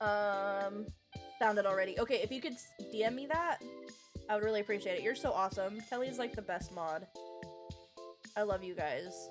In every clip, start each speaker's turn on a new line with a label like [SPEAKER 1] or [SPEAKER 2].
[SPEAKER 1] Um, Found it already. Okay, if you could DM me that, I would really appreciate it. You're so awesome. Kelly's like the best mod. I love you guys.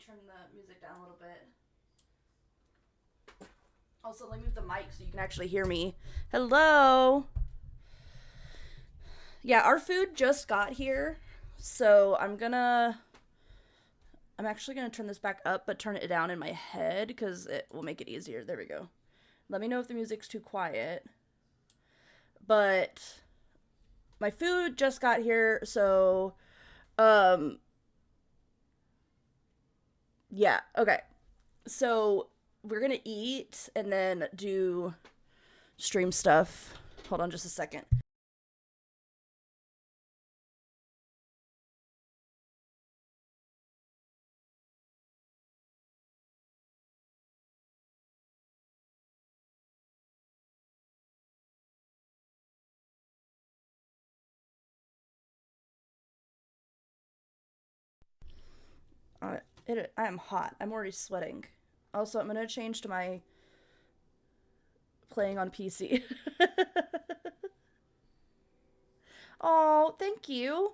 [SPEAKER 1] turn the music down a little bit. Also, let me move the mic so you can actually hear me. Hello. Yeah, our food just got here, so I'm actually gonna turn this back up, but turn it down in my head because it will make it easier. There we go. Let me know if the music's too quiet. But my food just got here, so yeah, okay. So we're gonna eat and then do stream stuff. Hold on just a second. I am hot. I'm already sweating. Also, I'm gonna change to my playing on PC. Oh, thank you.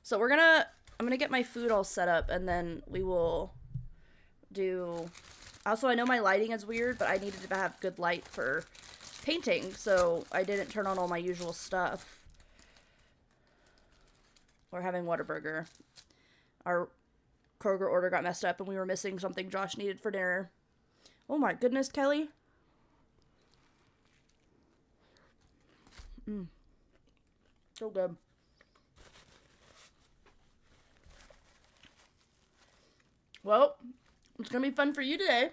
[SPEAKER 1] So I'm gonna get my food all set up and then we will do. Also, I know my lighting is weird, but I needed to have good light for painting, so I didn't turn on all my usual stuff. We're having Whataburger. Our Kroger order got messed up and we were missing something Josh needed for dinner. Oh my goodness, Kelly. So good. Well, it's gonna be fun for you today.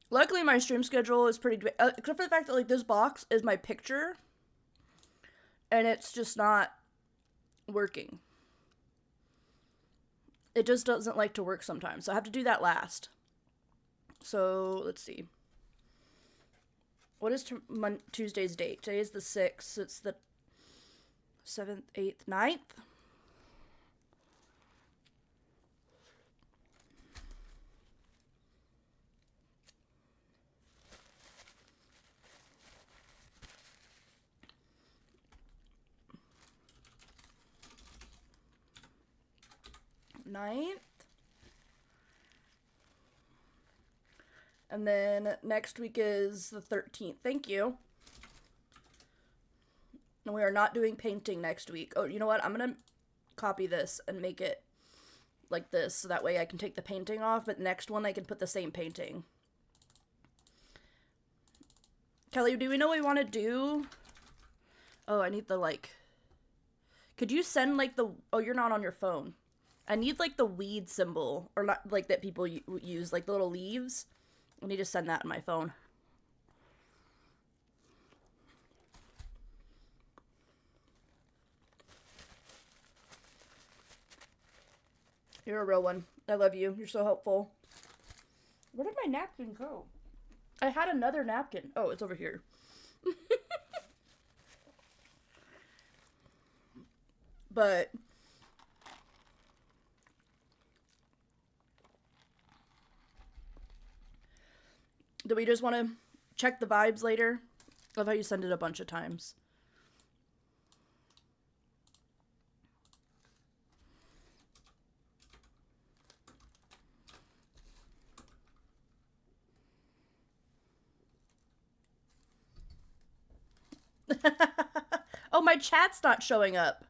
[SPEAKER 1] Luckily, my stream schedule is pretty good, except for the fact that like this box is my picture, and it's just not working. It just doesn't like to work sometimes, so I have to do that last. So let's see. What is Tuesday's date? Today is the 6th. It's the 7th, 8th, 9th. And then next week is the 13th. Thank you. And we are not doing painting next week. Oh, you know what? I'm going to copy this and make it like this so that way I can take the painting off, but next one I can put the same painting. Kelly, do we know what we want to do? Oh, I need the like... Could you send like the... Oh, you're not on your phone. I need like the weed symbol, or not like that people use, like the little leaves. I need to send that on my phone. You're a real one. I love you. You're so helpful. Where did my napkin go? I had another napkin. Oh, it's over here. But do we just want to check the vibes later? I love how you send it a bunch of times. Oh, my chat's not showing up.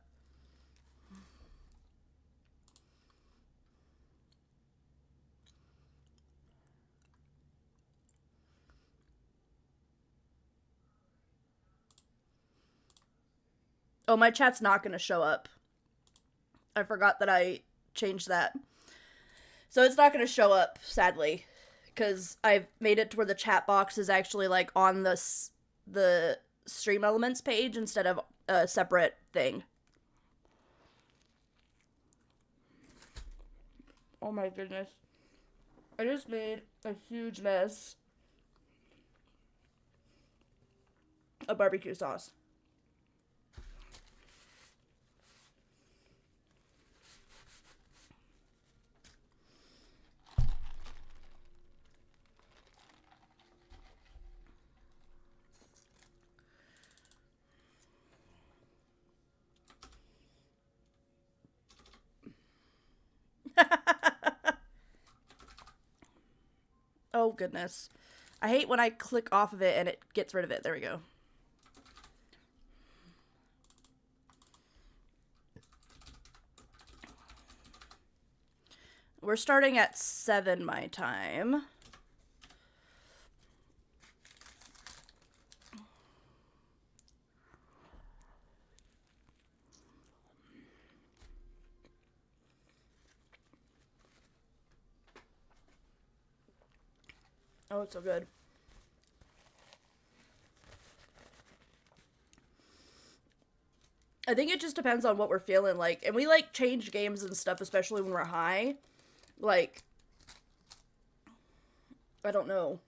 [SPEAKER 1] Oh, my chat's not going to show up. I forgot that I changed that. So it's not going to show up, sadly. Because I've made it to where the chat box is actually, like, on the Stream Elements page instead of a separate thing. Oh my goodness. I just made a huge mess of barbecue sauce. Oh, goodness. I hate when I click off of it and it gets rid of it. There we go. We're starting at 7 my time. Oh, it's so good. I think it just depends on what we're feeling like. And we, like, change games and stuff, especially when we're high. Like, I don't know.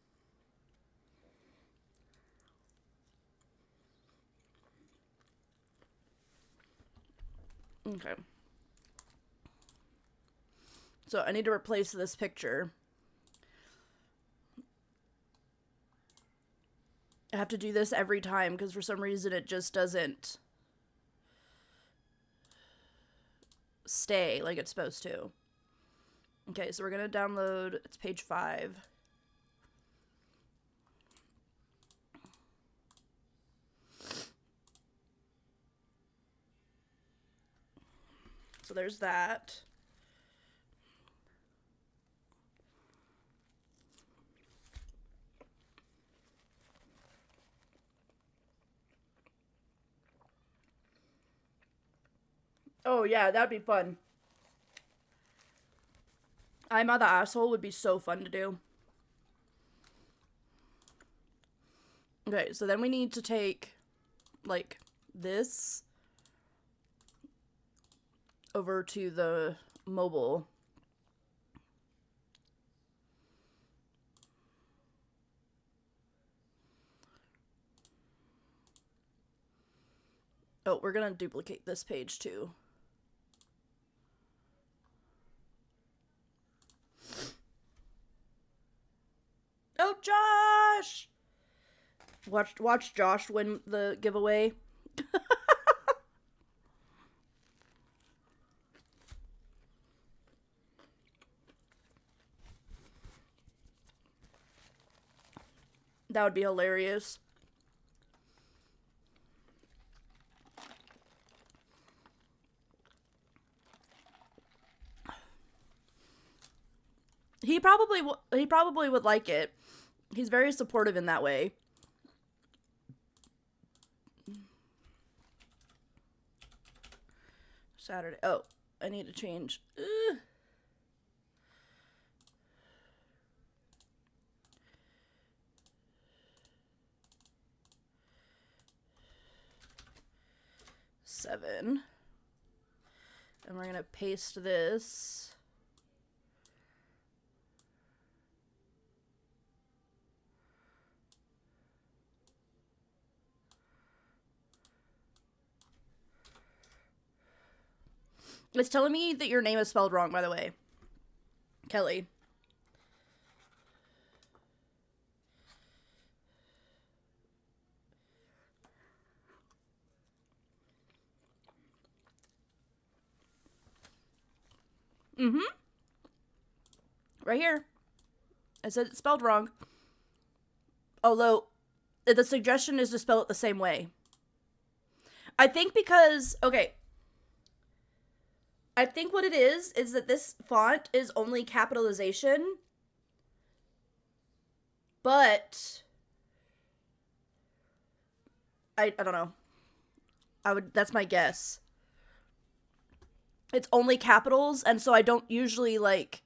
[SPEAKER 1] Okay. So I need to replace this picture. I have to do this every time because for some reason it just doesn't stay like it's supposed to. Okay, so we're going to download, it's page 5. So there's that. Oh yeah, that'd be fun. I'm the Asshole would be so fun to do. Okay, so then we need to take, like, this over to the mobile. Oh, we're gonna duplicate this page too. Oh, Josh! Watch Josh win the giveaway. That would be hilarious. He probably would like it. He's very supportive in that way. Saturday. Oh, I need to change. Ugh. Seven. And we're gonna paste this. It's telling me that your name is spelled wrong, by the way. Kelly. Mm-hmm. Right here. I said it's spelled wrong. Although, the suggestion is to spell it the same way. I think because, okay. I think what it is that this font is only capitalization. But I don't know. That's my guess. It's only capitals, and so I don't usually like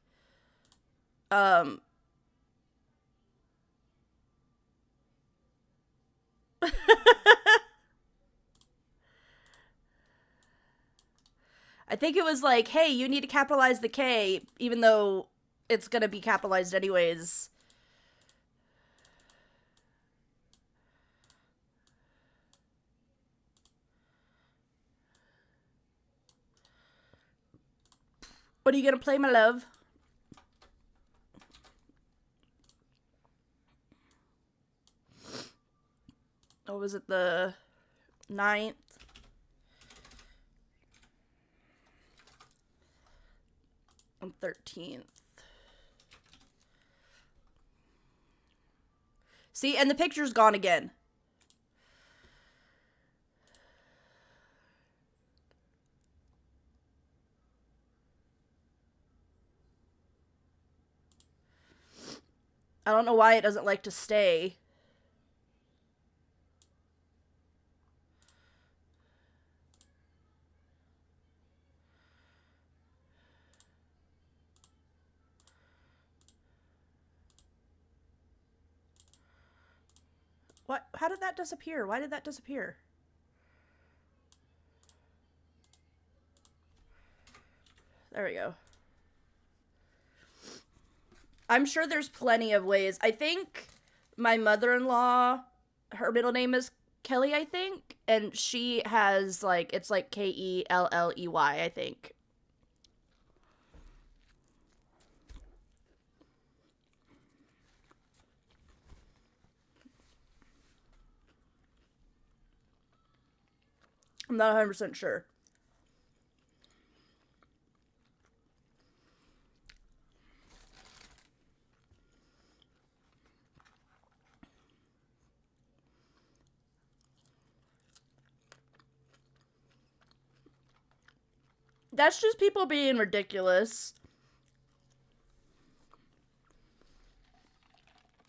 [SPEAKER 1] I think it was like, hey, you need to capitalize the K, even though it's gonna be capitalized anyways. What are you gonna play, my love? Oh, was it the 9th? And 13th. See, and the picture's gone again. I don't know why it doesn't like to stay. What? How did that disappear? Why did that disappear? There we go. I'm sure there's plenty of ways. I think my mother-in-law, her middle name is Kelly, I think, and she has like, it's like Kelley, I think. I'm not 100% sure. That's just people being ridiculous.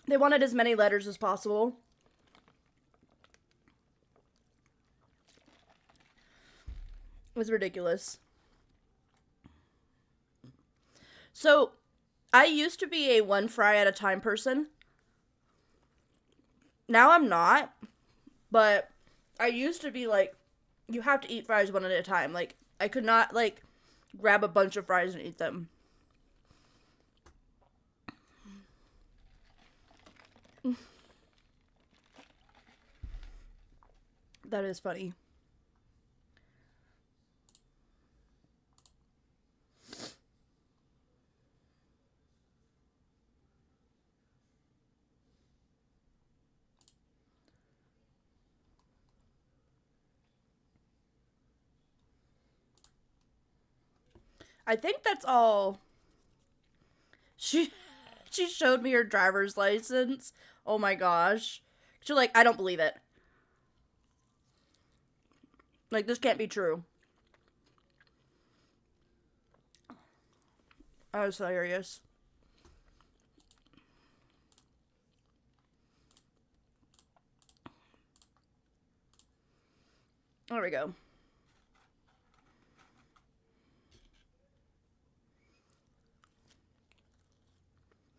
[SPEAKER 1] They wanted as many letters as possible. It was ridiculous. So, I used to be a one fry at a time person. Now I'm not. But I used to be like, you have to eat fries one at a time. Like, I could not, like, grab a bunch of fries and eat them. That is funny. I think that's all. She she showed me her driver's license. Oh my gosh. She's like, I don't believe it. Like, this can't be true. I was hilarious. There we go.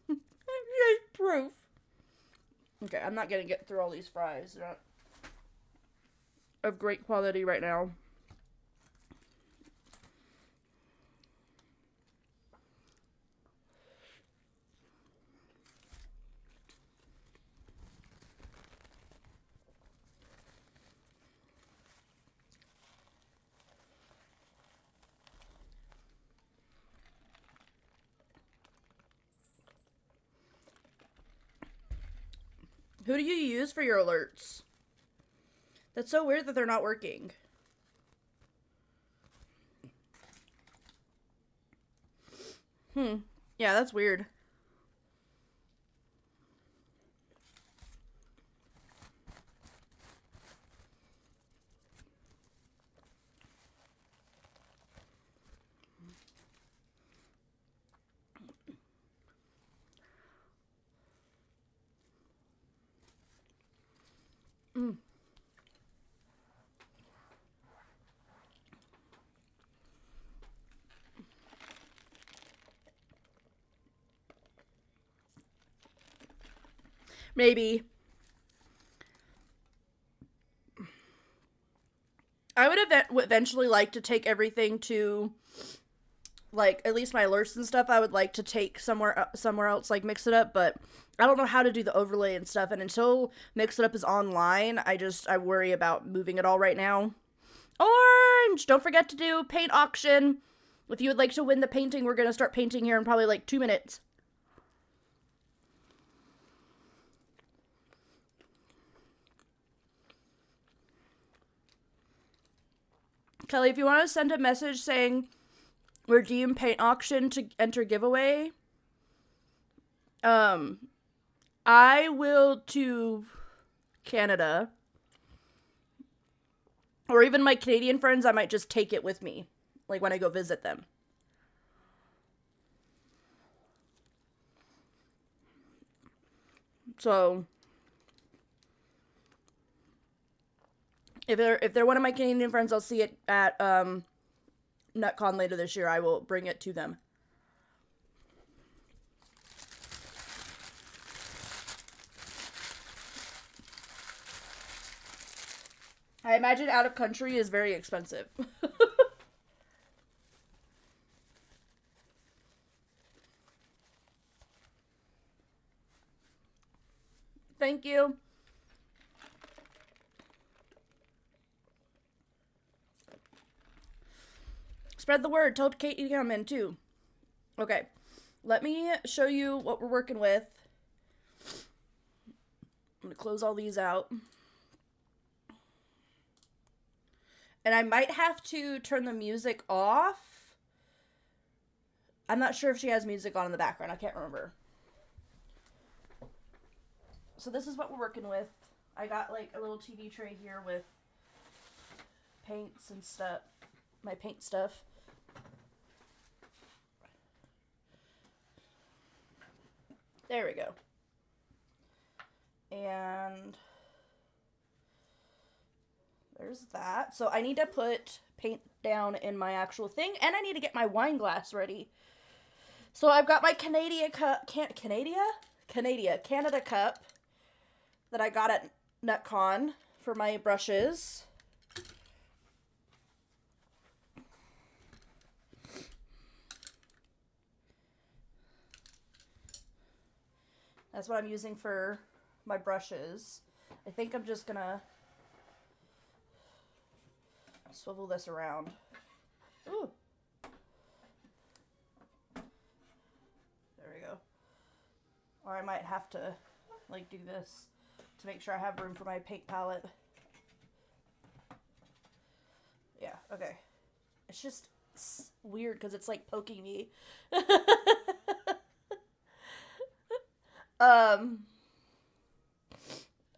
[SPEAKER 1] Yay, proof. Okay, I'm not gonna get through all these fries. They're not of great quality right now. Who do you use for your alerts? That's so weird that they're not working. Yeah, that's weird. Maybe. I would eventually like to take everything to, like, at least my alerts and stuff. I would like to take somewhere else, like mix it up, but I don't know how to do the overlay and stuff. And until Mix It Up is online, I worry about moving it all right now. Orange! Don't forget to do paint auction. If you would like to win the painting, we're gonna start painting here in probably like 2 minutes. Kelly, if you want to send a message saying Redeme Paint Auction to enter giveaway, I I will to Canada, or even my Canadian friends, I might just take it with me, like when I go visit them. So if they're one of my Canadian friends, I'll see it at NutCon later this year. I will bring it to them. I imagine out of country is very expensive. Thank you. Spread the word. Tell Kate to come in too. Okay. Let me show you what we're working with. I'm going to close all these out. And I might have to turn the music off. I'm not sure if she has music on in the background. I can't remember. So this is what we're working with. I got like a little TV tray here with paints and stuff. My paint stuff. There we go. And there's that. So I need to put paint down in my actual thing, and I need to get my wine glass ready. So I've got my Canada cup that I got at NutCon for my brushes. That's what I'm using for my brushes. I think I'm just gonna swivel this around. Ooh. There we go. Or I might have to like do this to make sure I have room for my paint palette. Yeah, okay. It's just weird because it's like poking me.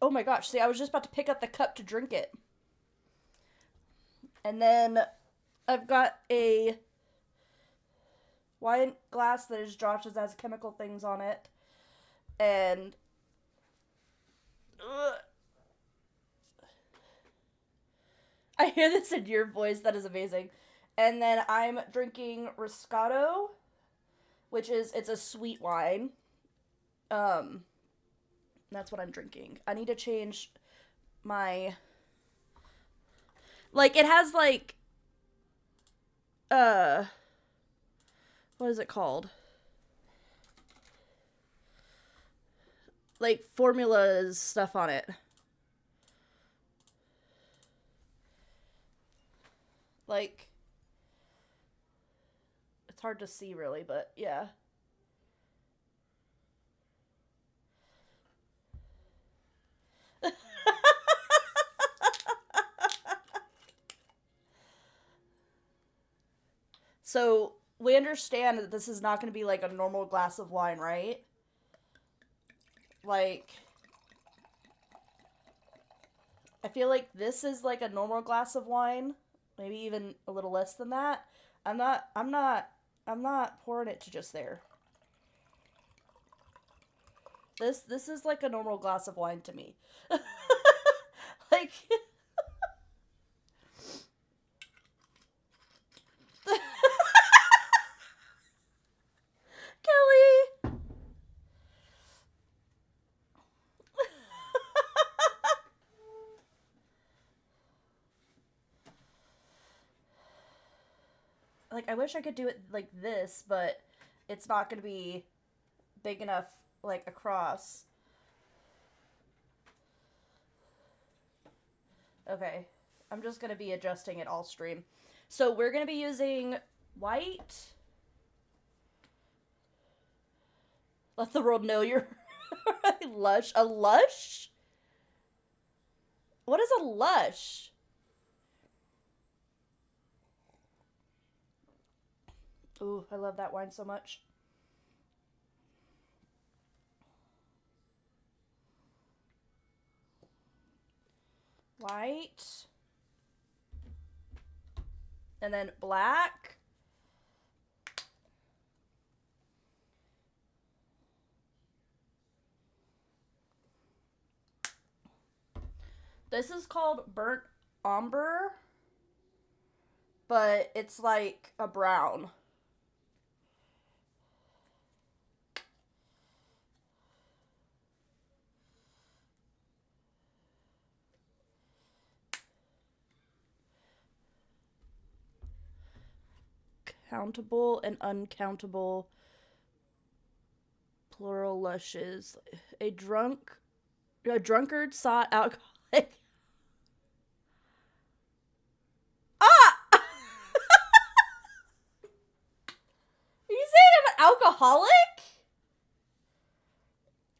[SPEAKER 1] Oh my gosh, see, I was just about to pick up the cup to drink it. And then I've got a wine glass that is Josh's, has chemical things on it. And I hear this in your voice. That is amazing. And then I'm drinking Riscato, which is, it's a sweet wine. That's what I'm drinking. I need to change my, like, it has like, what is it called? Like formulas stuff on it. Like, it's hard to see really, but yeah. So we understand that this is not going to be like a normal glass of wine, right? Like, I feel like this is like a normal glass of wine, maybe even a little less than that. I'm not pouring it to just there. This is like a normal glass of wine to me. Like Kelly. Like, I wish I could do it like this, but it's not going to be big enough, like, across. Okay. I'm just going to be adjusting it all stream. So we're going to be using white. Let the world know you're lush. A lush? What is a lush? Ooh, I love that wine so much. white, and then black. This is called burnt umber, but it's like a brown. Countable and uncountable plural lushes. A drunkard sought alcoholic. Ah! You saying I'm an alcoholic?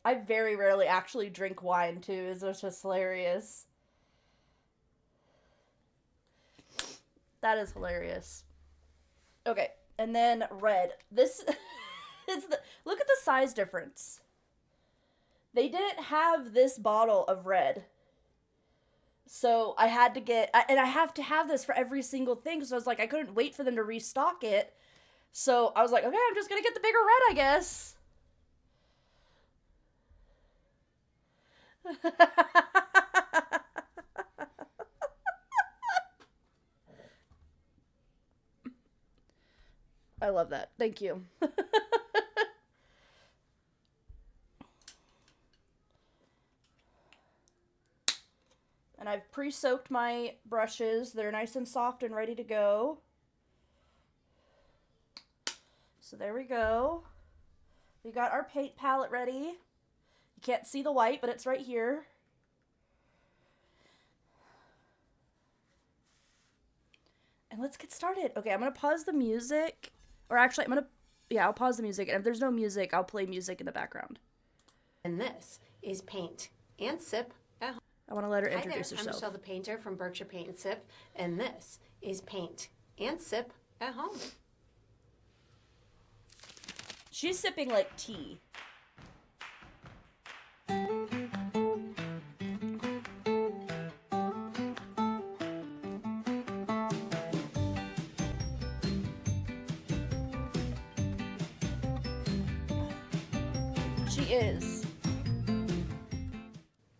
[SPEAKER 1] I very rarely actually drink wine too. It's just hilarious. That is hilarious. Okay, and then red. This is look at the size difference. They didn't have this bottle of red. So I had to get, and I have to have this for every single thing. So I was like, I couldn't wait for them to restock it. So I was like, okay, I'm just going to get the bigger red, I guess. I love that. Thank you. And I've pre-soaked my brushes. They're nice and soft and ready to go. So there we go. We got our paint palette ready. You can't see the white, but it's right here. And let's get started. Okay, I'm going to pause the music. Or actually, I'll pause the music. And if there's no music, I'll play music in the background.
[SPEAKER 2] And this is Paint and Sip at Home.
[SPEAKER 1] I want to let her introduce herself.
[SPEAKER 2] I'm Michelle the Painter from Berkshire Paint and Sip, and this is Paint and Sip at Home.
[SPEAKER 1] She's sipping like tea. She is.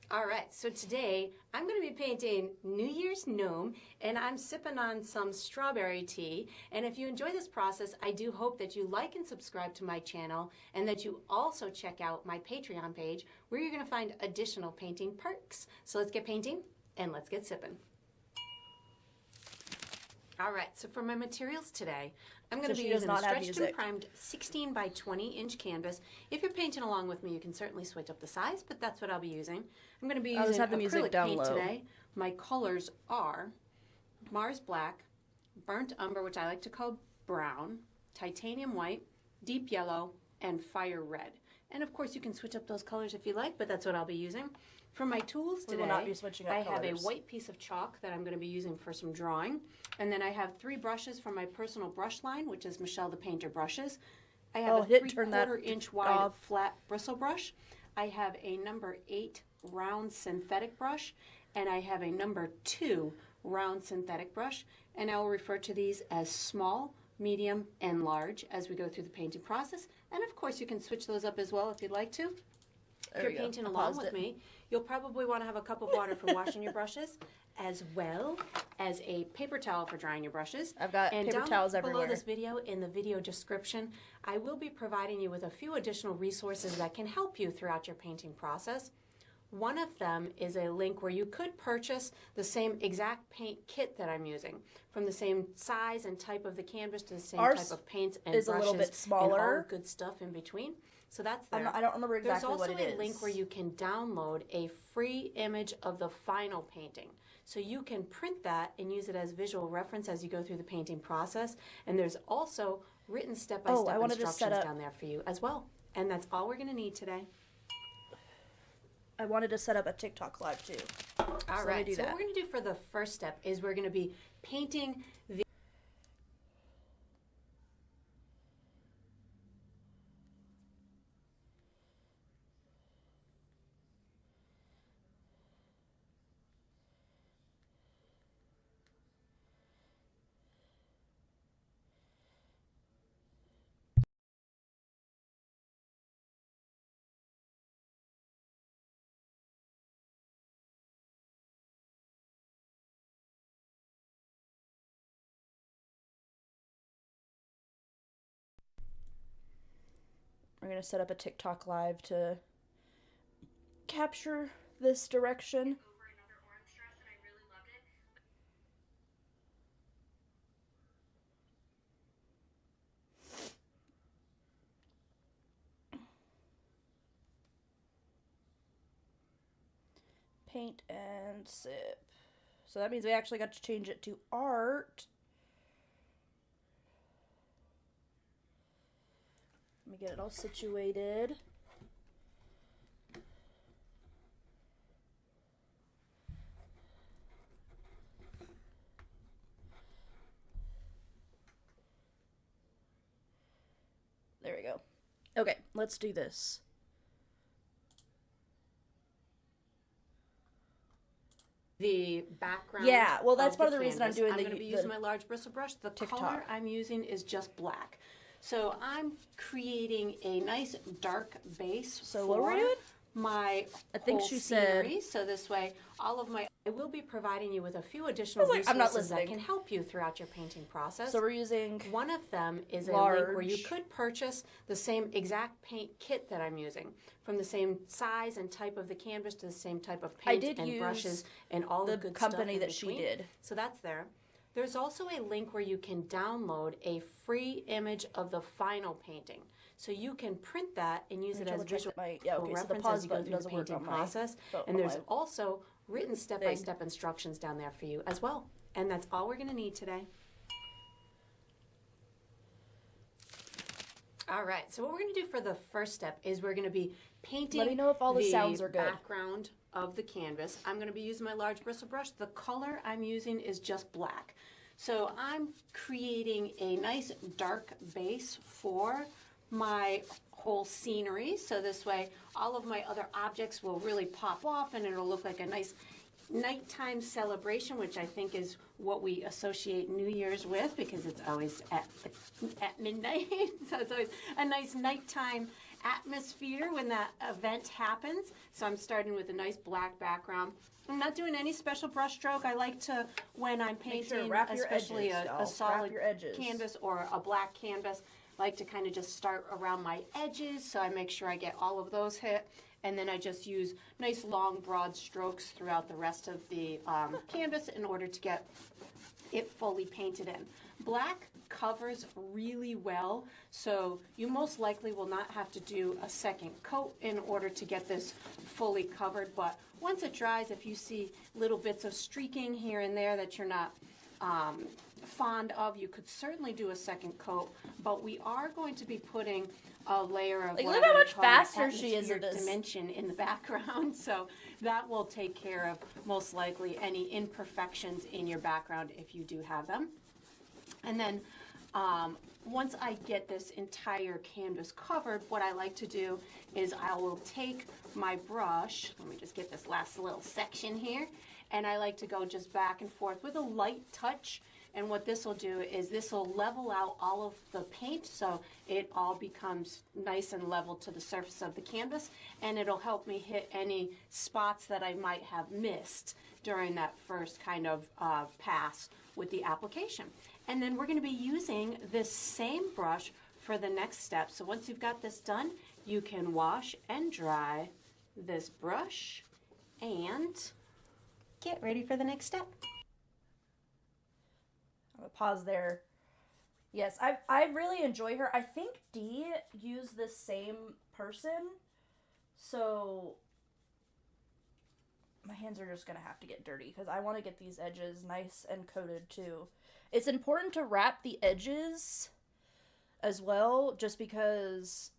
[SPEAKER 2] All right, so today I'm going to be painting New Year's Gnome, and I'm sipping on some strawberry tea. And if you enjoy this process, I do hope that you like and subscribe to my channel, and that you also check out my Patreon page, where you're going to find additional painting perks. So let's get painting, and let's get sipping. All right, so for my materials today, I'm going to be using a stretched and primed 16 by 20 inch canvas. If you're painting along with me, you can certainly switch up the size, but that's what I'll be using. I'm going to be using acrylic paint today. My colors are Mars Black, Burnt Umber, which I like to call brown, Titanium White, Deep Yellow, and Fire Red. And of course, you can switch up those colors if you like, but that's what I'll be using. For my tools today, I have a white piece of chalk that I'm going to be using for some drawing. And then I have 3 brushes from my personal brush line, which is Michelle the Painter brushes. I have a 3/4 inch wide flat bristle brush. I have a number 8 round synthetic brush. And I have a number 2 round synthetic brush. And I will refer to these as small, medium, and large as we go through the painting process. And of course, you can switch those up as well if you'd like to. If you're painting along with me, you'll probably want to have a cup of water for washing your brushes, as well as a paper towel for drying your brushes.
[SPEAKER 1] I've got paper towels everywhere.
[SPEAKER 2] Below this video, in the video description, I will be providing you with a few additional resources that can help you throughout your painting process. One of them is a link where you could purchase the same exact paint kit that I'm using, from the same size and type of the canvas to the same type of paints and brushes,
[SPEAKER 1] a little bit smaller,
[SPEAKER 2] and all the good stuff in between. So that's there.
[SPEAKER 1] I don't remember exactly what it is.
[SPEAKER 2] There's also a link where you can download a free image of the final painting. So you can print that and use it as visual reference as you go through the painting process. And there's also written step-by-step instructions down there for you as well. And that's all we're going to need today.
[SPEAKER 1] I wanted to set up a TikTok live too.
[SPEAKER 2] All right, so what we're going to do for the first step is we're going to be painting the
[SPEAKER 1] We're going to set up a TikTok live to capture this direction. Paint and sip. So that means we actually got to change it to art. Let me get it all situated. There we go. Okay, let's do this.
[SPEAKER 2] The background.
[SPEAKER 1] Yeah, well, that's part of the reason I'm doing
[SPEAKER 2] I'm going to be using my large bristle brush. The
[SPEAKER 1] TikTok.
[SPEAKER 2] color I'm using is just black. So I'm creating a nice dark base
[SPEAKER 1] so what were we doing?
[SPEAKER 2] My
[SPEAKER 1] I think she scenery.
[SPEAKER 2] So this way, I will be providing you with a few additional resources that can help you throughout your painting process.
[SPEAKER 1] So we're using
[SPEAKER 2] one of them is a link where you could purchase the same exact paint kit that I'm using, from the same size and type of the canvas to the same type of paint and brushes and all the good
[SPEAKER 1] company
[SPEAKER 2] stuff
[SPEAKER 1] that she did.
[SPEAKER 2] So that's there. There's also a link where you can download a free image of the final painting. So you can print that and use it as visual reference
[SPEAKER 1] so the pause
[SPEAKER 2] as you go through the painting process. And there's also written step-by-step instructions down there for you as well. And that's all we're going to need today. All right, so what we're going to do for the first step is we're going to be painting
[SPEAKER 1] Let me know if all the sounds are good.
[SPEAKER 2] Background of the canvas. I'm going to be using my large bristle brush. The color I'm using is just black. So I'm creating a nice dark base for my whole scenery. So this way, all of my other objects will really pop off and it'll look like a nice nighttime celebration, which I think is what we associate New Year's with, because it's always at midnight. So it's always a nice nighttime atmosphere when that event happens. So I'm starting with a nice black background. I'm not doing any special brush stroke. I like to, when I'm painting, especially a solid canvas or a black canvas, like to kind of just start around my edges, so I make sure I get all of those hit, and then I just use nice long broad strokes throughout the rest of the canvas in order to get it fully painted in. Black covers really well, so you most likely will not have to do a second coat in order to get this fully covered, but once it dries, if you see little bits of streaking here and there that you're not fond of, you could certainly do a second coat, but we are going to be putting a layer of
[SPEAKER 1] look how much faster she is at this
[SPEAKER 2] dimension in the background, so that will take care of most likely any imperfections in your background if you do have them. And then once I get this entire canvas covered, what I like to do is I will take my brush, let me just get this last little section here, and I like to go just back and forth with a light touch. And what this will do is this will level out all of the paint, so it all becomes nice and level to the surface of the canvas, and it'll help me hit any spots that I might have missed during that first kind of pass with the application. And then we're going to be using this same brush for the next step. So once you've got this done, you can wash and dry this brush and get ready for the next step.
[SPEAKER 1] I'm gonna pause there. Yes, I really enjoy her. I think Dee used this same person, so my hands are just gonna have to get dirty because I want to get these edges nice and coated too. It's important to wrap the edges as well, just because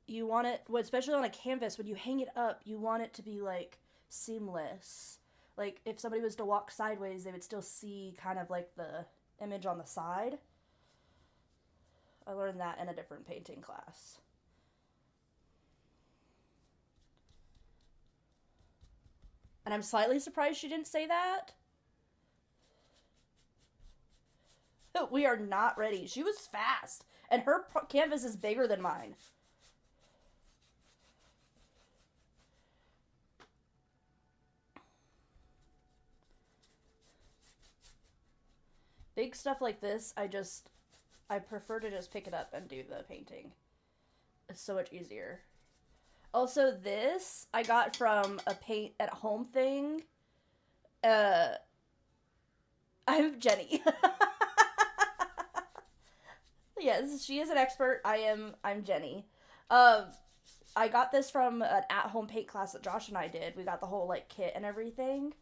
[SPEAKER 1] you want it, especially on a canvas, when you hang it up, you want it to be like seamless. Like if somebody was to walk sideways, they would still see kind of like the image on the side. I learned that in a different painting class. And I'm slightly surprised she didn't say that. We are not ready. She was fast. And her canvas is bigger than mine. Big stuff like this, I prefer to just pick it up and do the painting. It's so much easier. Also, this I got from a paint at home thing. I'm Jenny. Yes, she is an expert. I'm Jenny. I got this from an at-home paint class that Josh and I did. We got the whole like kit and everything.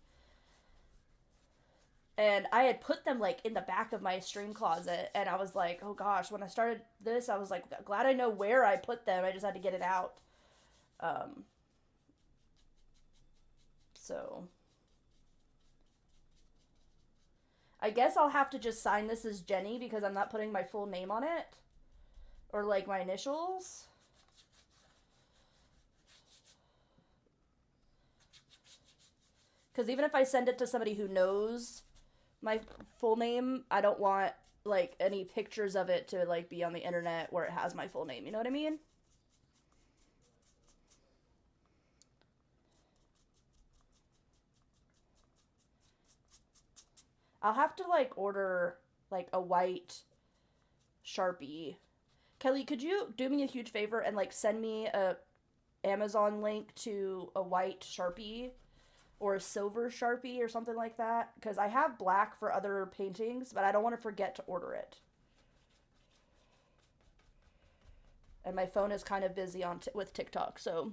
[SPEAKER 1] And I had put them like in the back of my stream closet, and I was like, oh gosh, when I started this, I was like, glad I know where I put them. I just had to get it out. So I guess I'll have to just sign this as Jenny because I'm not putting my full name on it. Or like my initials. Because even if I send it to somebody who knows my full name, I don't want like any pictures of it to like be on the internet where it has my full name. You know what I mean? I'll have to like order like a white Sharpie. Kelly, could you do me a huge favor and like send me a Amazon link to a white Sharpie or a silver Sharpie or something like that? Because I have black for other paintings, but I don't want to forget to order it. And my phone is kind of busy with TikTok, so...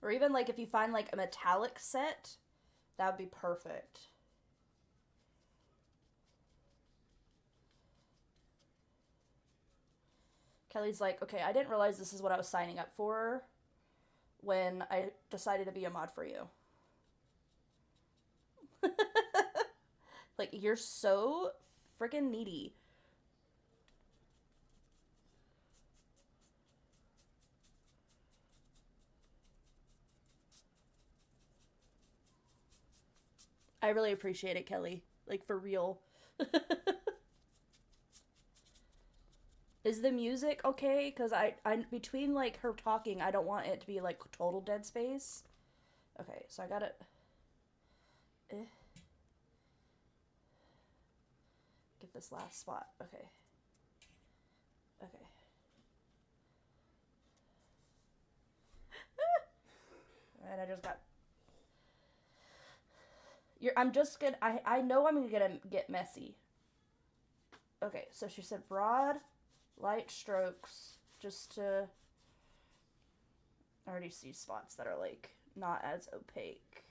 [SPEAKER 1] Or even like if you find like a metallic set, that would be perfect. Kelly's like, okay, I didn't realize this is what I was signing up for when I decided to be a mod for you. Like, you're so freaking needy. I really appreciate it, Kelly. Like, for real. Is the music okay? Because I between, like, her talking, I don't want it to be, like, total dead space. Okay, so I got it. Get this last spot. Okay. Okay. And I just got... I'm just gonna... I know I'm gonna get messy. Okay, so she said broad, light strokes, just to... I already see spots that are, like, not as opaque.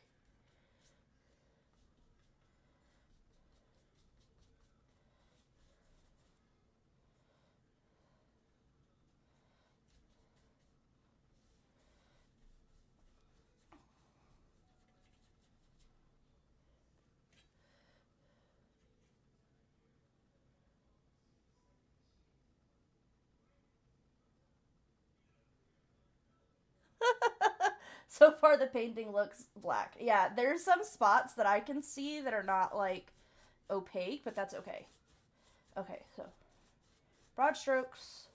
[SPEAKER 1] So far the painting looks black. Yeah, there's some spots that I can see that are not like opaque, but that's okay. Okay, so broad strokes.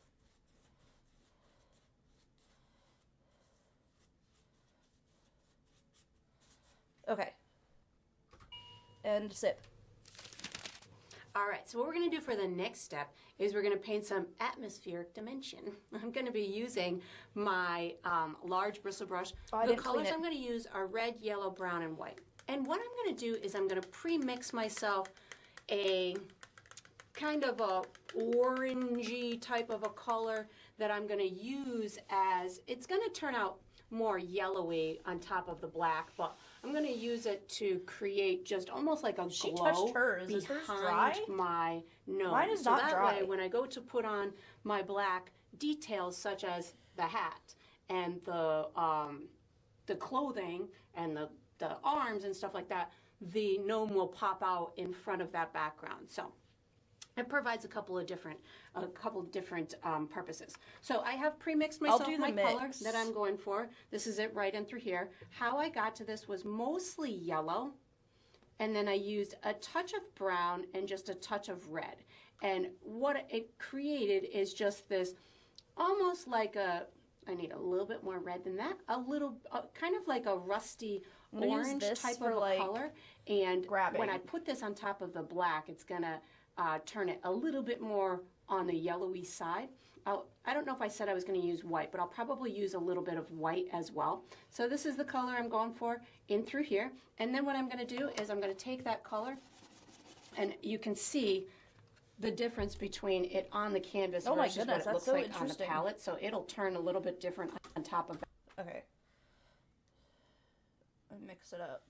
[SPEAKER 1] Okay. And sip.
[SPEAKER 2] All right, so what we're going to do for the next step is we're going to paint some atmospheric dimension. I'm going to be using my large bristle brush. The colors I'm going to use are red, yellow, brown, and white. And what I'm going to do is I'm going to pre-mix myself a kind of a orangey type of a color that I'm going to use as, it's going to turn out more yellowy on top of the black, but I'm going to use it to create just almost like a
[SPEAKER 1] she
[SPEAKER 2] glow
[SPEAKER 1] touched hers. Is hers dry?
[SPEAKER 2] My nose.
[SPEAKER 1] Mine is
[SPEAKER 2] so
[SPEAKER 1] not
[SPEAKER 2] that
[SPEAKER 1] dry.
[SPEAKER 2] way, when I go to put on my black details, such as the hat and the clothing and the arms and stuff like that, the gnome will pop out in front of that background. So It provides a couple of different purposes. So I have pre-mixed myself my color that I'm going for. This is it right in through here. How I got to this was mostly yellow, and then I used a touch of brown and just a touch of red. And what it created is just this almost like I need a little bit more red than that, a little, kind of like a rusty orange type of a color. And when I put this on top of the black, it's gonna turn it a little bit more on the yellowy side. I don't know if I said I was going to use white, but I'll probably use a little bit of white as well. So this is the color I'm going for in through here. And then what I'm going to do is I'm going to take that color, and you can see the difference between it on the canvas versus what it looks like on the palette. So it'll turn a little bit different on top of that.
[SPEAKER 1] Okay. I mix it up.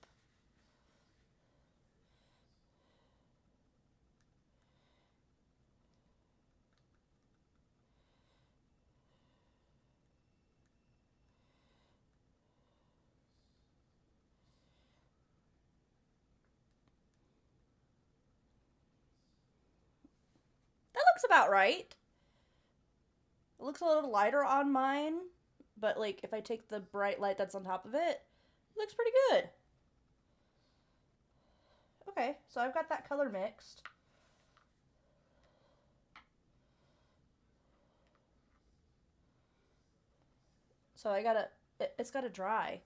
[SPEAKER 1] Looks about right. It looks a little lighter on mine, but like if I take the bright light that's on top of it, it looks pretty good. Okay, so I've got that color mixed. So it's gotta dry.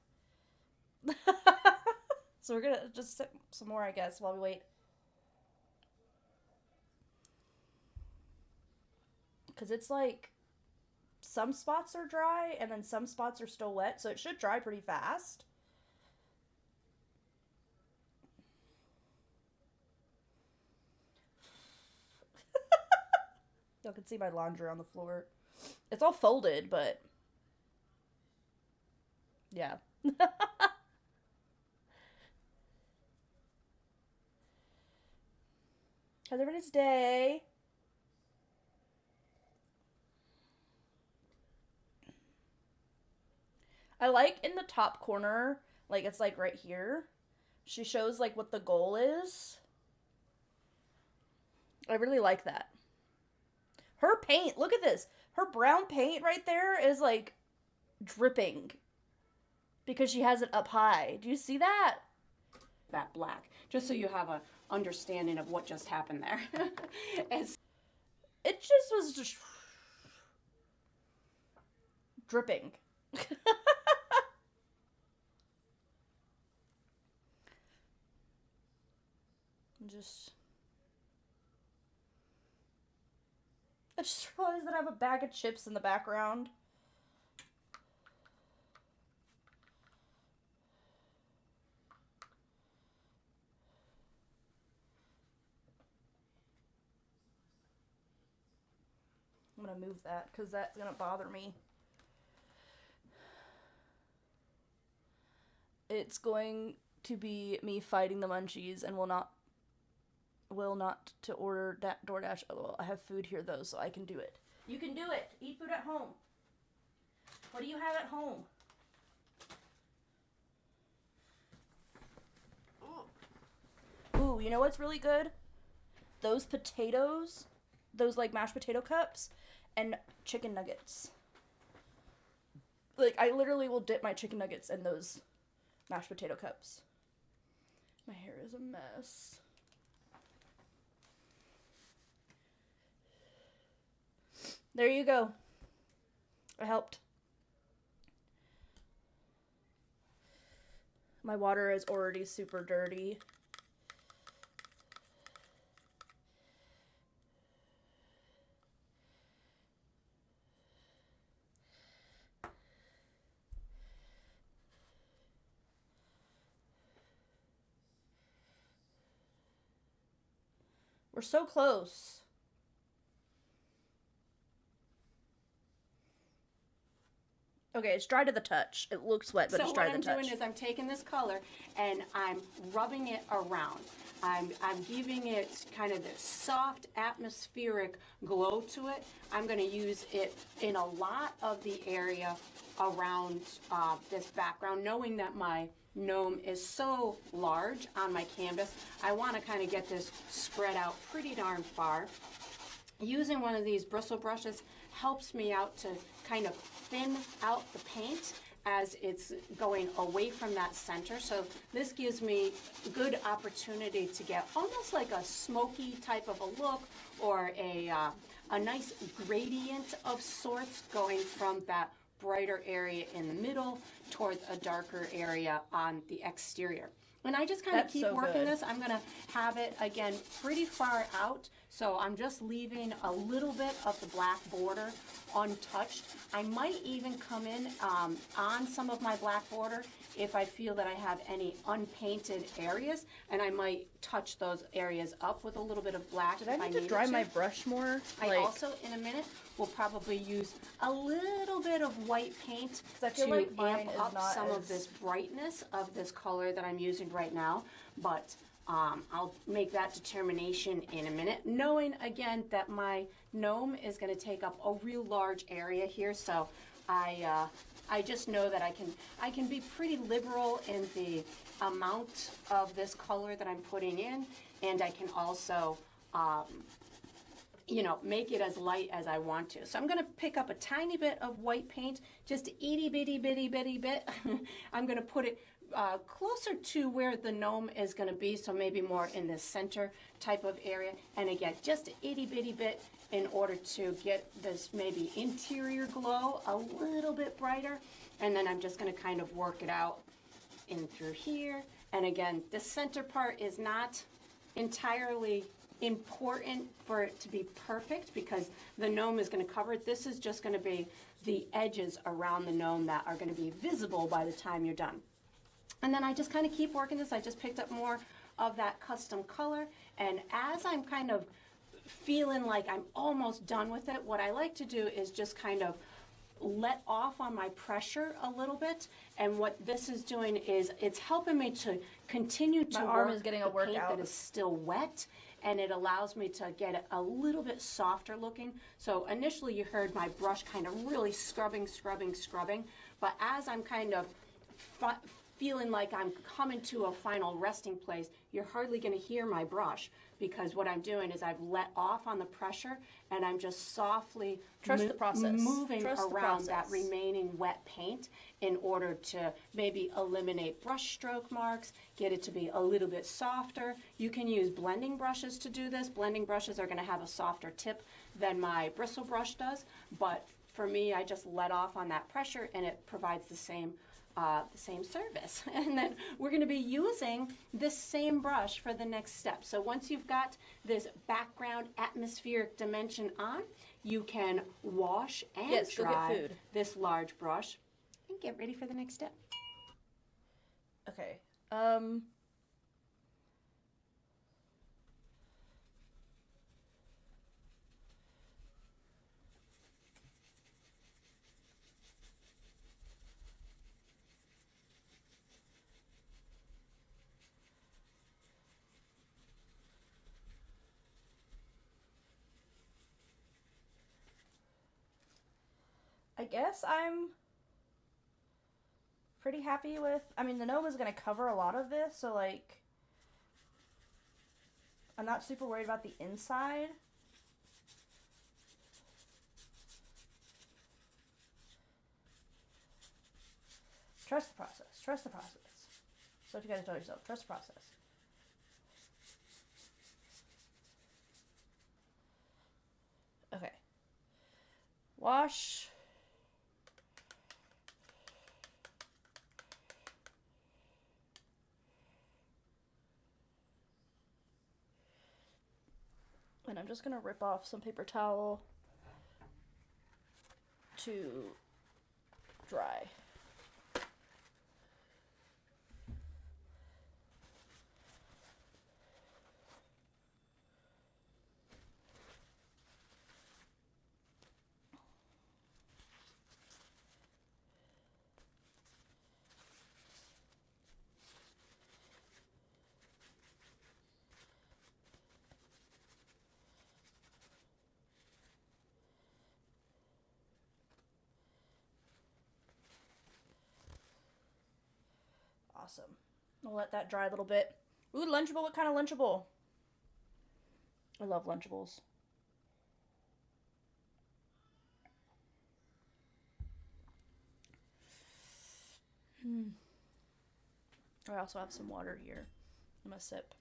[SPEAKER 1] So we're gonna just sip some more, I guess, while we wait. Because it's like some spots are dry and then some spots are still wet, so it should dry pretty fast. Y'all can see my laundry on the floor. It's all folded, but yeah. How's everybody's day? I like in the top corner, like it's like right here, she shows like what the goal is. I really like that. Her paint, look at this. Her brown paint right there is like dripping because she has it up high. Do you see that?
[SPEAKER 2] That black, just so you have a understanding of what just happened there.
[SPEAKER 1] It just was just dripping. I just realized that I have a bag of chips in the background. I'm gonna move that because that's gonna bother me. It's going to be me fighting the munchies and will not to order DoorDash. Oh, well, I have food here though, so I can do it. You can do it. Eat food at home. What do you have at home? Ooh, you know what's really good? Those potatoes, those like mashed potato cups, and chicken nuggets. Like, I literally will dip my chicken nuggets in those mashed potato cups. My hair is a mess. There you go. I helped. My water is already super dirty. We're so close. Okay, it's dry to the touch. It looks wet, but it's dry to the touch.
[SPEAKER 2] So what I'm doing is I'm taking this color and I'm rubbing it around. I'm giving it kind of this soft, atmospheric glow to it. I'm going to use it in a lot of the area around this background, knowing that my gnome is so large on my canvas, I want to kind of get this spread out pretty darn far. Using one of these bristle brushes helps me out to kind of thin out the paint as it's going away from that center. So this gives me good opportunity to get almost like a smoky type of a look, or a nice gradient of sorts going from that brighter area in the middle towards a darker area on the exterior. And I just kind of keep working this. I'm going to have it, again, pretty far out. So I'm just leaving a little bit of the black border untouched. I might even come in on some of my black border if I feel that I have any unpainted areas, and I might touch those areas up with a little bit of black.
[SPEAKER 1] Did I need to dry my brush more?
[SPEAKER 2] I also, in a minute, will probably use a little bit of white paint to
[SPEAKER 1] like
[SPEAKER 2] amp up some of this brightness of this color that I'm using right now. But I'll make that determination in a minute, knowing again that my gnome is going to take up a real large area here. So I just know that I can be pretty liberal in the amount of this color that I'm putting in, and I can also you know, make it as light as I want to. So I'm going to pick up a tiny bit of white paint, just a itty bitty bitty bitty bit. I'm going to put it closer to where the gnome is going to be, so maybe more in the center type of area. And again, just an itty bitty bit in order to get this maybe interior glow a little bit brighter. And then I'm just going to kind of work it out in through here. And again, the center part is not entirely important for it to be perfect because the gnome is going to cover it. This is just going to be the edges around the gnome that are going to be visible by the time you're done. And then I just kind of keep working this. I just picked up more of that custom color, and as I'm kind of feeling like I'm almost done with it, what I like to do is just kind of let off on my pressure a little bit. And what this is doing is it's helping me to continue to
[SPEAKER 1] work the paint
[SPEAKER 2] that is still wet, and it allows me to get it a little bit softer looking. So initially you heard my brush kind of really scrubbing, but as I'm kind of feeling like I'm coming to a final resting place, you're hardly going to hear my brush, because what I'm doing is I've let off on the pressure and I'm just softly moving around that remaining wet paint in order to maybe eliminate brush stroke marks, get it to be a little bit softer. You can use blending brushes to do this. Blending brushes are going to have a softer tip than my bristle brush does, but for me, I just let off on that pressure and it provides the same service. And then we're going to be using this same brush for the next step. So once you've got this background atmospheric dimension on, you can wash and dry this large brush and get ready for the next step.
[SPEAKER 1] Okay. I guess I'm pretty happy with, I mean, the gnome is going to cover a lot of this, so like, I'm not super worried about the inside. Trust the process. Trust the process. So what you gotta tell yourself. Trust the process. Okay. Wash. And I'm just gonna rip off some paper towel to dry. Awesome. I'll let that dry a little bit. Ooh, Lunchable. What kind of Lunchable? I love Lunchables. I also have some water here. I'm gonna sip.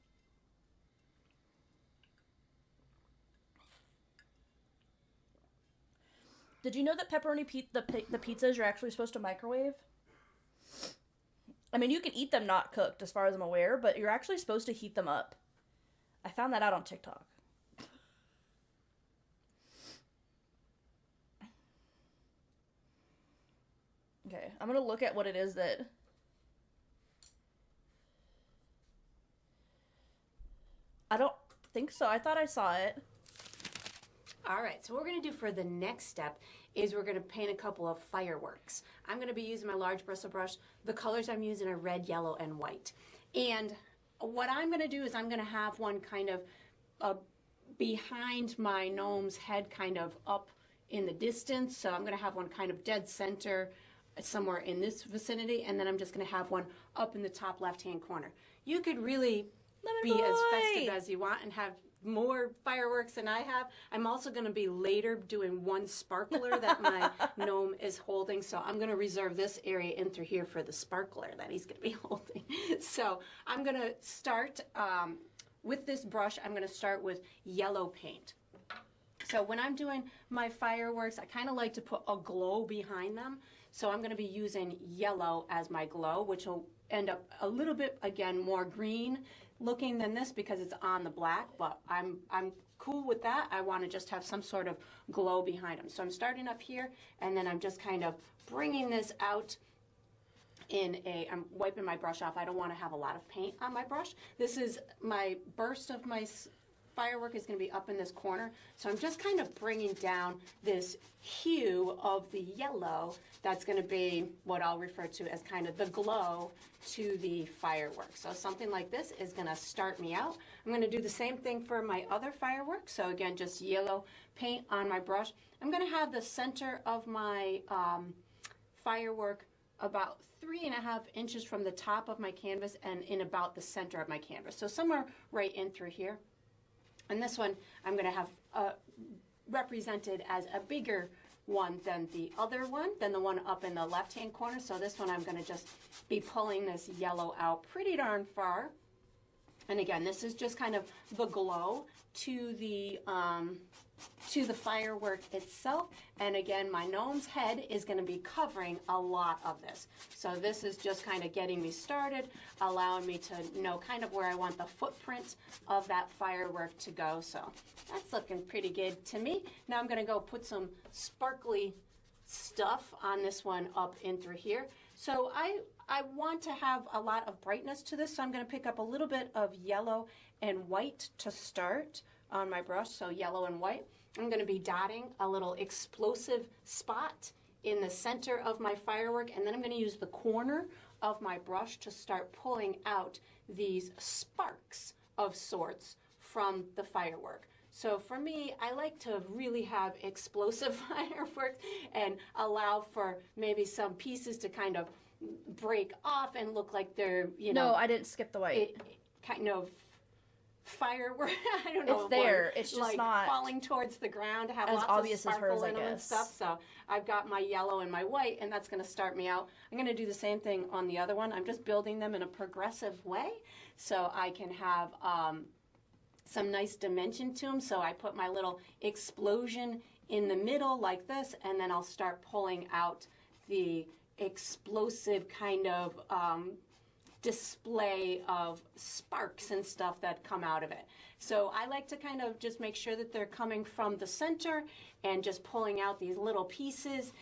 [SPEAKER 1] Did you know that pepperoni the pizzas you're actually supposed to microwave? I mean, you can eat them not cooked, as far as I'm aware, but you're actually supposed to heat them up. I found that out on TikTok. Okay, I'm gonna look at what it is that... I don't think so. I thought I saw it.
[SPEAKER 2] All right, so what we're going to do for the next step is we're going to paint a couple of fireworks. I'm going to be using my large bristle brush. The colors I'm using are red, yellow, and white. And what I'm going to do is I'm going to have one kind of behind my gnome's head, kind of up in the distance. So I'm going to have one kind of dead center somewhere in this vicinity, and then I'm just going to have one up in the top left-hand corner. You could really be as festive as you want and have more fireworks than I have. I'm also going to be later doing one sparkler that my gnome is holding, so I'm going to reserve this area in through here for the sparkler that he's going to be holding. So I'm going to start with this brush. I'm going to start with yellow paint. So when I'm doing my fireworks, I kind of like to put a glow behind them. So I'm going to be using yellow as my glow, which will end up a little bit, again, more green looking than this because it's on the black, but I'm cool with that. I want to just have some sort of glow behind them. So I'm starting up here, and then I'm just kind of bringing this out I'm wiping my brush off. I don't want to have a lot of paint on my brush. This is my burst of my firework is going to be up in this corner. So I'm just kind of bringing down this hue of the yellow that's going to be what I'll refer to as kind of the glow to the fireworks. So something like this is going to start me out. I'm going to do the same thing for my other fireworks. So again, just yellow paint on my brush. I'm going to have the center of my firework about 3.5 inches from the top of my canvas and in about the center of my canvas. So somewhere right in through here. And this one I'm going to have represented as a bigger one than the other one, than the one up in the left-hand corner. So this one I'm going to just be pulling this yellow out pretty darn far. And again, this is just kind of the glow to the firework itself. And again, my gnome's head is going to be covering a lot of this. So this is just kind of getting me started, allowing me to know kind of where I want the footprint of that firework to go. So that's looking pretty good to me. Now I'm going to go put some sparkly stuff on this one up in through here. So I want to have a lot of brightness to this, so I'm going to pick up a little bit of yellow and white to start on my brush, so yellow and white. I'm going to be dotting a little explosive spot in the center of my firework, and then I'm going to use the corner of my brush to start pulling out these sparks of sorts from the firework. So for me, I like to really have explosive fireworks and allow for maybe some pieces to kind of break off and look like they're,
[SPEAKER 1] No, I didn't skip the white.
[SPEAKER 2] Kind of firework. I don't know.
[SPEAKER 1] It's there. It's just
[SPEAKER 2] like
[SPEAKER 1] not
[SPEAKER 2] falling towards the ground to have
[SPEAKER 1] as
[SPEAKER 2] lots
[SPEAKER 1] obvious
[SPEAKER 2] of sparkle
[SPEAKER 1] as hers,
[SPEAKER 2] in them and stuff. So I've got my yellow and my white, and that's going to start me out. I'm going to do the same thing on the other one. I'm just building them in a progressive way so I can have some nice dimension to them. So I put my little explosion in the middle like this, and then I'll start pulling out the explosive kind of display of sparks and stuff that come out of it. So I like to kind of just make sure that they're coming from the center and just pulling out these little pieces,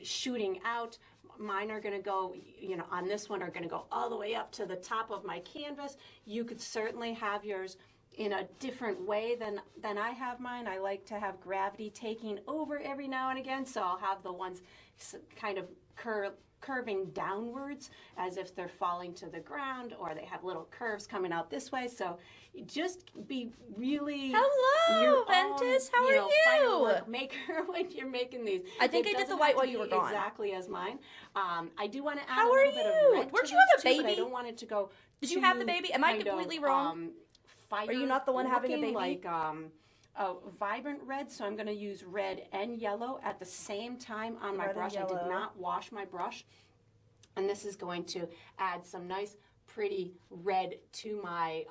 [SPEAKER 2] shooting out. Mine are going to go, on this one are going to go all the way up to the top of my canvas. You could certainly have yours in a different way than I have mine. I like to have gravity taking over every now and again, so I'll have the ones kind of curving downwards as if they're falling to the ground, or they have little curves coming out this way. So just be really
[SPEAKER 1] hello, Ventus. How are you?
[SPEAKER 2] Firework maker when you're making these.
[SPEAKER 1] I think I did the white while you were gone.
[SPEAKER 2] Exactly as mine. I do want to add
[SPEAKER 1] how
[SPEAKER 2] a little bit of red.
[SPEAKER 1] Where'd you have a baby?
[SPEAKER 2] But I don't want it to go.
[SPEAKER 1] Did you have the baby? Am I completely wrong? Are you not the one having a baby?
[SPEAKER 2] Like a vibrant red, so I'm going to use red and yellow at the same time on my brush. I did not wash my brush, and this is going to add some nice, pretty red to my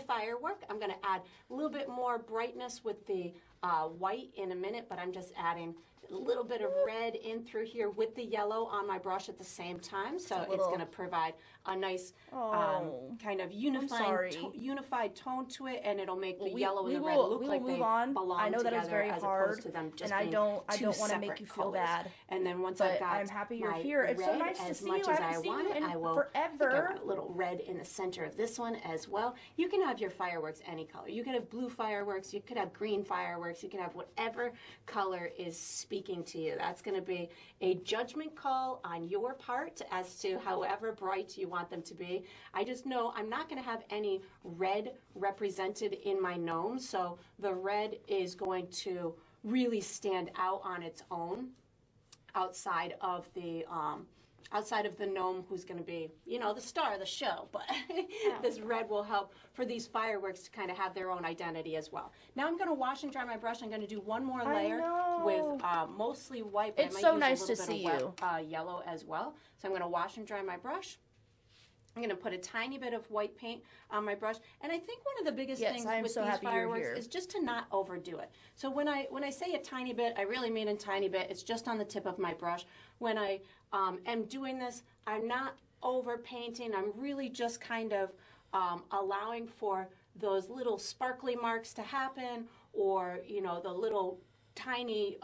[SPEAKER 2] firework. I'm going to add a little bit more brightness with the white in a minute, but I'm just adding a little bit of red in through here with the yellow on my brush at the same time. So it's going to provide a nice kind of unified tone to it, and it'll make the yellow and the red look like they belong together.
[SPEAKER 1] I know that is very hard,
[SPEAKER 2] to them just
[SPEAKER 1] and I don't want to make you feel bad.
[SPEAKER 2] And then once I've got
[SPEAKER 1] I'm happy you're here. It's so nice to see you. I haven't seen you in forever.
[SPEAKER 2] I think I want a little red in the center of this one as well. You can have your fireworks any color. You could have blue fireworks. You could have green fireworks. You can have whatever color is speaking to you. That's going to be a judgment call on your part as to however bright you want them to be. I just know I'm not going to have any red represented in my gnome, so the red is going to really stand out on its own outside of the gnome, who's going to be, the star of the show. But this red will help for these fireworks to kind of have their own identity as well. Now I'm going to wash and dry my brush. I'm going to do one more layer with mostly white, but
[SPEAKER 1] it's so nice to see you.
[SPEAKER 2] Yellow as well. So I'm going to wash and dry my brush. I'm going to put a tiny bit of white paint on my brush. And I think one of the biggest things with these fireworks is just to not overdo it. So when I say a tiny bit, I really mean a tiny bit. It's just on the tip of my brush. When I am doing this, I'm not over painting. I'm really just kind of allowing for those little sparkly marks to happen, or, the little tiny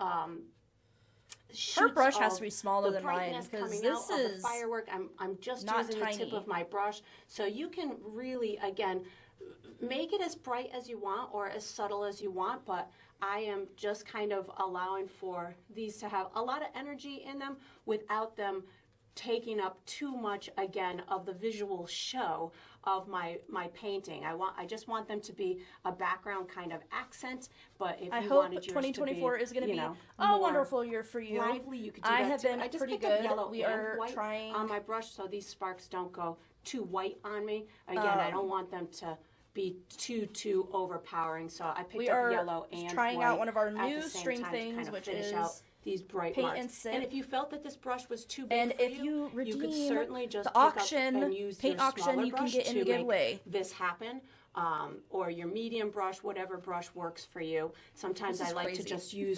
[SPEAKER 1] her brush has to be smaller than mine,
[SPEAKER 2] because this is firework. I'm just using the tip of my brush, so you can really, again, make it as bright as you want or as subtle as you want, but I am just kind of allowing for these to have a lot of energy in them without them taking up too much, again, of the visual show of my painting. I just want them to be a background kind of accent. But if you wanted yours
[SPEAKER 1] 2024
[SPEAKER 2] to be,
[SPEAKER 1] is going to be a wonderful year for you.
[SPEAKER 2] Lively, you could do
[SPEAKER 1] I
[SPEAKER 2] that
[SPEAKER 1] have
[SPEAKER 2] too.
[SPEAKER 1] been
[SPEAKER 2] I just
[SPEAKER 1] pretty
[SPEAKER 2] pick
[SPEAKER 1] good.
[SPEAKER 2] Up yellow
[SPEAKER 1] we
[SPEAKER 2] and
[SPEAKER 1] are
[SPEAKER 2] white
[SPEAKER 1] trying
[SPEAKER 2] on my brush, so these sparks don't go too white on me. Again, I don't want them to be too overpowering. So I picked up yellow and
[SPEAKER 1] trying
[SPEAKER 2] white
[SPEAKER 1] out one of our
[SPEAKER 2] at
[SPEAKER 1] new
[SPEAKER 2] the same
[SPEAKER 1] string
[SPEAKER 2] time
[SPEAKER 1] things,
[SPEAKER 2] to kind of
[SPEAKER 1] which
[SPEAKER 2] finish
[SPEAKER 1] is
[SPEAKER 2] out these bright
[SPEAKER 1] paint
[SPEAKER 2] marks.
[SPEAKER 1] and sip.
[SPEAKER 2] And if you felt that this brush was too big
[SPEAKER 1] and
[SPEAKER 2] for
[SPEAKER 1] if you redeem
[SPEAKER 2] could certainly just
[SPEAKER 1] the auction,
[SPEAKER 2] and use
[SPEAKER 1] paint
[SPEAKER 2] your
[SPEAKER 1] auction, you can get in the giveaway.
[SPEAKER 2] This happen. Or your medium brush, whatever brush works for you. Sometimes I like to just use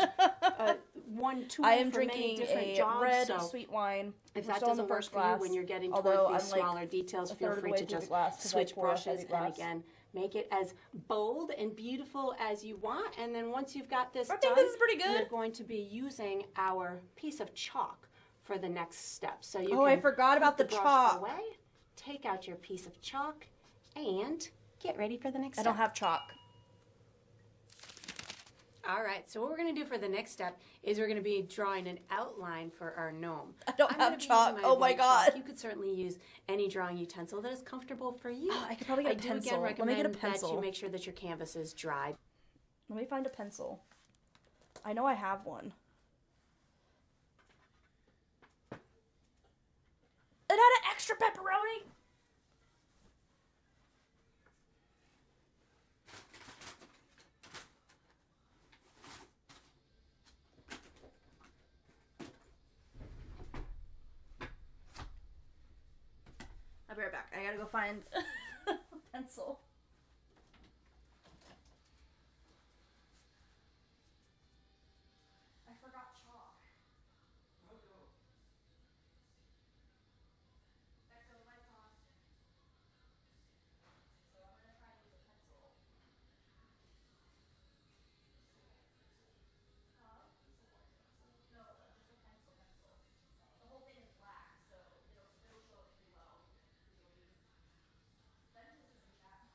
[SPEAKER 2] one tool
[SPEAKER 1] I am
[SPEAKER 2] for many
[SPEAKER 1] drinking
[SPEAKER 2] different
[SPEAKER 1] a
[SPEAKER 2] jobs.
[SPEAKER 1] red
[SPEAKER 2] So
[SPEAKER 1] sweet wine.
[SPEAKER 2] if that doesn't work for you when you're getting towards these smaller details, feel free to just switch brushes and again, make it as bold and beautiful as you want. And then once you've got this done,
[SPEAKER 1] this is pretty good.
[SPEAKER 2] We're going to be using our piece of chalk for the next step. So you can
[SPEAKER 1] I forgot about the
[SPEAKER 2] brush
[SPEAKER 1] chalk.
[SPEAKER 2] away, take out your piece of chalk, and get ready for the next step.
[SPEAKER 1] I don't have chalk.
[SPEAKER 2] All right, so what we're going to do for the next step is we're going to be drawing an outline for our gnome.
[SPEAKER 1] I don't have chalk. Oh my god.
[SPEAKER 2] Chalk. You could certainly use any drawing utensil that is comfortable for you.
[SPEAKER 1] I could probably get a pencil.
[SPEAKER 2] Again
[SPEAKER 1] Let me get a
[SPEAKER 2] recommend
[SPEAKER 1] pencil.
[SPEAKER 2] that you make sure that your canvas is dry.
[SPEAKER 1] Let me find a pencil. I know I have one. It had an extra pepperoni. I'll be right back. I gotta go find a pencil. I forgot chalk. Echo lights on. So I'm gonna try and use a pencil. No, just a pencil. The whole thing is black, so it'll show up pretty well. Ventus is in chat.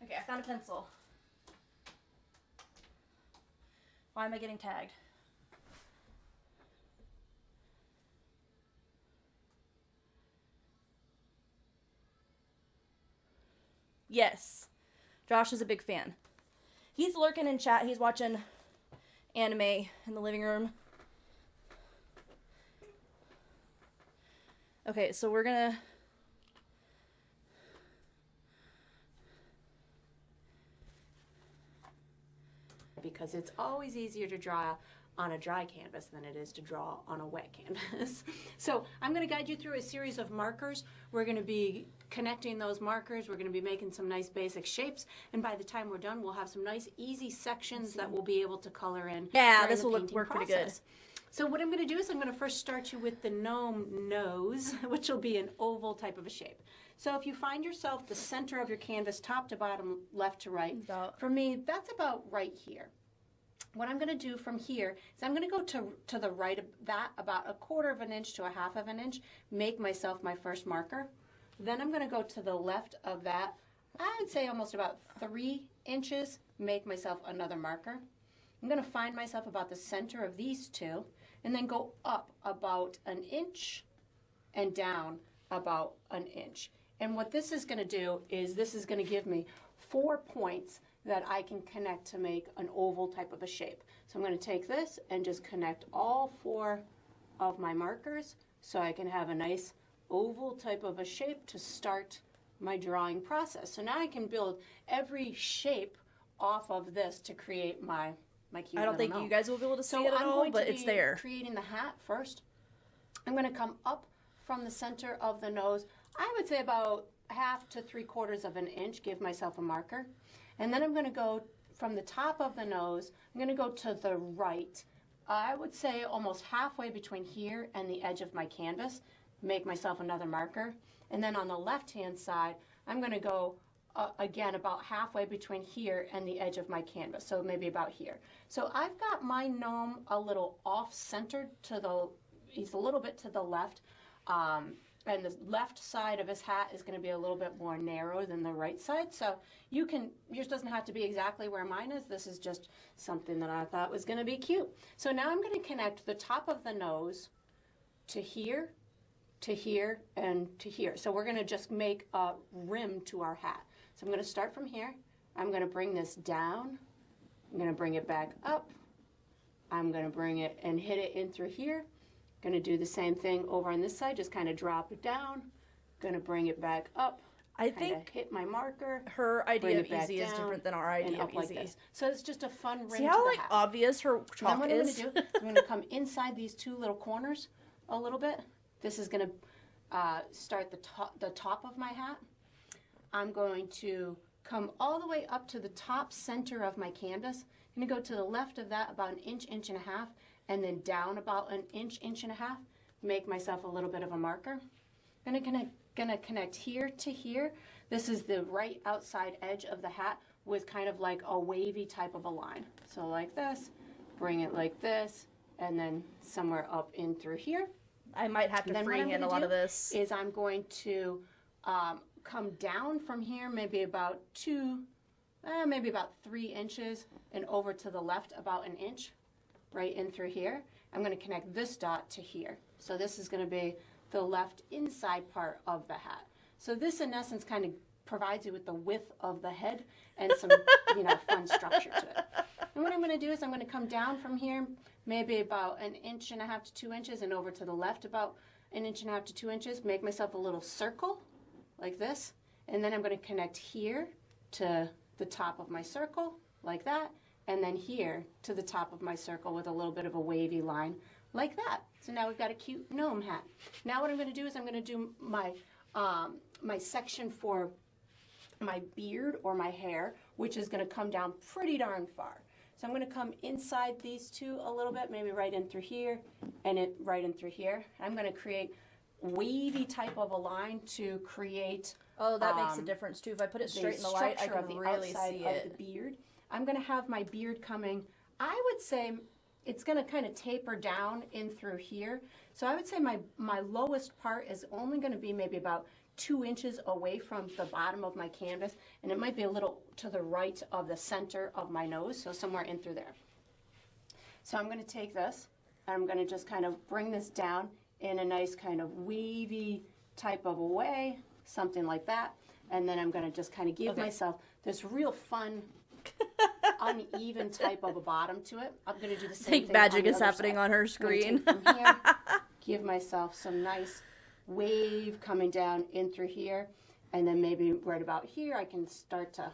[SPEAKER 1] Okay, I found a pencil. Why am I getting tagged? Yes. Josh is a big fan. He's lurking in chat. He's watching anime in the living room. Okay, so we're gonna...
[SPEAKER 2] Because it's always easier to draw on a dry canvas than it is to draw on a wet canvas. So I'm going to guide you through a series of markers. We're going to be connecting those markers. We're going to be making some nice basic shapes. And by the time we're done, we'll have some nice easy sections that we'll be able to color in.
[SPEAKER 1] Yeah, this will work pretty good.
[SPEAKER 2] So what I'm going to do is I'm going to first start you with the gnome nose, which will be an oval type of a shape. So if you find yourself the center of your canvas, top to bottom, left to right, for me, that's about right here. What I'm going to do from here is I'm going to go to the right of that, about 1/4 of an inch to 1/2 of an inch, make myself my first marker. Then I'm going to go to the left of that, I would say almost about 3 inches, make myself another marker. I'm going to find myself about the center of these two, and then go up about 1 inch and down about 1 inch. And what this is going to do is this is going to give me 4 points that I can connect to make an oval type of a shape. So I'm going to take this and just connect all 4 of my markers so I can have a nice oval type of a shape to start my drawing process. So now I can build every shape off of this to create my cute
[SPEAKER 1] I don't think you guys will be able to see it at all, but it's there.
[SPEAKER 2] Creating the hat first. I'm going to come up from the center of the nose, I would say about 1/2 to 3/4 of an inch, give myself a marker. And then I'm going to go from the top of the nose, I'm going to go to the right. I would say almost halfway between here and the edge of my canvas, make myself another marker. And then on the left-hand side, I'm going to go again about halfway between here and the edge of my canvas, so maybe about here. So I've got my gnome a little off-centered he's a little bit to the left. And the left side of his hat is going to be a little bit more narrow than the right side. So yours doesn't have to be exactly where mine is. This is just something that I thought was going to be cute. So now I'm going to connect the top of the nose to here, and to here. So we're going to just make a rim to our hat. So I'm going to start from here. I'm going to bring this down. I'm going to bring it back up. I'm going to bring it and hit it in through here. Going to do the same thing over on this side, just kind of drop it down. Going to bring it back up.
[SPEAKER 1] I think
[SPEAKER 2] hit my marker.
[SPEAKER 1] Her idea of easy is different than our idea of easy.
[SPEAKER 2] Like this. So it's just a fun ring.
[SPEAKER 1] See how like obvious her chalk is?
[SPEAKER 2] I'm going to come inside these 2 little corners a little bit. This is going to start the top of my hat. I'm going to come all the way up to the top center of my canvas. I'm going to go to the left of that about 1 inch, 1.5 inches, and then down about 1 inch, 1.5 inches, make myself a little bit of a marker. I'm gonna connect here to here. This is the right outside edge of the hat with kind of like a wavy type of a line. So like this, bring it like this, and then somewhere up in through here.
[SPEAKER 1] I might have to freehand a lot of this.
[SPEAKER 2] Is I'm going to come down from here, maybe about 3 inches, and over to the left about 1 inch. Right in through here. I'm going to connect this dot to here. So this is going to be the left inside part of the hat. So this in essence kind of provides you with the width of the head and some fun structure to it. And what I'm going to do is I'm going to come down from here maybe about 1.5 inches to 2 inches, and over to the left about 1.5 inches to 2 inches, make myself a little circle like this, and then I'm going to connect here to the top of my circle like that, and then here to the top of my circle with a little bit of a wavy line like that. So now we've got a cute gnome hat. Now what I'm going to do is I'm going to do my my section for my beard or my hair, which is going to come down pretty darn far. So I'm going to come inside these 2 a little bit, maybe right in through here and right in through here. I'm going to create wavy type of a line to create.
[SPEAKER 1] Oh, that makes a difference too. If I put it straight in the light, I can really see it.
[SPEAKER 2] Of the beard. I'm going to have my beard coming, I would say it's going to kind of taper down in through here. So I would say my lowest part is only going to be maybe about 2 inches away from the bottom of my canvas, and it might be a little to the right of the center of my nose, so somewhere in through there. So I'm going to take this, and I'm going to just kind of bring this down in a nice kind of wavy type of a way, something like that, and then I'm going to just kind of give myself this real fun, uneven type of a bottom to it. I'm going to do the same thing.
[SPEAKER 1] Magic is happening on her screen.
[SPEAKER 2] From here, give myself some nice wave coming down in through here, and then maybe right about here I can start to,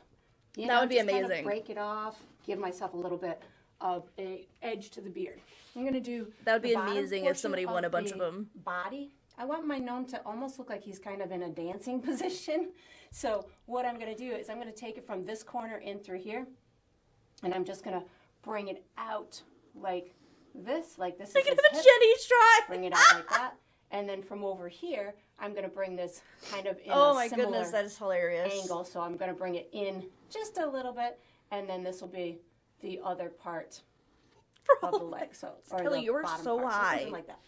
[SPEAKER 1] that would be amazing.
[SPEAKER 2] Kind of break it off, give myself a little bit of a edge to the beard. I'm going to do
[SPEAKER 1] that would be amazing if somebody won a bunch of them.
[SPEAKER 2] Body. I want my gnome to almost look like he's kind of in a dancing position. So what I'm going to do is I'm going to take it from this corner in through here, and I'm just going to bring it out like this. Like this is his hip.
[SPEAKER 1] Jenny try.
[SPEAKER 2] Bring it out like that. And then from over here, I'm going to bring this kind of in a similar
[SPEAKER 1] that is hilarious.
[SPEAKER 2] angle. So I'm going to bring it in just a little bit, and then this will be the other part of the leg. So, or
[SPEAKER 1] Kelly,
[SPEAKER 2] the
[SPEAKER 1] you are
[SPEAKER 2] bottom
[SPEAKER 1] so
[SPEAKER 2] part.
[SPEAKER 1] high.
[SPEAKER 2] So something like that.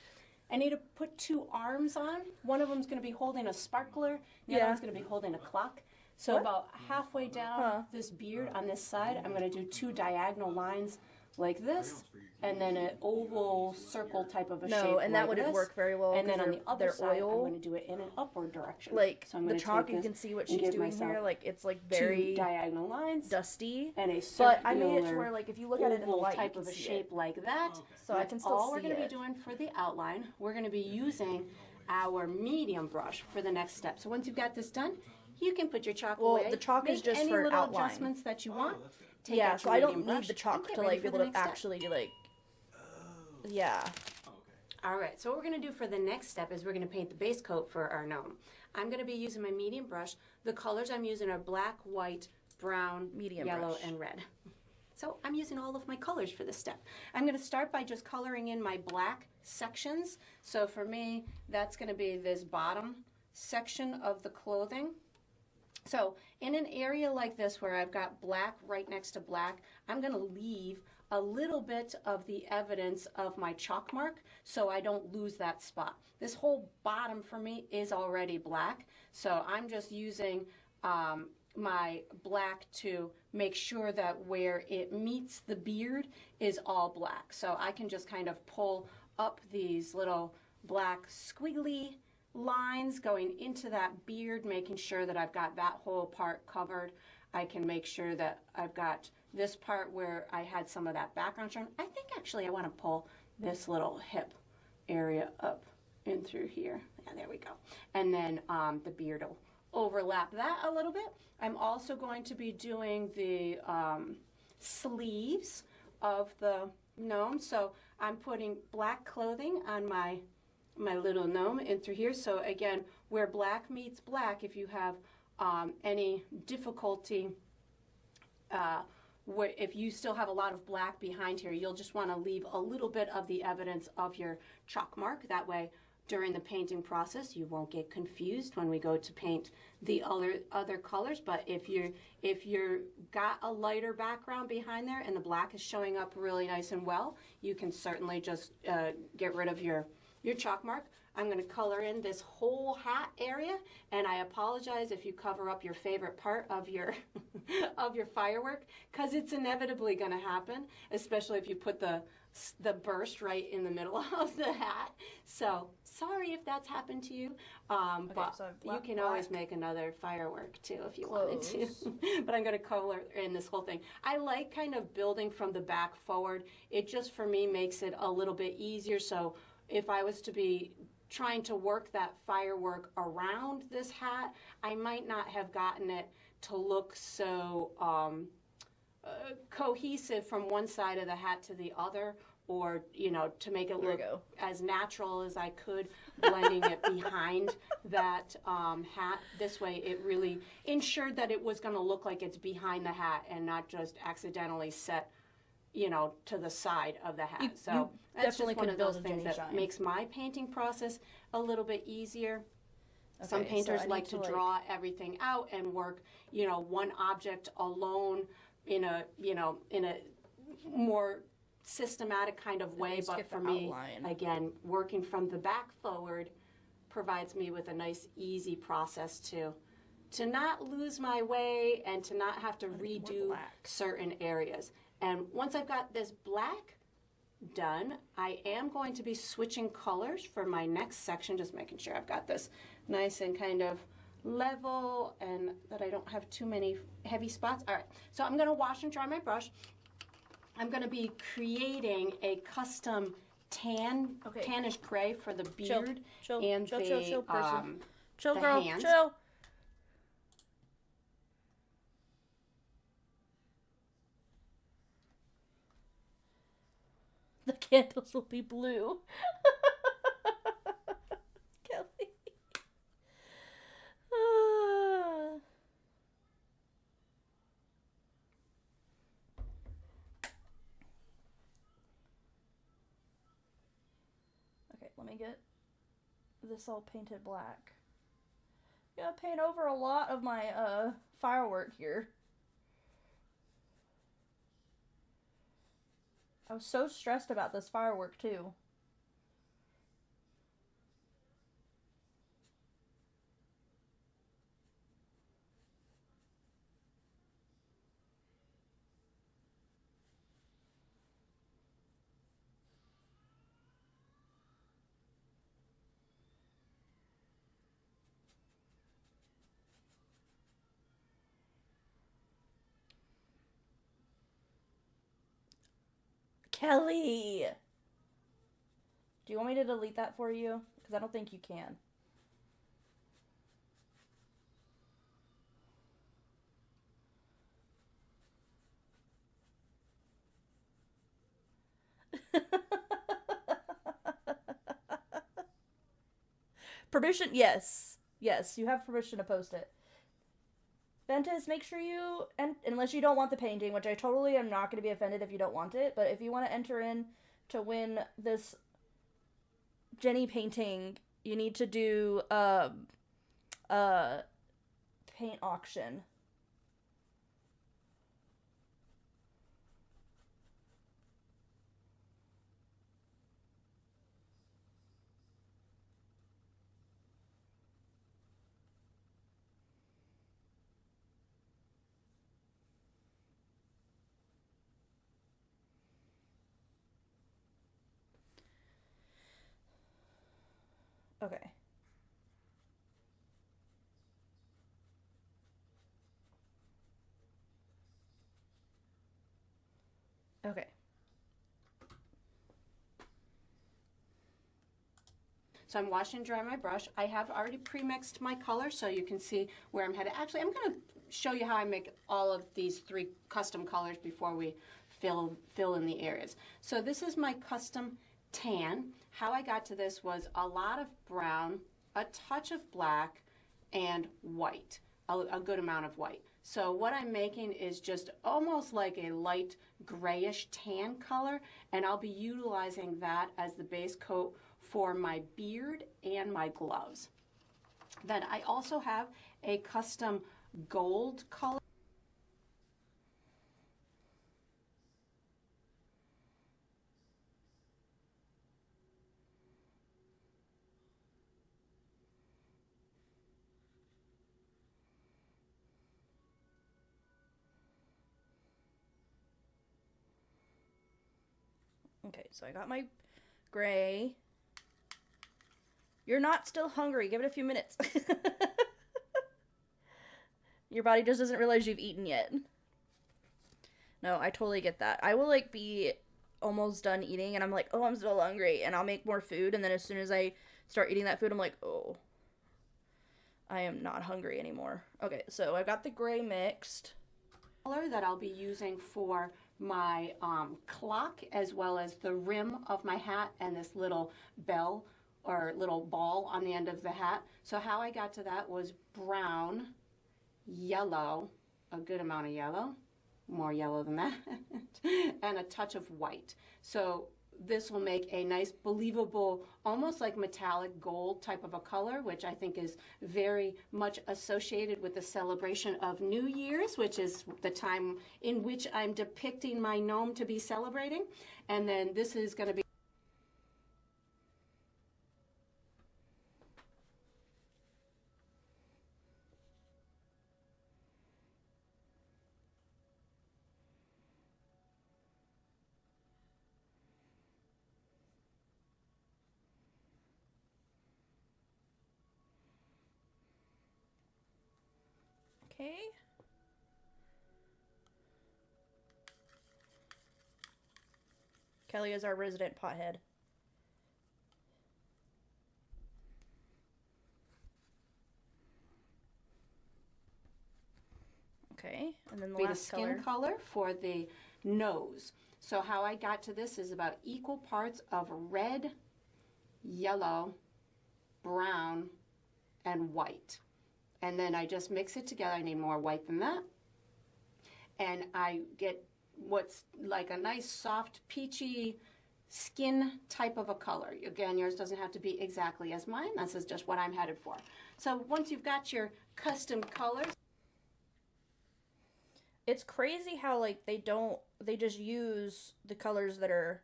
[SPEAKER 2] I need to put 2 arms on. One of them's going to be holding a sparkler. The other one's going to be holding a clock. So about halfway down this beard on this side, I'm going to do 2 diagonal lines like this, and then an oval circle type of a shape.
[SPEAKER 1] No, and that wouldn't work very well.
[SPEAKER 2] And then on the other side,
[SPEAKER 1] oil.
[SPEAKER 2] I'm going to do it in an upward direction.
[SPEAKER 1] Like
[SPEAKER 2] so I'm
[SPEAKER 1] the chalk, you can see what she's doing here. Like it's like very
[SPEAKER 2] 2 diagonal lines,
[SPEAKER 1] dusty.
[SPEAKER 2] and a circular,
[SPEAKER 1] but I made it to where like if you look at it in the light,
[SPEAKER 2] type of a shape like that.
[SPEAKER 1] So I can still
[SPEAKER 2] all
[SPEAKER 1] see
[SPEAKER 2] we're going to
[SPEAKER 1] it.
[SPEAKER 2] be doing for the outline. We're going to be using our medium brush for the next step. So once you've got this done, you can put your chalk away.
[SPEAKER 1] Well, the chalk is just
[SPEAKER 2] any
[SPEAKER 1] for
[SPEAKER 2] little
[SPEAKER 1] outline.
[SPEAKER 2] adjustments that you want. Take
[SPEAKER 1] Yeah,
[SPEAKER 2] out
[SPEAKER 1] so
[SPEAKER 2] your
[SPEAKER 1] I don't
[SPEAKER 2] medium
[SPEAKER 1] need
[SPEAKER 2] brush
[SPEAKER 1] the chalk
[SPEAKER 2] and get
[SPEAKER 1] to
[SPEAKER 2] ready
[SPEAKER 1] like be
[SPEAKER 2] for
[SPEAKER 1] able
[SPEAKER 2] the
[SPEAKER 1] to
[SPEAKER 2] next step.
[SPEAKER 1] actually like. Yeah.
[SPEAKER 2] All right, so what we're going to do for the next step is we're going to paint the base coat for our gnome. I'm going to be using my medium brush. The colors I'm using are black, white, brown,
[SPEAKER 1] Medium
[SPEAKER 2] yellow,
[SPEAKER 1] brush.
[SPEAKER 2] and red. So I'm using all of my colors for this step. I'm going to start by just coloring in my black sections. So for me, that's going to be this bottom section of the clothing. So in an area like this where I've got black right next to black, I'm going to leave a little bit of the evidence of my chalk mark so I don't lose that spot. This whole bottom for me is already black, so I'm just using my black to make sure that where it meets the beard is all black. So I can just kind of pull up these little black squiggly lines going into that beard, making sure that I've got that whole part covered. I can make sure that I've got this part where I had some of that background shown. I think actually I want to pull this little hip area up in through here. Yeah, there we go. And then the beard will overlap that a little bit. I'm also going to be doing the sleeves of the gnome. So I'm putting black clothing on my little gnome in through here. So again, where black meets black, if you have any difficulty if you still have a lot of black behind here, you'll just want to leave a little bit of the evidence of your chalk mark. That way, during the painting process, you won't get confused when we go to paint the other colors. But if you're got a lighter background behind there and the black is showing up really nice and well, you can certainly just get rid of your chalk mark. I'm going to color in this whole hat area, and I apologize if you cover up your favorite part of your of your firework, because it's inevitably going to happen, especially if you put the burst right in the middle of the hat. So sorry if that's happened to you, but so you can always make another firework too if you wanted to. But I'm going to color in this whole thing. I like kind of building from the back forward. It just for me makes it a little bit easier. So if I was to be trying to work that firework around this hat, I might not have gotten it to look so cohesive from one side of the hat to the other, or to make it look as natural as I could, blending it behind that hat. This way it really ensured that it was going to look like it's behind the hat and not just accidentally set to the side of the hat. So that's just one of those things that makes my painting process a little bit easier. Okay, some painters like to draw everything out and work, one object alone in a more systematic kind of way. But for me, again, working from the back forward provides me with a nice, easy process to not lose my way and to not have to redo certain areas. And once I've got this black done, I am going to be switching colors for my next section, just making sure I've got this nice and kind of level and that I don't have too many heavy spots. All right, so I'm going to wash and dry my brush. I'm going to be creating a custom tannish gray for the beard and
[SPEAKER 1] chill, person. Chill,
[SPEAKER 2] the
[SPEAKER 1] girl,
[SPEAKER 2] hands.
[SPEAKER 1] chill. The candles will be blue. Kelly. Okay, let me get this all painted black. Gotta paint over a lot of my firework here. I was so stressed about this firework too. Kelly! Do you want me to delete that for you? Because I don't think you can. Permission? Yes. Yes, you have permission to post it. Ventus, make sure you, and unless you don't want the painting, which I totally am not going to be offended if you don't want it, but if you want to enter in to win this Jenny painting, you need to do paint auction. Okay. Okay.
[SPEAKER 2] So I'm washing and drying my brush. I have already pre-mixed my color so you can see where I'm headed. Actually, I'm going to show you how I make all of these 3 custom colors before we fill in the areas. So this is my custom tan. How I got to this was a lot of brown, a touch of black, and white, a good amount of white. So what I'm making is just almost like a light grayish tan color, and I'll be utilizing that as the base coat for my beard and my gloves. Then I also have a custom gold color.
[SPEAKER 1] Okay, so I got my gray. You're not still hungry. Give it a few minutes. Your body just doesn't realize you've eaten yet. No, I totally get that. I will, like, be almost done eating, and I'm like, oh, I'm still hungry, and I'll make more food, and then as soon as I start eating that food, I'm like, oh, I am not hungry anymore. Okay, so I've got the gray mixed.
[SPEAKER 2] Color that I'll be using for my clock, as well as the rim of my hat and this little bell or little ball on the end of the hat. So how I got to that was brown, yellow, a good amount of yellow, more yellow than that, and a touch of white. So this will make a nice, believable, almost like metallic gold type of a color, which I think is very much associated with the celebration of New Year's, which is the time in which I'm depicting my gnome to be celebrating. And then this is going to be
[SPEAKER 1] Okay. Kelly is our resident pothead. Okay, and then the last color.
[SPEAKER 2] The skin color for the nose. So how I got to this is about equal parts of red, yellow, brown, and white. And then I just mix it together. I need more white than that. And I get what's like a nice soft peachy skin type of a color. Again, yours doesn't have to be exactly as mine. This is just what I'm headed for. So once you've got your custom colors.
[SPEAKER 1] It's crazy how like they just use the colors that are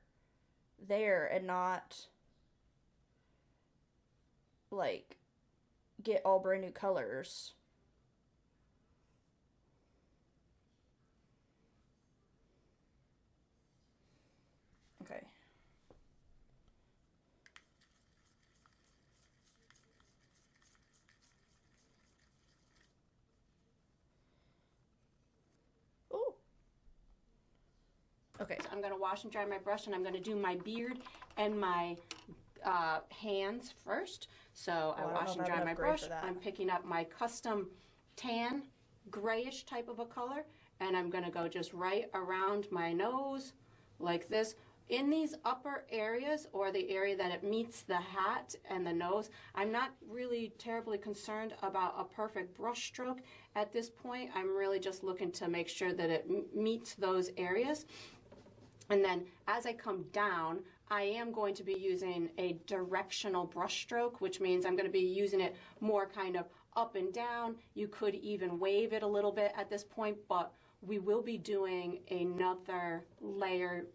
[SPEAKER 1] there and not like get all brand new colors. Okay. Ooh. Okay.
[SPEAKER 2] So I'm going to wash and dry my brush, and I'm going to do my beard and my hands first. So I wash and dry my brush. I'm picking up my custom tan, grayish type of a color, and I'm going to go just right around my nose like this. In these upper areas, or the area that it meets the hat and the nose, I'm not really terribly concerned about a perfect brush stroke at this point. I'm really just looking to make sure that it meets those areas. And then as I come down, I am going to be using a directional brush stroke, which means I'm going to be using it more kind of up and down. You could even wave it a little bit at this point, but we will be doing another layer,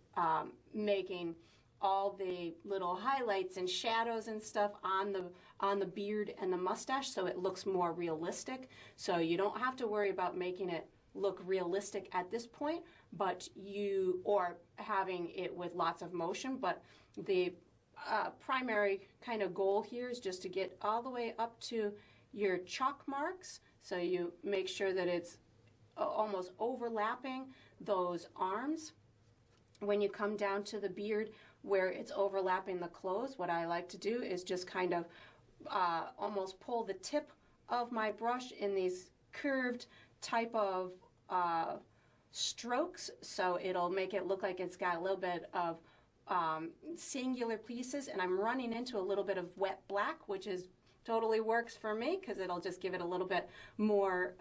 [SPEAKER 2] making all the little highlights and shadows and stuff on the beard and the mustache, so it looks more realistic. So you don't have to worry about making it look realistic at this point, but or having it with lots of motion. But the primary kind of goal here is just to get all the way up to your chalk marks, so you make sure that it's almost overlapping those arms. When you come down to the beard where it's overlapping the clothes, what I like to do is just kind of almost pull the tip of my brush in these curved type of strokes, so it'll make it look like it's got a little bit of singular pieces, and I'm running into a little bit of wet black, which is totally works for me because it'll just give it a little bit more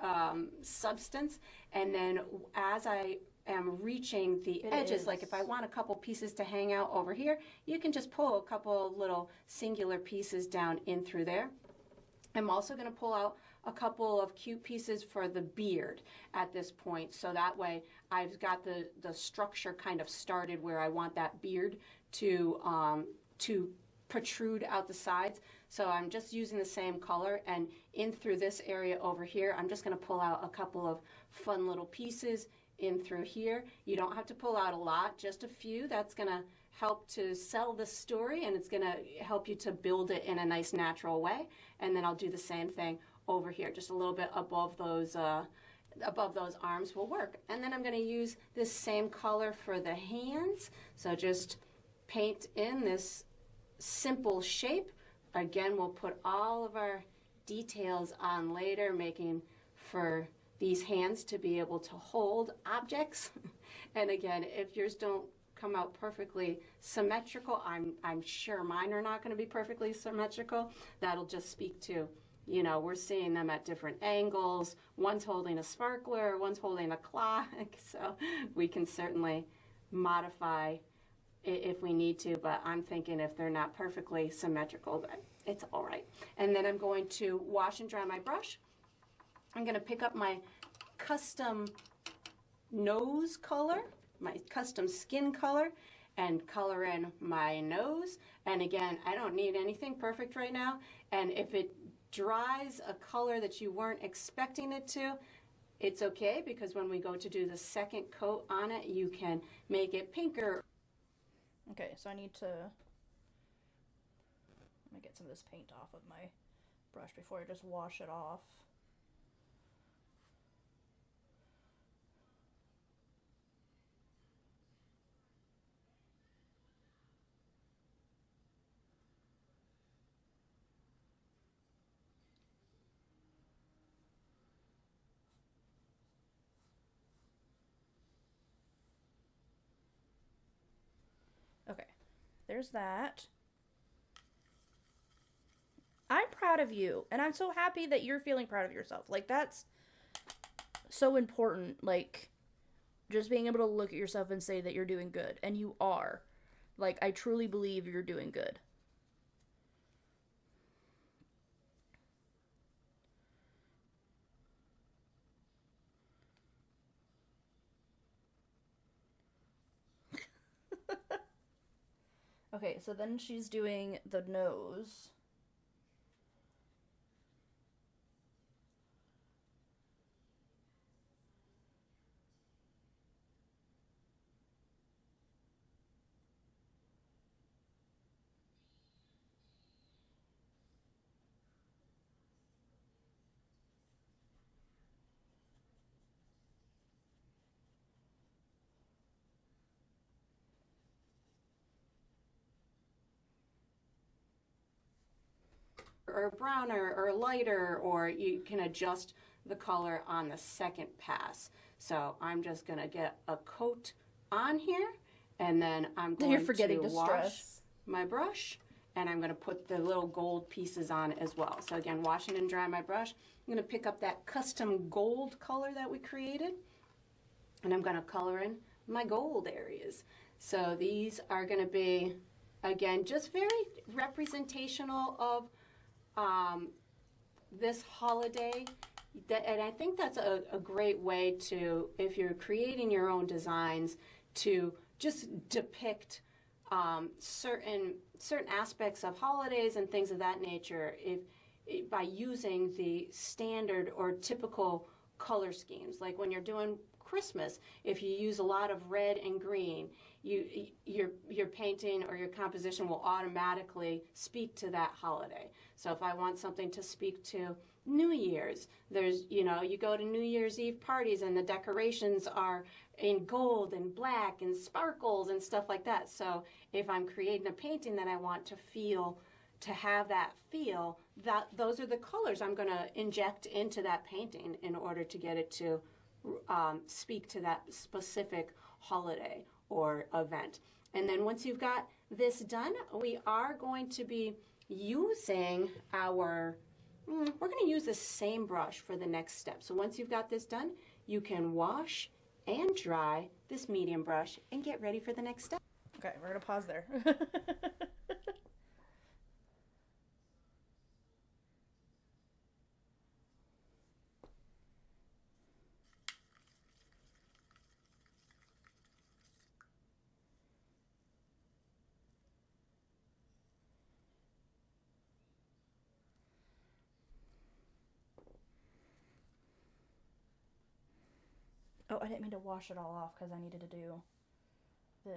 [SPEAKER 2] substance. And then as I am reaching the edges, like if I want a couple pieces to hang out over here, you can just pull a couple little singular pieces down in through there. I'm also going to pull out a couple of cute pieces for the beard at this point, so that way I've got the structure kind of started where I want that beard to protrude out the sides. So I'm just using the same color, and in through this area over here, I'm just going to pull out a couple of fun little pieces in through here. You don't have to pull out a lot, just a few. That's going to help to sell the story, and it's going to help you to build it in a nice natural way. And then I'll do the same thing over here, just a little bit above those arms will work. And then I'm going to use this same color for the hands. So just paint in this simple shape. Again, we'll put all of our details on later, making for these hands to be able to hold objects. And again, if yours don't come out perfectly symmetrical, I'm sure mine are not going to be perfectly symmetrical. That'll just speak to, you know, we're seeing them at different angles. One's holding a sparkler, one's holding a clock. So we can certainly modify if we need to, but I'm thinking if they're not perfectly symmetrical, then it's all right. And then I'm going to wash and dry my brush. I'm going to pick up my custom nose color, my custom skin color, and color in my nose. And again, I don't need anything perfect right now. And if it dries a color that you weren't expecting it to, it's okay, because when we go to do the second coat on it, you can make it pinker.
[SPEAKER 1] Okay, so I need to, let me get some of this paint off of my brush before I just wash it off. Okay, there's that. I'm proud of you, and I'm so happy that you're feeling proud of yourself. Like, that's so important. Like, just being able to look at yourself and say that you're doing good, and you are. Like, I truly believe you're doing good. Okay, so then she's doing the nose.
[SPEAKER 2] Or browner or lighter, or you can adjust the color on the second pass. So I'm just going to get a coat on here, and then I'm going to wash my brush, and I'm going to put the little gold pieces on as well. So again, washing and dry my brush. I'm going to pick up that custom gold color that we created, and I'm going to color in my gold areas. So these are going to be, again, just very representational of this holiday. And I think that's a great way to, if you're creating your own designs, to just depict certain aspects of holidays and things of that nature, if by using the standard or typical color schemes. Like when you're doing Christmas, if you use a lot of red and green, your painting or your composition will automatically speak to that holiday. So if I want something to speak to New Year's, there's, you go to New Year's Eve parties and the decorations are in gold and black and sparkles and stuff like that. So if I'm creating a painting that I want to have that feel, those are the colors I'm going to inject into that painting in order to get it to speak to that specific holiday or event. And then once you've got this done, we are going to be using we're going to use the same brush for the next step. So once you've got this done, you can wash and dry this medium brush and get ready for the next step.
[SPEAKER 1] Okay, we're going to pause there. Oh, I didn't mean to wash it all off because I needed to do this.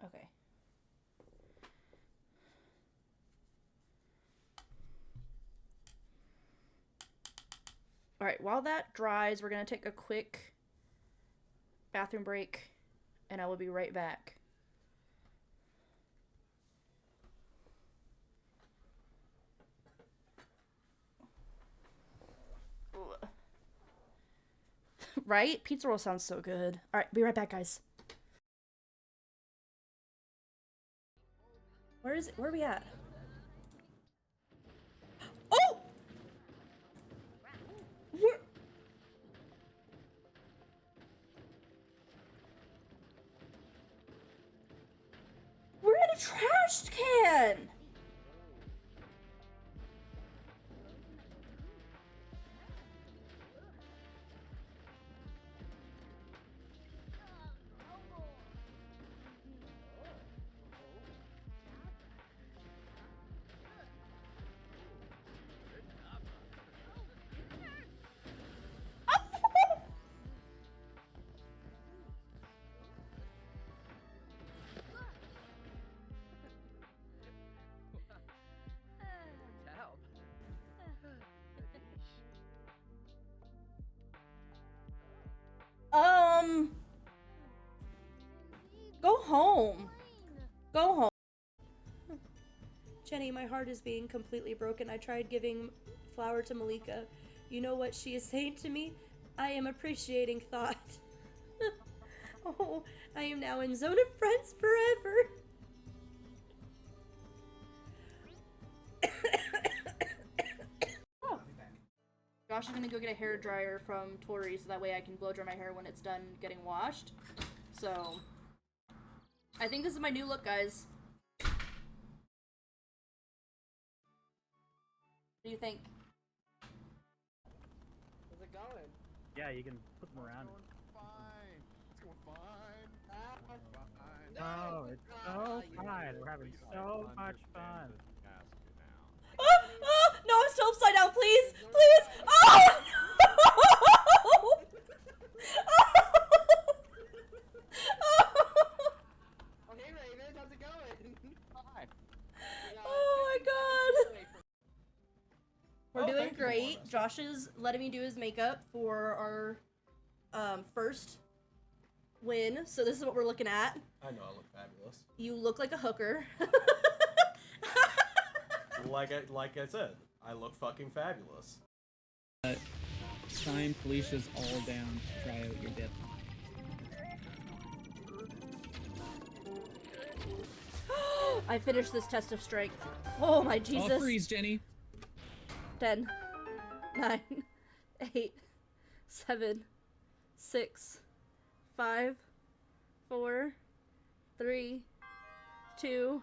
[SPEAKER 1] Okay. All right, while that dries, we're going to take a quick bathroom break, and I will be right back. Right? Pizza roll sounds so good. All right, be right back, guys. Where is it? Where are we at? Oh! We're in a trash can! Go home. Go home. Jenny, my heart is being completely broken. I tried giving flower to Malika. You know what she is saying to me? I am appreciating thought. Oh, I am now in zone of friends forever. Oh. Josh is gonna go get a hair dryer from Tori so that way I can blow dry my hair when it's done getting washed. So, I think this is my new look, guys. What do you think?
[SPEAKER 3] How's it going?
[SPEAKER 4] Yeah, you can put them around.
[SPEAKER 3] It's going fine.
[SPEAKER 4] No, it's so fine. We're having so much fun.
[SPEAKER 1] No, I'm still upside down, please! Please! Oh!
[SPEAKER 3] Oh, hey Raven, how's it going? Hi.
[SPEAKER 1] Oh my god! We're doing great. Josh is letting me do his makeup for our first win. So this is what we're looking at.
[SPEAKER 3] I know I look fabulous.
[SPEAKER 1] You look like a hooker.
[SPEAKER 3] like I said, I look fucking fabulous.
[SPEAKER 5] Sign Felicia's all down to try out your dip.
[SPEAKER 1] I finished this test of strength. Oh my Jesus.
[SPEAKER 5] I'll freeze, Jenny.
[SPEAKER 1] 10, 9, 8, 7, 6, 5, 4, 3, 2,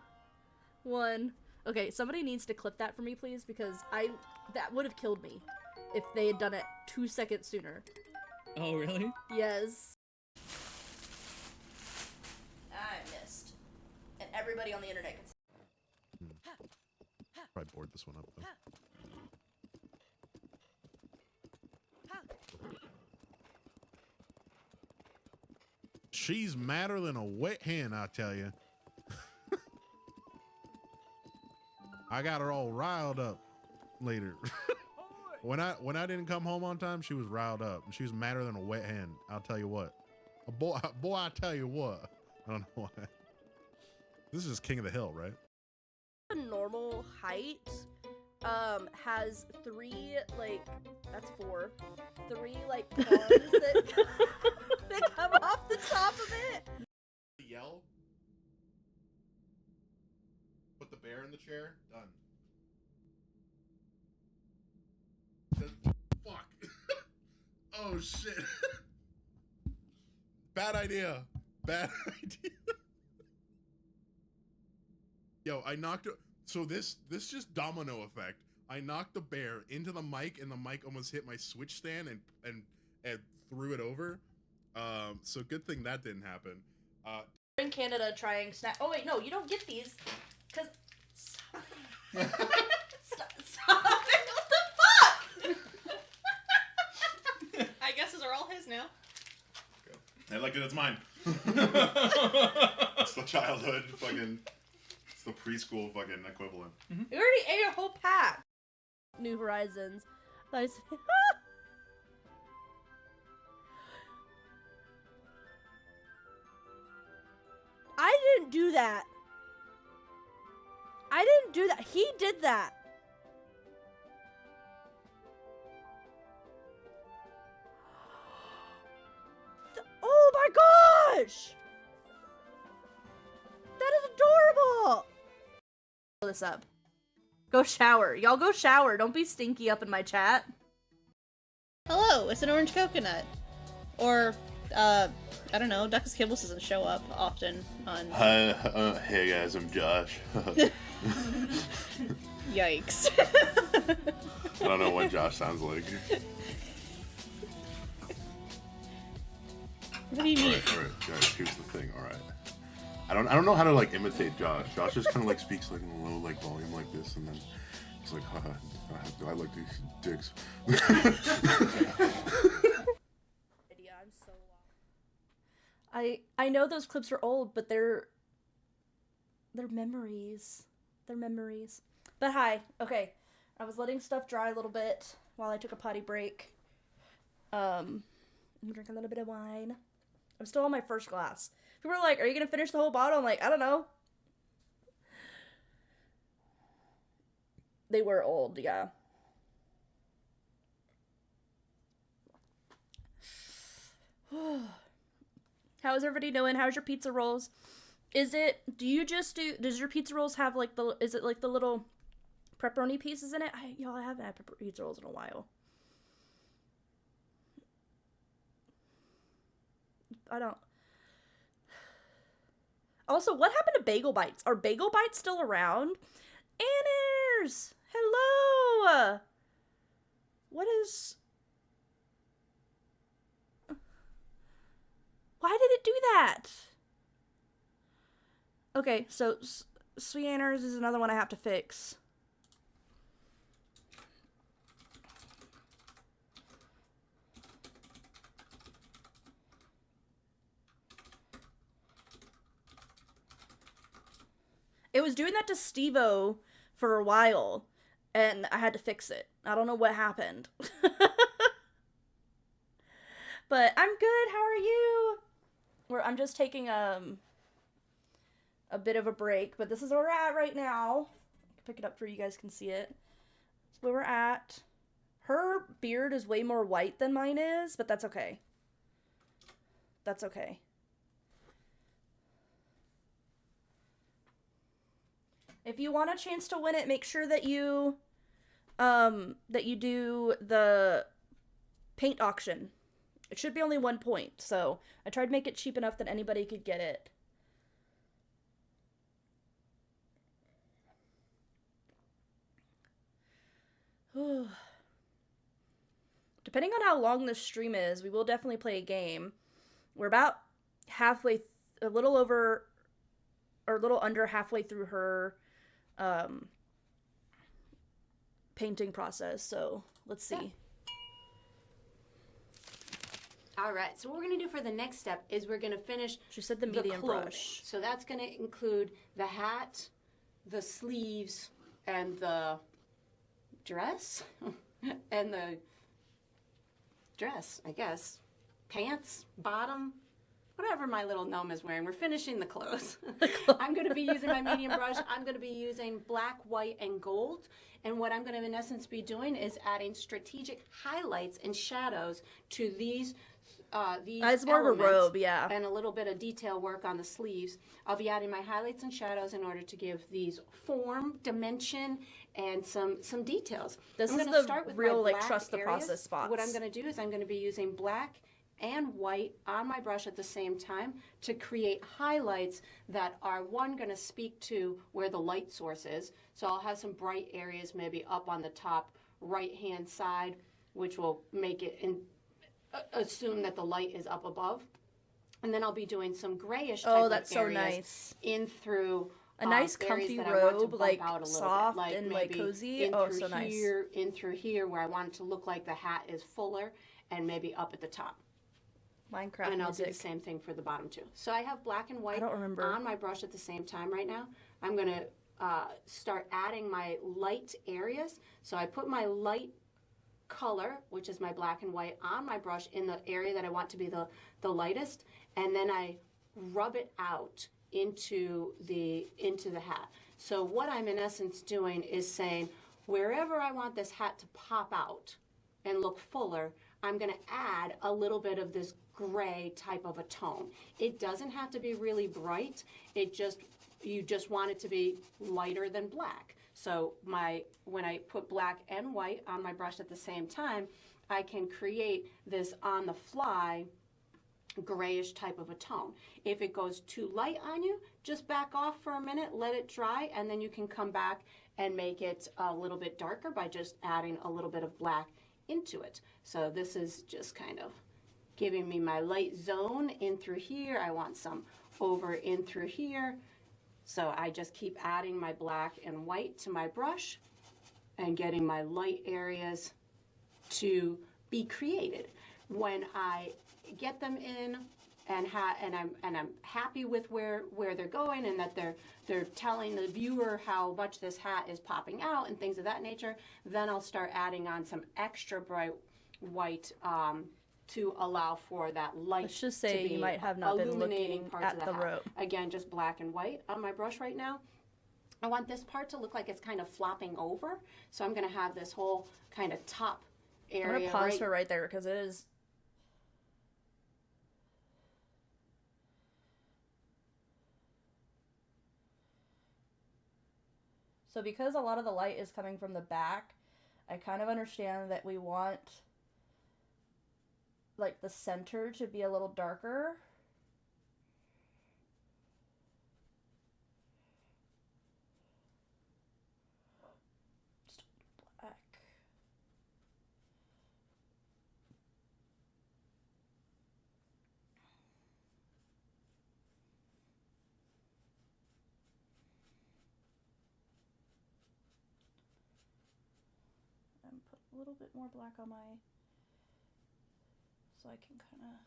[SPEAKER 1] 1. Okay, somebody needs to clip that for me, please, because that would have killed me if they had done it 2 seconds sooner.
[SPEAKER 5] Oh, really?
[SPEAKER 1] Yes. I missed. And everybody on the internet can see.
[SPEAKER 6] Probably board this one up, though. She's madder than a wet hen, I tell you. I got her all riled up later. when I didn't come home on time, she was riled up, and she was madder than a wet hen. I'll tell you what. Boy, I tell you what. I don't know why. This is King of the Hill, right?
[SPEAKER 1] A normal height has 3, like, that's 4. 3, like, cars that come off the top of it.
[SPEAKER 6] Yell. Put the bear in the chair. Done. Fuck. Oh shit. Bad idea. Bad idea. Yo, I knocked it. So this just domino effect. I knocked the bear into the mic, and the mic almost hit my switch stand and threw it over. So good thing that didn't happen.
[SPEAKER 1] We're in Canada trying snack. Oh wait, no, you don't get these, cause. Stop it! What the fuck?
[SPEAKER 2] I guess those are all his now.
[SPEAKER 6] I like it. It's mine. It's the childhood fucking. It's the preschool fucking equivalent.
[SPEAKER 1] You already ate a whole pack. New Horizons. Nice. I didn't do that. I didn't do that. He did that. Oh my gosh! That is adorable! Pull this up. Go shower. Y'all go shower. Don't be stinky up in my chat.
[SPEAKER 7] Hello, it's an orange coconut. Or, I don't know, Duckus Kibbles doesn't show up often on...
[SPEAKER 6] Hi, hey guys, I'm Josh.
[SPEAKER 7] Yikes.
[SPEAKER 6] I don't know what Josh sounds like.
[SPEAKER 7] What do you mean?
[SPEAKER 6] Alright, guys, here's the thing, alright. I don't know how to like imitate Josh. Josh just kind of like speaks like in a low like volume like this, and then it's like, haha, I like these dicks.
[SPEAKER 1] I'm so lost. I know those clips are old, but they're memories. They're memories. But hi, okay. I was letting stuff dry a little bit while I took a potty break. I'm drinking a little bit of wine. I'm still on my first glass. People are like, are you gonna finish the whole bottle? I'm like, I don't know. They were old, yeah. How is everybody doing? How's your pizza rolls? Does your pizza rolls have like is it like the little pepperoni pieces in it? I haven't had pizza rolls in a while. I don't. Also, what happened to Bagel Bites? Are Bagel Bites still around? Anners! Hello! What is... Why did it do that? Okay, so Sweet Anners is another one I have to fix. It was doing that to Steve-O for a while, and I had to fix it. I don't know what happened. But I'm good. How are you? I'm just taking a bit of a break, but this is where we're at right now. Pick it up so you guys can see it. That's where we're at. Her beard is way more white than mine is, but that's okay. That's okay. If you want a chance to win it, make sure that you do the paint auction. It should be only 1 point, so I tried to make it cheap enough that anybody could get it. Depending on how long this stream is, we will definitely play a game. We're about halfway, a little over, or a little under halfway through her painting process, so let's see.
[SPEAKER 2] All right, so what we're going to do for the next step is we're going to finish
[SPEAKER 1] She said the medium brush.
[SPEAKER 2] So that's going to include the hat, the sleeves, and the dress, and the dress, I guess, pants, bottom, whatever my little gnome is wearing. We're finishing the clothes. I'm going to be using my medium brush. I'm going to be using black, white, and gold. And what I'm going to, in essence, be doing is adding strategic highlights and shadows to these
[SPEAKER 1] it's more of a robe, yeah.
[SPEAKER 2] And a little bit of detail work on the sleeves. I'll be adding my highlights and shadows in order to give these form, dimension, and some details.
[SPEAKER 1] This is the start with real, like, trust the process spots.
[SPEAKER 2] What I'm going to do is I'm going to be using black and white on my brush at the same time to create highlights that are, one, going to speak to where the light source is. So I'll have some bright areas maybe up on the top right-hand side, which will make it assume that the light is up above. And then I'll be doing some grayish type of
[SPEAKER 1] that's
[SPEAKER 2] areas
[SPEAKER 1] so nice.
[SPEAKER 2] In through
[SPEAKER 1] a nice comfy robe, like soft
[SPEAKER 2] like
[SPEAKER 1] and like cozy.
[SPEAKER 2] Oh,
[SPEAKER 1] so nice.
[SPEAKER 2] In through here where I want it to look like the hat is fuller, and maybe up at the top.
[SPEAKER 1] Minecraft
[SPEAKER 2] and I'll
[SPEAKER 1] music.
[SPEAKER 2] do the same thing for the bottom too. So I have black and white
[SPEAKER 1] I don't remember.
[SPEAKER 2] on my brush at the same time right now. I'm going to start adding my light areas. So I put my light color, which is my black and white, on my brush in the area that I want to be the lightest, and then I rub it out into the hat. So what I'm in essence doing is saying, wherever I want this hat to pop out and look fuller, I'm going to add a little bit of this gray type of a tone. It doesn't have to be really bright. You just want it to be lighter than black. So when I put black and white on my brush at the same time, I can create this on the fly grayish type of a tone. If it goes too light on you, just back off for a minute, let it dry, and then you can come back and make it a little bit darker by just adding a little bit of black into it. So this is just kind of giving me my light zone in through here. I want some over in through here. So I just keep adding my black and white to my brush and getting my light areas to be created. When I get them in and I'm happy with where they're going and that they're telling the viewer how much this hat is popping out and things of that nature, then I'll start adding on some extra bright white to allow for that light.
[SPEAKER 1] Let's just say you might have not been looking at the rope.
[SPEAKER 2] Again, just black and white on my brush right now. I want this part to look like it's kind of flopping over, so I'm going to have this whole kind of top area.
[SPEAKER 1] I'm going to pause her right there because it is. So because a lot of the light is coming from the back, I kind of understand that we want like the center to be a little darker. Just black. And put a little bit more black on my, so I can kind of.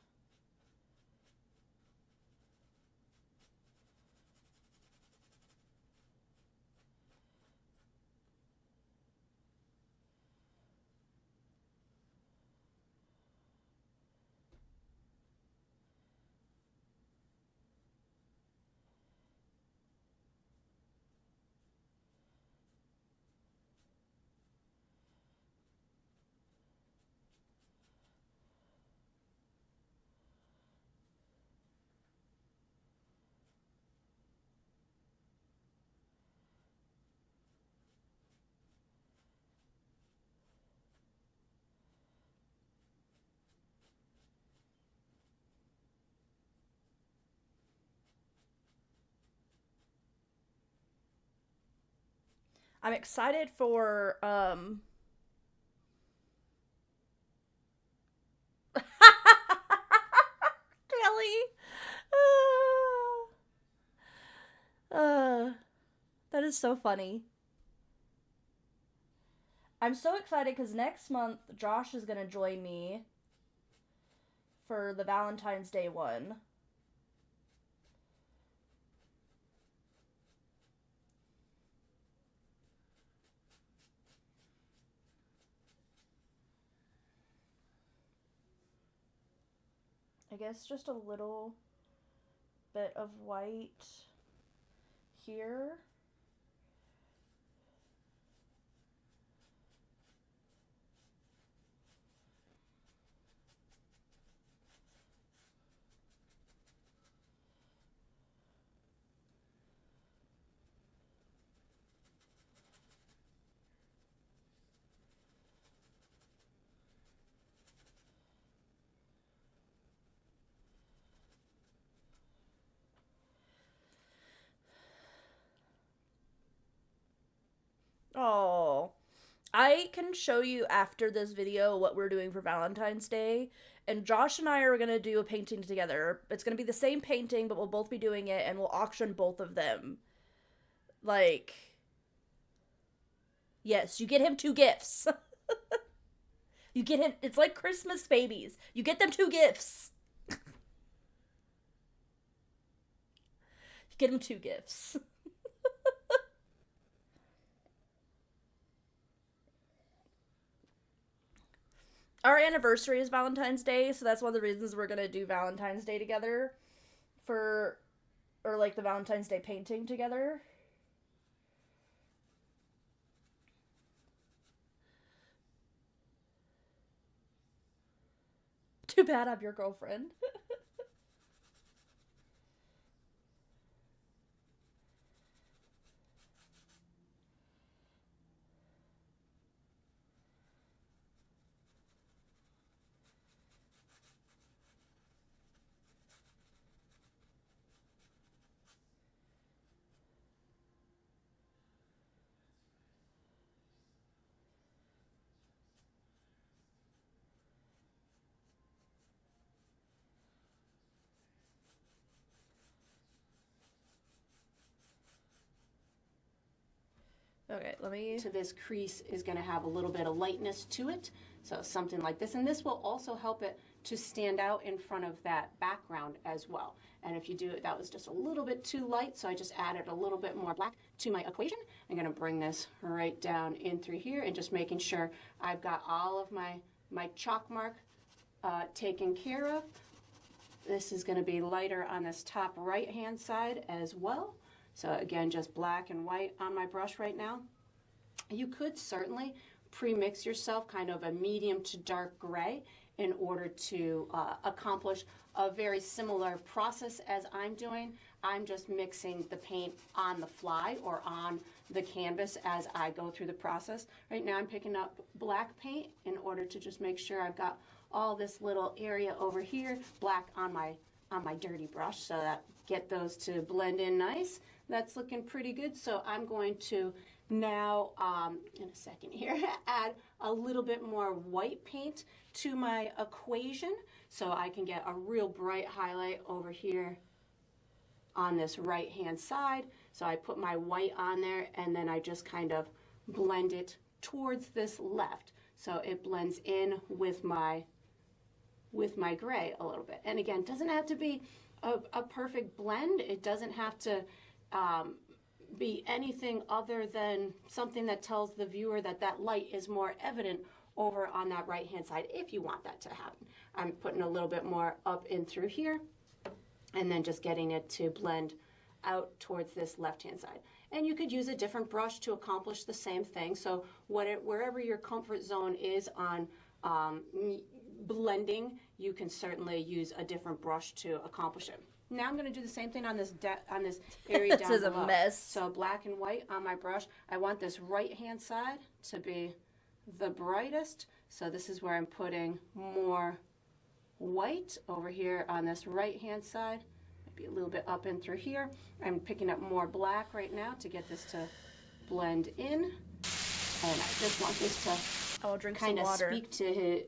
[SPEAKER 1] I'm excited for Kelly. That is so funny. I'm so excited because next month Josh is gonna join me for the Valentine's Day one. I guess just a little bit of white here. Oh, I can show you after this video what we're doing for Valentine's Day. And Josh and I are going to do a painting together. It's going to be the same painting, but we'll both be doing it and we'll auction both of them. Like, yes, you get him 2 gifts. You get him, it's like Christmas babies. You get them 2 gifts. You get him 2 gifts. Our anniversary is Valentine's Day, so that's one of the reasons we're gonna do Valentine's Day together or like the Valentine's Day painting together. Too bad I'm your girlfriend. Okay, let me...
[SPEAKER 2] To this crease is going to have a little bit of lightness to it, so something like this. And this will also help it to stand out in front of that background as well. And if you do it, that was just a little bit too light, so I just added a little bit more black to my equation. I'm going to bring this right down in through here and just making sure I've got all of my chalk mark taken care of. This is going to be lighter on this top right-hand side as well. So again, just black and white on my brush right now. You could certainly pre-mix yourself kind of a medium to dark gray in order to accomplish a very similar process as I'm doing. I'm just mixing the paint on the fly or on the canvas as I go through the process. Right now I'm picking up black paint in order to just make sure I've got all this little area over here black on my dirty brush, so that get those to blend in nice. That's looking pretty good. So I'm going to now, in a second here, add a little bit more white paint to my equation so I can get a real bright highlight over here on this right hand side. So I put my white on there and then I just kind of blend it towards this left so it blends in with my gray a little bit. And again, it doesn't have to be a perfect blend. It doesn't have to be anything other than something that tells the viewer that that light is more evident over on that right hand side if you want that to happen. I'm putting a little bit more up in through here and then just getting it to blend out towards this left hand side. And you could use a different brush to accomplish the same thing. So wherever your comfort zone is on blending, you can certainly use a different brush to accomplish it. Now I'm going to do the same thing on this area down below.
[SPEAKER 1] This is a mess.
[SPEAKER 2] So black and white on my brush. I want this right hand side to be the brightest. So this is where I'm putting more white over here on this right hand side. Maybe a little bit up in through here. I'm picking up more black right now to get this to blend in. And I just want this to
[SPEAKER 1] I'll drink
[SPEAKER 2] kind
[SPEAKER 1] some
[SPEAKER 2] of
[SPEAKER 1] water.
[SPEAKER 2] speak to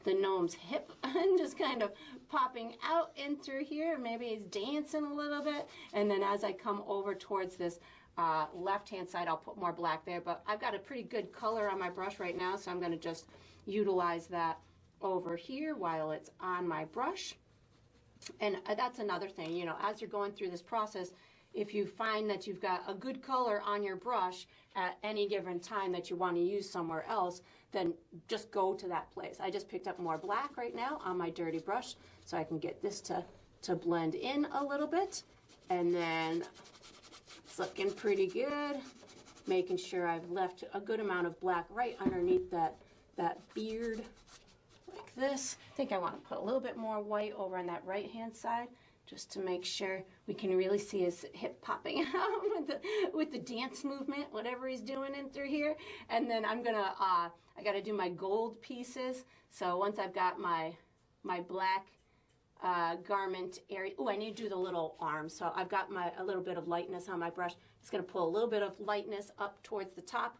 [SPEAKER 2] the gnome's hip and just kind of popping out in through here. Maybe he's dancing a little bit. And then as I come over towards this left-hand side, I'll put more black there. But I've got a pretty good color on my brush right now, so I'm going to just utilize that over here while it's on my brush. And that's another thing, you know, as you're going through this process, if you find that you've got a good color on your brush at any given time that you want to use somewhere else, then just go to that place. I just picked up more black right now on my dirty brush so I can get this to blend in a little bit. And then it's looking pretty good. Making sure I've left a good amount of black right underneath that beard like this. I think I want to put a little bit more white over on that right hand side just to make sure we can really see his hip popping out with the dance movement, whatever he's doing in through here. And then I'm gonna, I gotta do my gold pieces. So once I've got my black garment area, oh, I need to do the little arms. So I've got a little bit of lightness on my brush. Just gonna pull a little bit of lightness up towards the top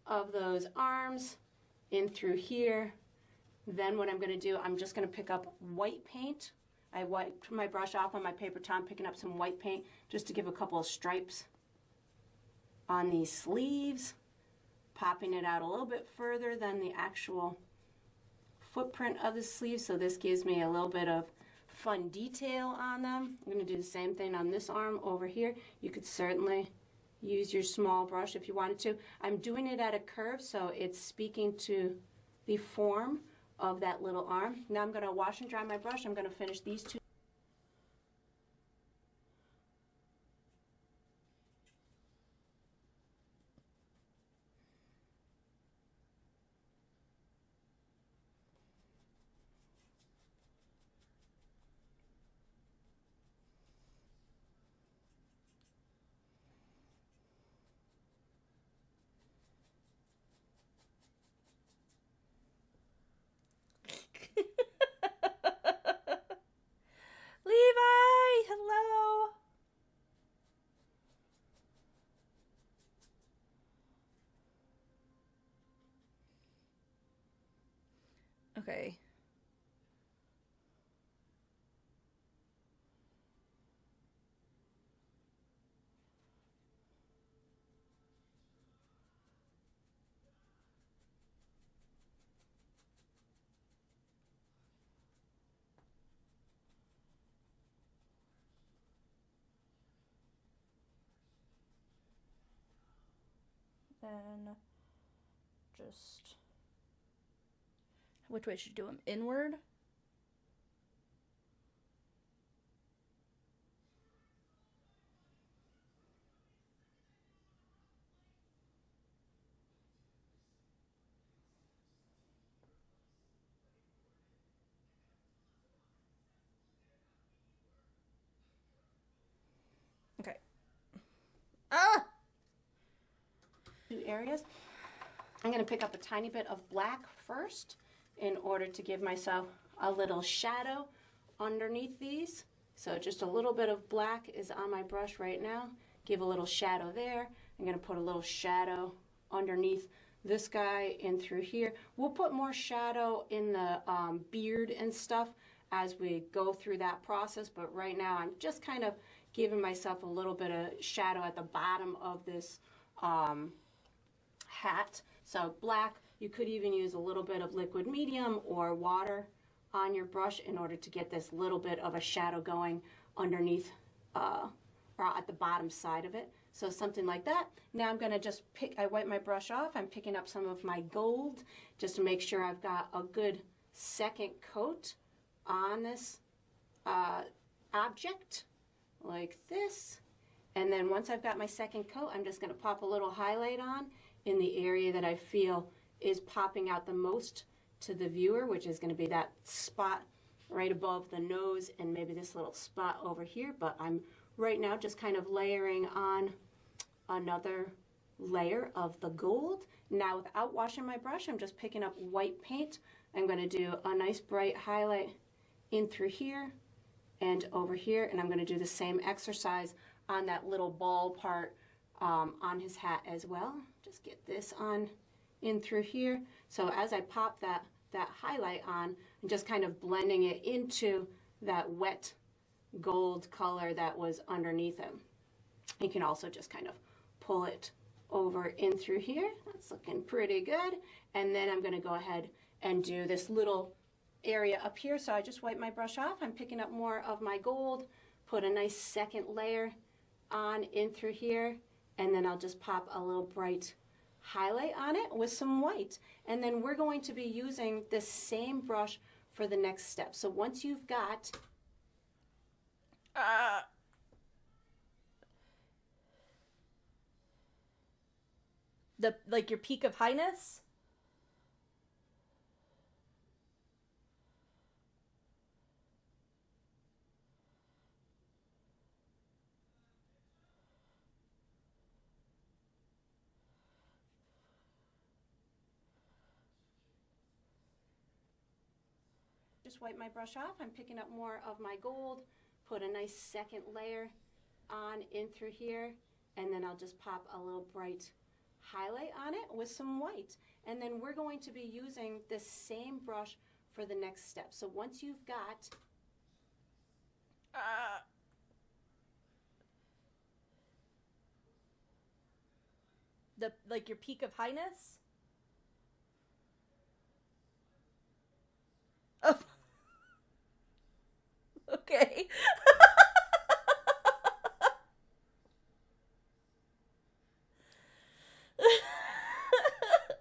[SPEAKER 2] of those arms, in through here. Then what I'm gonna do, I'm just gonna pick up white paint. I wiped my brush off on my paper towel, picking up some white paint just to give a couple of stripes on these sleeves, popping it out a little bit further than the actual footprint of the sleeve. So this gives me a little bit of fun detail on them. I'm going to do the same thing on this arm over here. You could certainly use your small brush if you wanted to. I'm doing it at a curve, so it's speaking to the form of that little arm. Now I'm going to wash and dry my brush. I'm going to finish these two.
[SPEAKER 1] Levi, hello. Okay. Then just, which way should you do them? Inward?
[SPEAKER 2] two areas. I'm going to pick up a tiny bit of black first in order to give myself a little shadow underneath these. So just a little bit of black is on my brush right now. Give a little shadow there. I'm going to put a little shadow underneath this guy and through here. We'll put more shadow in the beard and stuff as we go through that process, but right now I'm just kind of giving myself a little bit of shadow at the bottom of this hat. So black, you could even use a little bit of liquid medium or water on your brush in order to get this little bit of a shadow going underneath or at the bottom side of it. So something like that. Now I'm gonna just I wipe my brush off. I'm picking up some of my gold just to make sure I've got a good second coat on this object like this. And then once I've got my second coat, I'm just gonna pop a little highlight on in the area that I feel is popping out the most to the viewer, which is gonna be that spot right above the nose and maybe this little spot over here. But I'm right now just kind of layering on another layer of the gold. Now without washing my brush, I'm just picking up white paint. I'm gonna do a nice bright highlight in through here and over here, and I'm gonna do the same exercise on that little ball part on his hat as well. Just get this on in through here. So as I pop that highlight on, I'm just kind of blending it into that wet gold color that was underneath him. You can also just kind of pull it over in through here. That's looking pretty good. And then I'm gonna go ahead and do this little area up here. So I just wipe my brush off. I'm picking up more of my gold, put a nice second layer on in through here, and then I'll just pop a little bright highlight on it with some white. And then we're going to be using this same brush for the next step. So once you've got
[SPEAKER 1] like your peak of highness?
[SPEAKER 2] just wipe my brush off. I'm picking up more of my gold, put a nice second layer on in through here, and then I'll just pop a little bright highlight on it with some white. And then we're going to be using this same brush for the next step. So once you've got
[SPEAKER 1] like your peak of highness? Oh. Okay.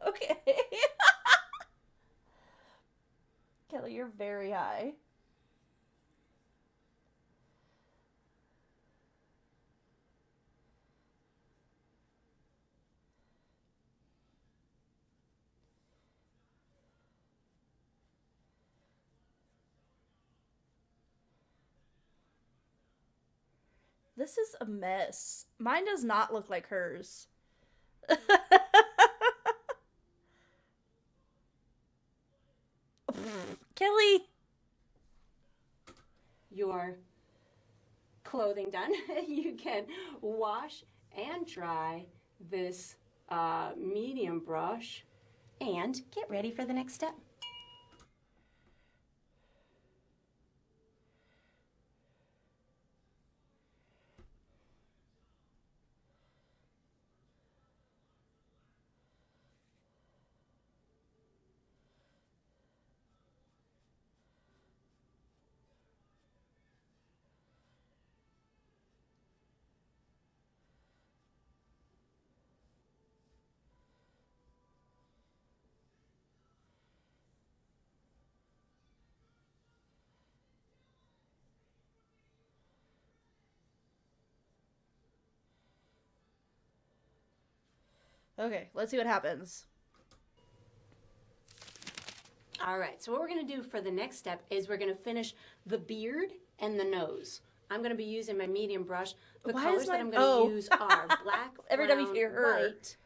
[SPEAKER 1] Okay. Kelly, you're very high. This is a mess. Mine does not look like hers. Kelly!
[SPEAKER 2] your clothing done, you can wash and dry this medium brush and get ready for the next step.
[SPEAKER 1] Okay, let's see what happens.
[SPEAKER 2] All right, so what we're gonna do for the next step is we're gonna finish the beard and the nose. I'm gonna be using my medium brush. The colors that I'm gonna use are black,
[SPEAKER 1] every time you
[SPEAKER 2] brown,
[SPEAKER 1] hear her.
[SPEAKER 2] white,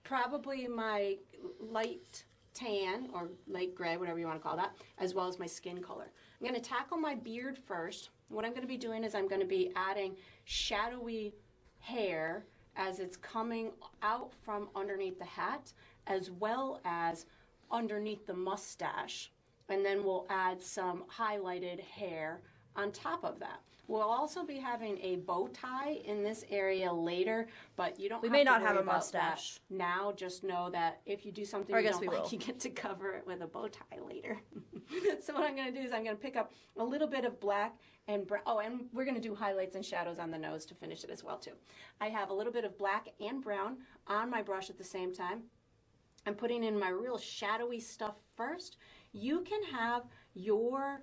[SPEAKER 2] probably my light tan or light gray, whatever you want to call that, as well as my skin color. I'm going to tackle my beard first. What I'm going to be doing is I'm going to be adding shadowy hair as it's coming out from underneath the hat, as well as underneath the mustache. And then we'll add some highlighted hair on top of that. We'll also be having a bow tie in this area later, but you don't
[SPEAKER 1] we
[SPEAKER 2] have
[SPEAKER 1] may
[SPEAKER 2] to
[SPEAKER 1] not
[SPEAKER 2] worry
[SPEAKER 1] have a
[SPEAKER 2] about
[SPEAKER 1] mustache
[SPEAKER 2] that now. Just know that if you do something
[SPEAKER 1] or I
[SPEAKER 2] you
[SPEAKER 1] guess
[SPEAKER 2] don't
[SPEAKER 1] we
[SPEAKER 2] like,
[SPEAKER 1] will.
[SPEAKER 2] you get to cover it with a bow tie later. So what I'm going to do is I'm going to pick up a little bit of black and brown. Oh, and we're going to do highlights and shadows on the nose to finish it as well too. I have a little bit of black and brown on my brush at the same time. I'm putting in my real shadowy stuff first. You can have your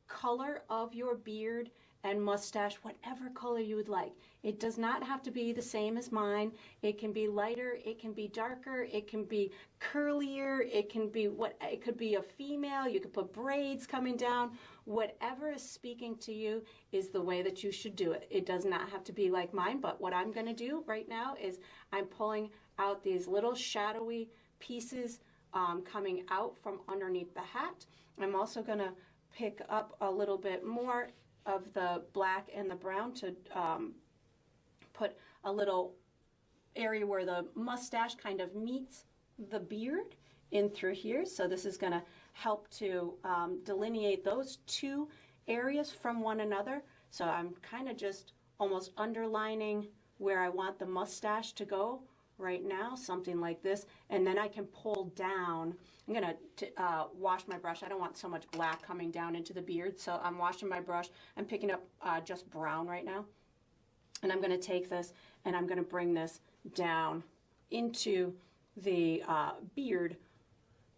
[SPEAKER 2] color of your beard and mustache, whatever color you would like. It does not have to be the same as mine. It can be lighter, it can be darker, it can be curlier, it can be it could be a female, you could put braids coming down. Whatever is speaking to you is the way that you should do it. It does not have to be like mine, but what I'm gonna do right now is I'm pulling out these little shadowy pieces coming out from underneath the hat. I'm also gonna pick up a little bit more of the black and the brown to put a little area where the mustache kind of meets the beard in through here. So this is going to help to delineate those two areas from one another. So I'm kind of just almost underlining where I want the mustache to go right now, something like this, and then I can pull down. I'm going to wash my brush. I don't want so much black coming down into the beard, so I'm washing my brush. I'm picking up just brown right now, and I'm going to take this and I'm going to bring this down into the beard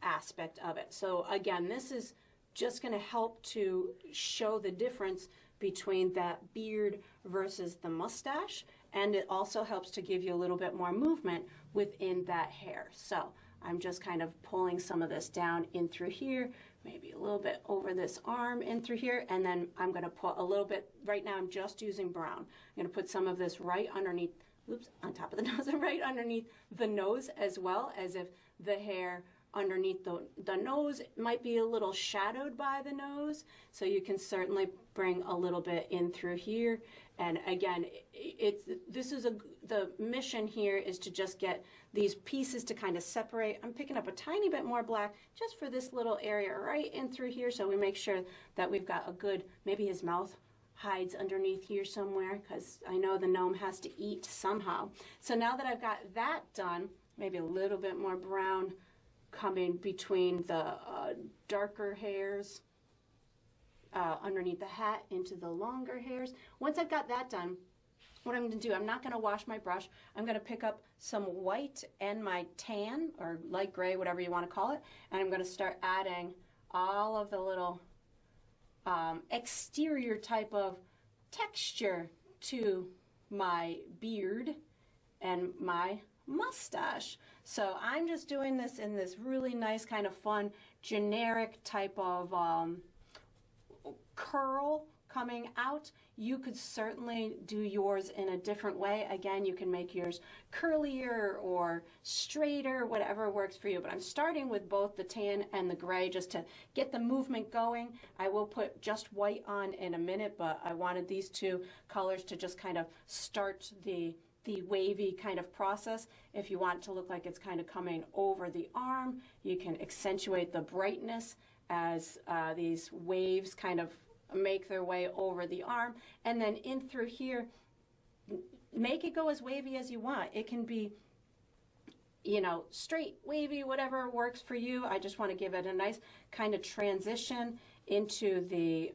[SPEAKER 2] aspect of it. So again, this is just going to help to show the difference between that beard versus the mustache, and it also helps to give you a little bit more movement within that hair. So I'm just kind of pulling some of this down in through here, maybe a little bit over this arm in through here, and then I'm going to put a little bit, right now I'm just using brown. I'm going to put some of this right underneath, oops, on top of the nose, and right underneath the nose, as well as if the hair underneath the nose might be a little shadowed by the nose, so you can certainly bring a little bit in through here. And again, the mission here is to just get these pieces to kind of separate. I'm picking up a tiny bit more black just for this little area right in through here, so we make sure that we've got a good, maybe his mouth hides underneath here somewhere, because I know the gnome has to eat somehow. So now that I've got that done, maybe a little bit more brown coming between the darker hairs underneath the hat into the longer hairs. Once I've got that done, what I'm going to do, I'm not going to wash my brush. I'm going to pick up some white and my tan or light gray, whatever you want to call it, and I'm going to start adding all of the little exterior type of texture to my beard and my mustache. So I'm just doing this in this really nice kind of fun generic type of curl coming out. You could certainly do yours in a different way. Again, you can make yours curlier or straighter, whatever works for you. But I'm starting with both the tan and the gray just to get the movement going. I will put just white on in a minute, but I wanted these two colors to just kind of start the wavy kind of process. If you want it to look like it's kind of coming over the arm, you can accentuate the brightness as these waves kind of make their way over the arm. And then in through here, make it go as wavy as you want. It can be, you know, straight, wavy, whatever works for you. I just want to give it a nice kind of transition into the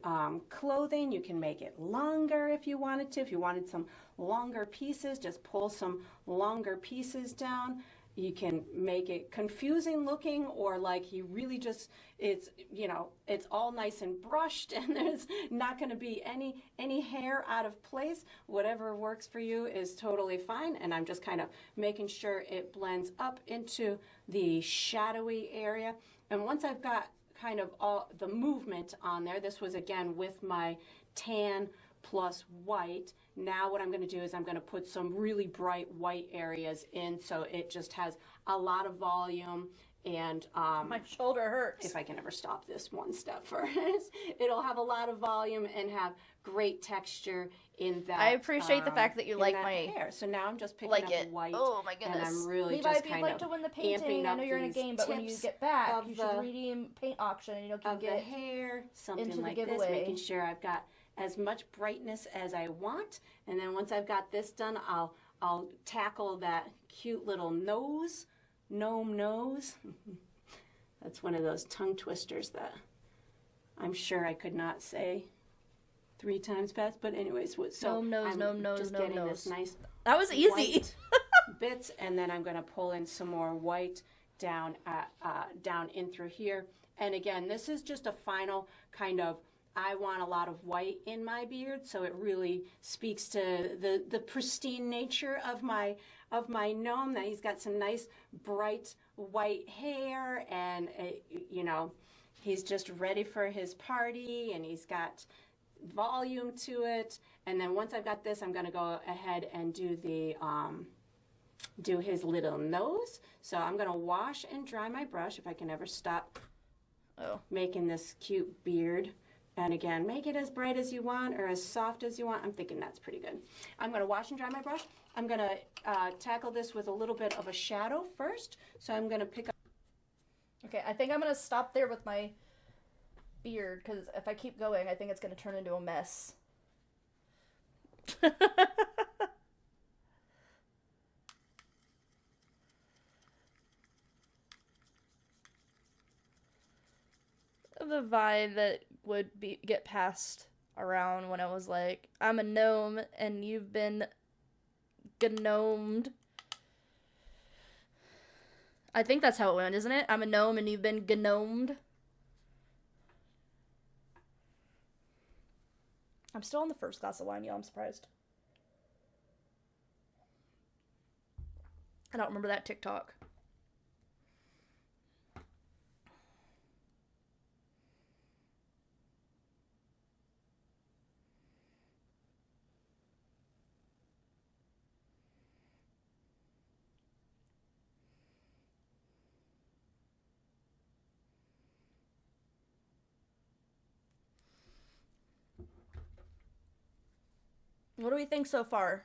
[SPEAKER 2] clothing. You can make it longer if you wanted to. If you wanted some longer pieces, just pull some longer pieces down. You can make it confusing looking, or like he really just, it's, you know, it's all nice and brushed and there's not going to be any hair out of place. Whatever works for you is totally fine. And I'm just kind of making sure it blends up into the shadowy area. And once I've got kind of all the movement on there, this was again with my tan plus white. Now what I'm going to do is I'm going to put some really bright white areas in so it just has a lot of volume. And
[SPEAKER 1] my shoulder hurts.
[SPEAKER 2] If I can ever stop this one step first, it'll have a lot of volume and have great texture in that.
[SPEAKER 1] I appreciate the fact that you like my
[SPEAKER 2] hair. So now I'm just picking up white.
[SPEAKER 1] Oh my goodness!
[SPEAKER 2] And I'm really
[SPEAKER 1] Levi,
[SPEAKER 2] just
[SPEAKER 1] if you'd like to win the painting, I know you're in a game, but when you get back, you should redeem paint auction. You know, can get
[SPEAKER 2] the hair, something
[SPEAKER 1] into
[SPEAKER 2] like
[SPEAKER 1] the giveaway.
[SPEAKER 2] This, making sure I've got as much brightness as I want. And then once I've got this done, I'll tackle that cute little nose, gnome nose. That's one of those tongue twisters that I'm sure I could not say 3 times fast. But anyways, so I'm just getting this nice.
[SPEAKER 1] That was easy.
[SPEAKER 2] Bits, and then I'm going to pull in some more white down in through here. And again, this is just a final kind of. I want a lot of white in my beard, so it really speaks to the pristine nature of my gnome. That he's got some nice bright white hair, and you know, he's just ready for his party, and he's got volume to it. And then once I've got this, I'm going to go ahead and do the do his little nose. So I'm going to wash and dry my brush if I can ever stop making this cute beard. And again, make it as bright as you want or as soft as you want. I'm thinking that's pretty good. I'm going to wash and dry my brush. I'm going to tackle this with a little bit of a shadow first. So I'm going to pick up.
[SPEAKER 1] Okay, I think I'm going to stop there with my beard, because if I keep going, I think it's going to turn into a mess. The vibe that would get passed around when I was like, I'm a gnome and you've been gnomed. I think that's how it went, isn't it? I'm a gnome and you've been gnomed. I'm still on the first glass of wine, y'all. I'm surprised. I don't remember that TikTok. What do we think so far?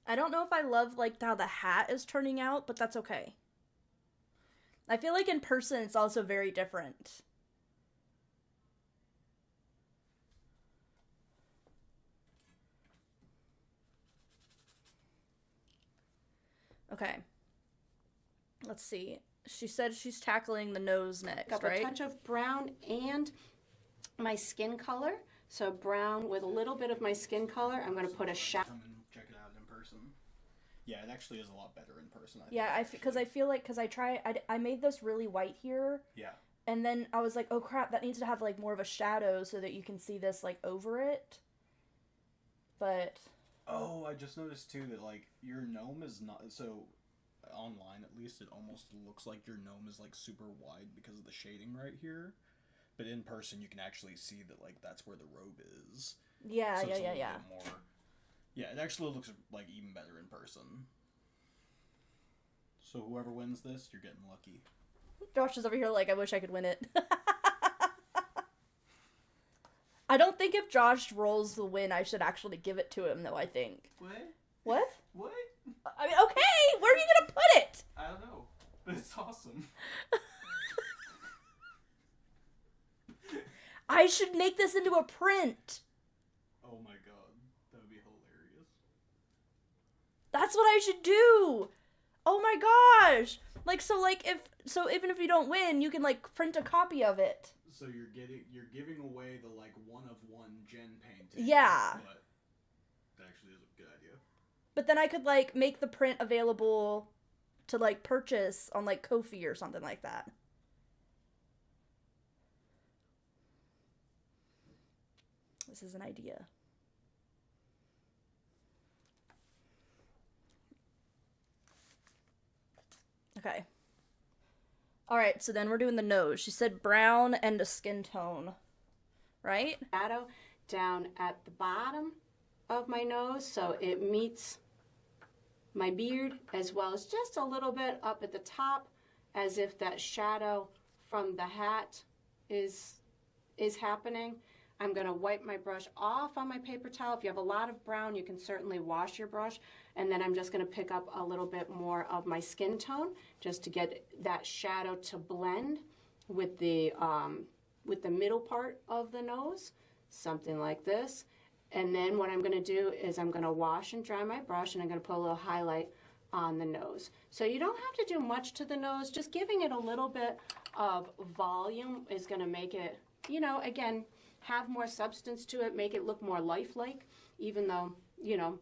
[SPEAKER 1] I don't know if I love like how the hat is turning out, but that's okay. I feel like in person it's also very different. Okay. Let's see. She said she's tackling the nose next, right?
[SPEAKER 2] A touch of brown and my skin color. So brown with a little bit of my skin color. I'm going to put a shot.
[SPEAKER 3] Come and check it out in person. Yeah, it actually is a lot better in person.
[SPEAKER 1] Because I feel like, because I made this really white here.
[SPEAKER 3] Yeah.
[SPEAKER 1] And then I was like, oh crap, that needs to have like more of a shadow so that you can see this like over it. But.
[SPEAKER 3] Oh, I just noticed too that like your gnome is not so. Online at least it almost looks like your gnome is like super wide because of the shading right here, but in person you can actually see that like that's where the robe is.
[SPEAKER 1] Yeah,
[SPEAKER 3] so
[SPEAKER 1] yeah.
[SPEAKER 3] More, yeah, it actually looks like even better in person. So whoever wins this, you're getting lucky.
[SPEAKER 1] Josh is over here like, I wish I could win it. I don't think if Josh rolls the win, I should actually give it to him though. I think. What? I mean, okay, where are you gonna put it?
[SPEAKER 3] I don't know, but it's awesome.
[SPEAKER 1] I should make this into a print.
[SPEAKER 3] Oh my god, that would be hilarious.
[SPEAKER 1] That's what I should do. Oh my gosh. Like, so even if you don't win, you can like print a copy of it.
[SPEAKER 3] So you're giving away the like one of one gen painting.
[SPEAKER 1] Yeah.
[SPEAKER 3] But that actually is a good idea.
[SPEAKER 1] But then I could, like, make the print available to, like, purchase on, like, Ko-fi or something like that. This is an idea. Okay. All right, so then we're doing the nose. She said brown and a skin tone, right?
[SPEAKER 2] Shadow down at the bottom of my nose so it meets my beard, as well as just a little bit up at the top, as if that shadow from the hat is happening. I'm going to wipe my brush off on my paper towel. If you have a lot of brown, you can certainly wash your brush. And then I'm just going to pick up a little bit more of my skin tone just to get that shadow to blend with the middle part of the nose, something like this. And then what I'm going to do is I'm going to wash and dry my brush, and I'm going to put a little highlight on the nose. So you don't have to do much to the nose. Just giving it a little bit of volume is going to make it, you know, again, have more substance to it, make it look more lifelike, even though, you know,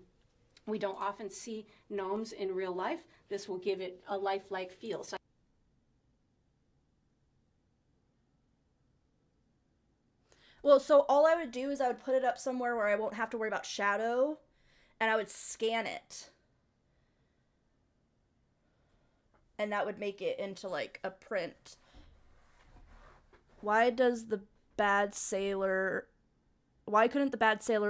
[SPEAKER 2] we don't often see gnomes in real life. This will give it a lifelike feel. So
[SPEAKER 1] well, so all I would do is I would put it up somewhere where I won't have to worry about shadow, and I would scan it. And that would make it into like a print. Why couldn't the bad sailor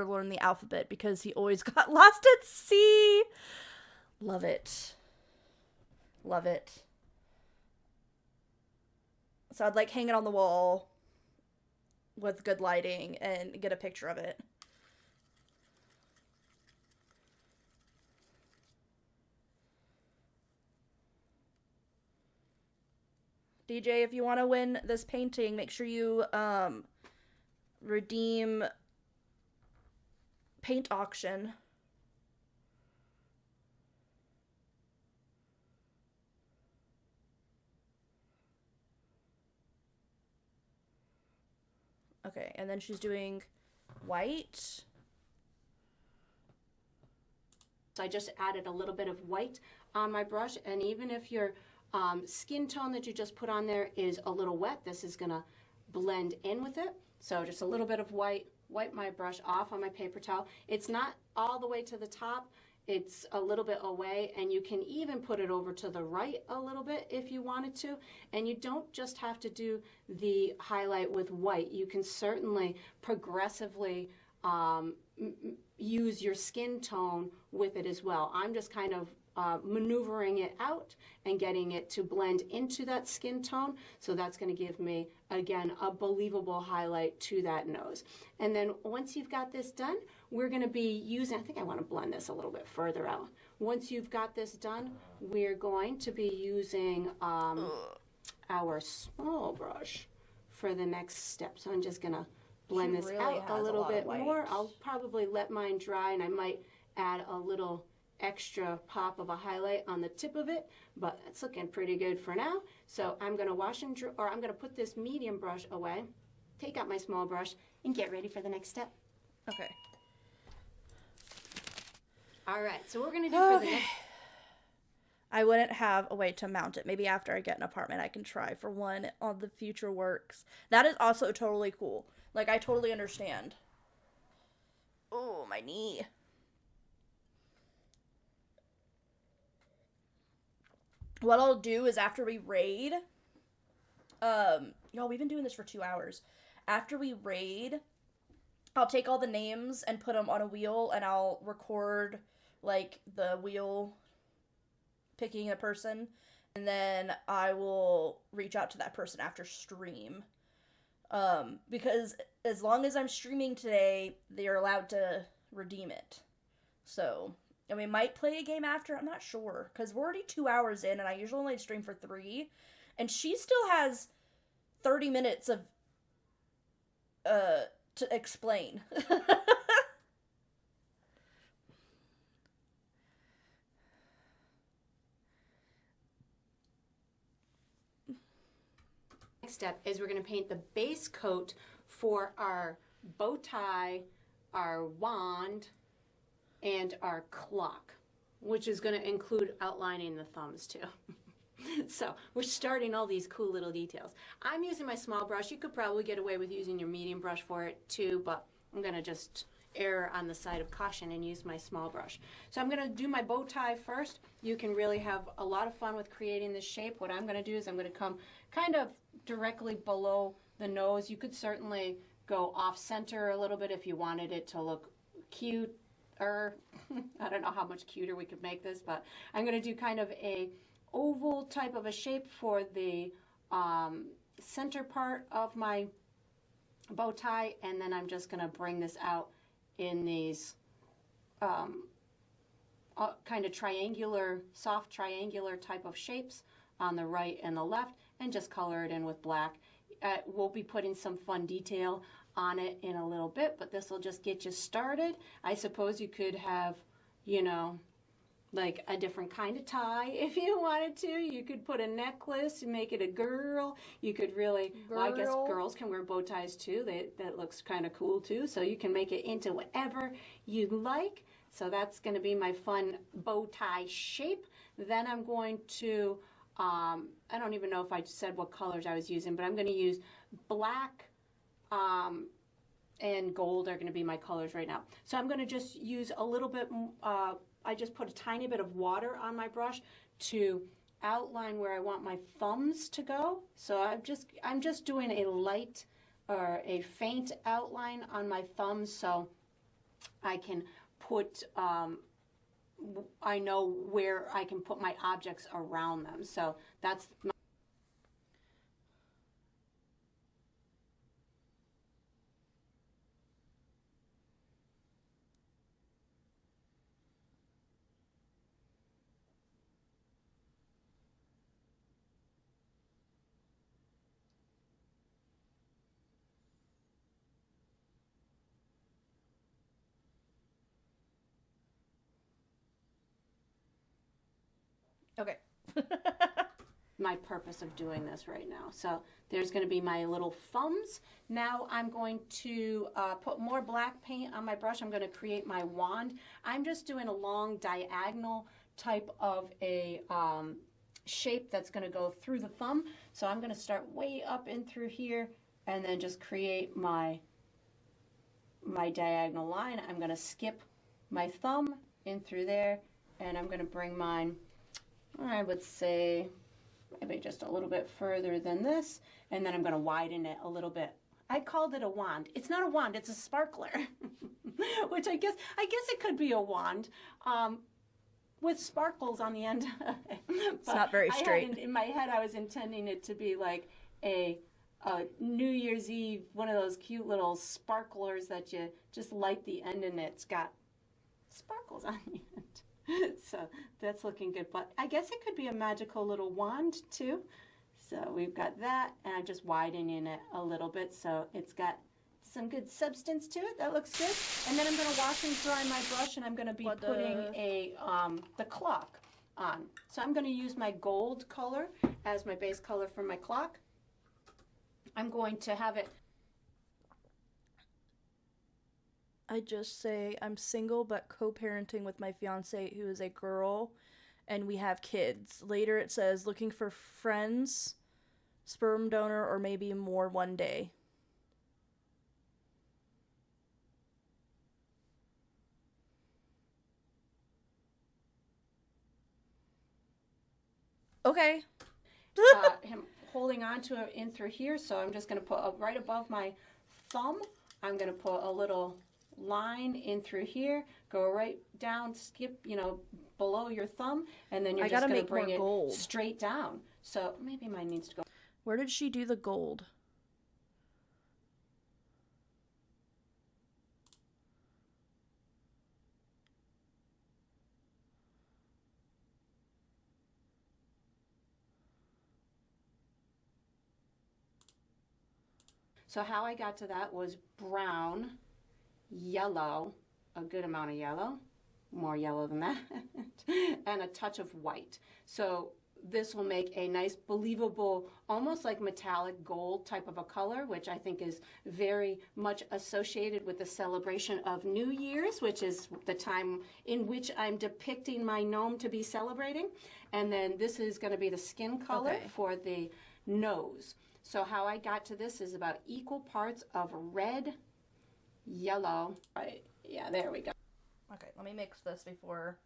[SPEAKER 1] learn the alphabet? Because he always got lost at sea. Love it. Love it. So I'd like hang it on the wall with good lighting and get a picture of it. DJ, if you want to win this painting, make sure you redeem paint auction. Okay, and then she's doing white.
[SPEAKER 2] I just added a little bit of white on my brush, and even if your skin tone that you just put on there is a little wet, this is gonna blend in with it. So just a little bit of white, wipe my brush off on my paper towel. It's not all the way to the top, it's a little bit away, and you can even put it over to the right a little bit if you wanted to. And you don't just have to do the highlight with white. You can certainly progressively use your skin tone with it as well. I'm just kind of maneuvering it out and getting it to blend into that skin tone. So that's going to give me, again, a believable highlight to that nose. And then once you've got this done, we're going to be using, I think I want to blend this a little bit further out. Once you've got this done, we're going to be using our small brush for the next step. So I'm just going to blend this out a little bit more. I'll probably let mine dry, and I might add a little extra pop of a highlight on the tip of it, but it's looking pretty good for now. So I'm going to wash and or I'm going to put this medium brush away, take out my small brush, and get ready for the next step.
[SPEAKER 1] Okay.
[SPEAKER 2] All right, so we're going to do for the next.
[SPEAKER 1] I wouldn't have a way to mount it. Maybe after I get an apartment, I can try for one on the future works. That is also totally cool. Like, I totally understand. Oh, my knee. What I'll do is after we raid, y'all, we've been doing this for 2 hours. After we raid, I'll take all the names and put them on a wheel, and I'll record, like, the wheel picking a person, and then I will reach out to that person after stream. Because as long as I'm streaming today, they're allowed to redeem it. So, and we might play a game after, I'm not sure, because we're already 2 hours in, and I usually only stream for 3, and she still has 30 minutes of, to explain.
[SPEAKER 2] Next step is we're going to paint the base coat for our bow tie, our wand, and our clock, which is going to include outlining the thumbs too. So we're starting all these cool little details. I'm using my small brush. You could probably get away with using your medium brush for it too, but I'm going to just err on the side of caution and use my small brush. So I'm going to do my bow tie first. You can really have a lot of fun with creating this shape. What I'm going to do is I'm going to come kind of directly below the nose. You could certainly go off center a little bit if you wanted it to look cute. Or I don't know how much cuter we could make this, but I'm going to do kind of a oval type of a shape for the center part of my bow tie, and then I'm just going to bring this out in these kind of triangular, soft triangular type of shapes on the right and the left, and just color it in with black. We'll be putting some fun detail on it in a little bit, but this will just get you started. I suppose you could have, you know, like a different kind of tie if you wanted to. You could put a necklace and make it a girl. You could really, well, I guess girls can wear bow ties too. That looks kind of cool too. So you can make it into whatever you like. So that's going to be my fun bow tie shape. Then I'm going to, I don't even know if I said what colors I was using, but I'm going to use black, and gold are going to be my colors right now. So I'm going to just use a little bit, I just put a tiny bit of water on my brush to outline where I want my thumbs to go. So I'm just doing a light or a faint outline on my thumbs so I can put, I know where I can put my objects around them. So that's my
[SPEAKER 1] Okay.
[SPEAKER 2] my purpose of doing this right now. So there's going to be my little thumbs. Now I'm going to put more black paint on my brush. I'm going to create my wand. I'm just doing a long diagonal type of a shape that's going to go through the thumb. So I'm going to start way up in through here and then just create my diagonal line. I'm going to skip my thumb in through there, and I'm going to bring mine, I would say, maybe just a little bit further than this, and then I'm going to widen it a little bit. I called it a wand. It's not a wand, it's a sparkler, which I guess it could be a wand with sparkles on the end.
[SPEAKER 1] It's not very straight.
[SPEAKER 2] In my head, I was intending it to be like a New Year's Eve, one of those cute little sparklers that you just light the end, and it's got sparkles on the end. So that's looking good, but I guess it could be a magical little wand too. So we've got that, and I'm just widening it a little bit so it's got some good substance to it. That looks good. And then I'm going to wash and dry my brush, and I'm going to be putting the clock on. So I'm going to use my gold color as my base color for my clock. I'm going to have it.
[SPEAKER 1] I just say I'm single but co-parenting with my fiance who is a girl, and we have kids. Later it says looking for friends, sperm donor, or maybe more one day. Okay.
[SPEAKER 2] Him holding on to it in through here, so I'm just going to put right above my thumb, I'm going to put a little line in through here, go right down, skip, below your thumb, and then you're just going to bring it straight down. So maybe mine needs to go.
[SPEAKER 1] Where did she do the gold?
[SPEAKER 2] So how I got to that was brown, yellow, a good amount of yellow, more yellow than that, and a touch of white. So this will make a nice, believable, almost like metallic gold type of a color, which I think is very much associated with the celebration of New Year's, which is the time in which I'm depicting my gnome to be celebrating. And then this is going to be the skin color for the nose. So how I got to this is about equal parts of red, yellow. Yeah, there we go.
[SPEAKER 1] Okay, let me mix this before.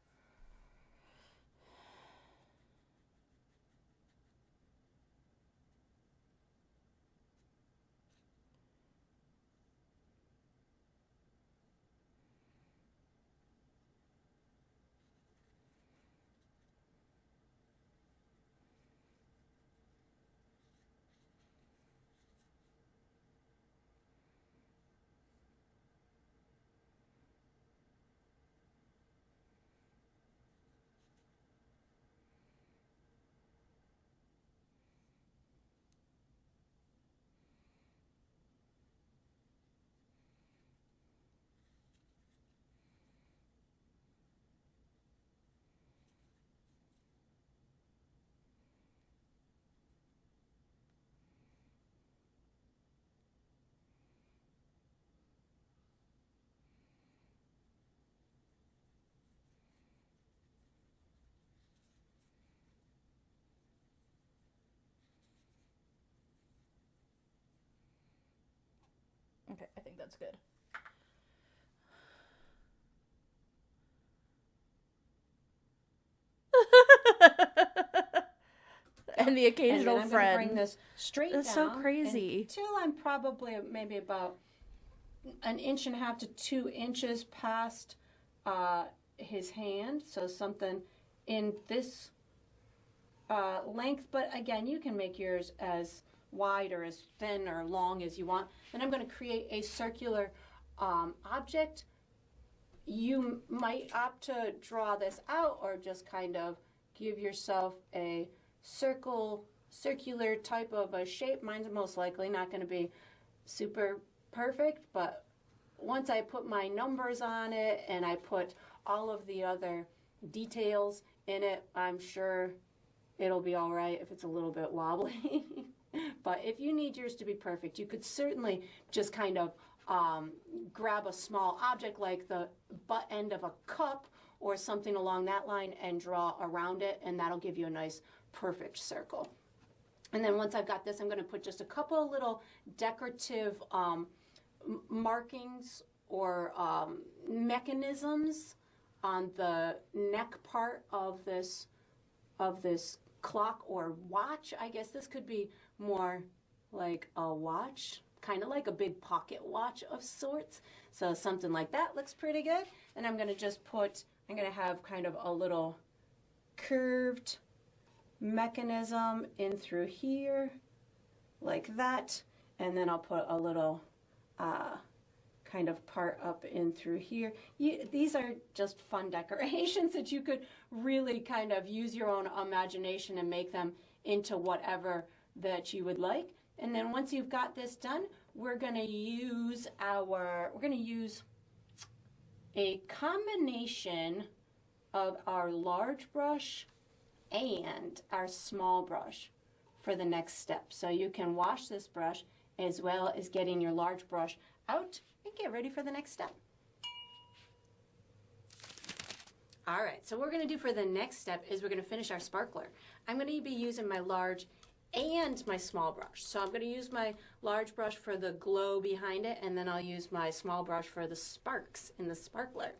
[SPEAKER 1] Okay, I think that's good. And the occasional
[SPEAKER 2] and
[SPEAKER 1] friend.
[SPEAKER 2] Bring this straight
[SPEAKER 1] That's
[SPEAKER 2] down.
[SPEAKER 1] so crazy.
[SPEAKER 2] Until I'm probably maybe about 1.5 to 2 inches past his hand. So something in this length. But again, you can make yours as wide or as thin or long as you want. And I'm going to create a circular object. You might opt to draw this out or just kind of give yourself a circular type of a shape. Mine's most likely not going to be super perfect, but once I put my numbers on it and I put all of the other details in it, I'm sure it'll be all right if it's a little bit wobbly. But if you need yours to be perfect, you could certainly just kind of grab a small object like the butt end of a cup or something along that line and draw around it, and that'll give you a nice perfect circle. And then once I've got this, I'm going to put just a couple of little decorative markings or mechanisms on the neck part of this clock or watch. I guess this could be more like a watch, kind of like a big pocket watch of sorts. So something like that looks pretty good. And I'm going to just I'm going to have kind of a little curved mechanism in through here like that. And then I'll put a little kind of part up in through here. These are just fun decorations that you could really kind of use your own imagination and make them into whatever that you would like. And then once you've got this done, we're going to use a combination of our large brush and our small brush for the next step. So you can wash this brush as well as getting your large brush out and get ready for the next step. All right, so what we're going to do for the next step is we're going to finish our sparkler. I'm going to be using my large and my small brush. So I'm going to use my large brush for the glow behind it, and then I'll use my small brush for the sparks in the sparkler.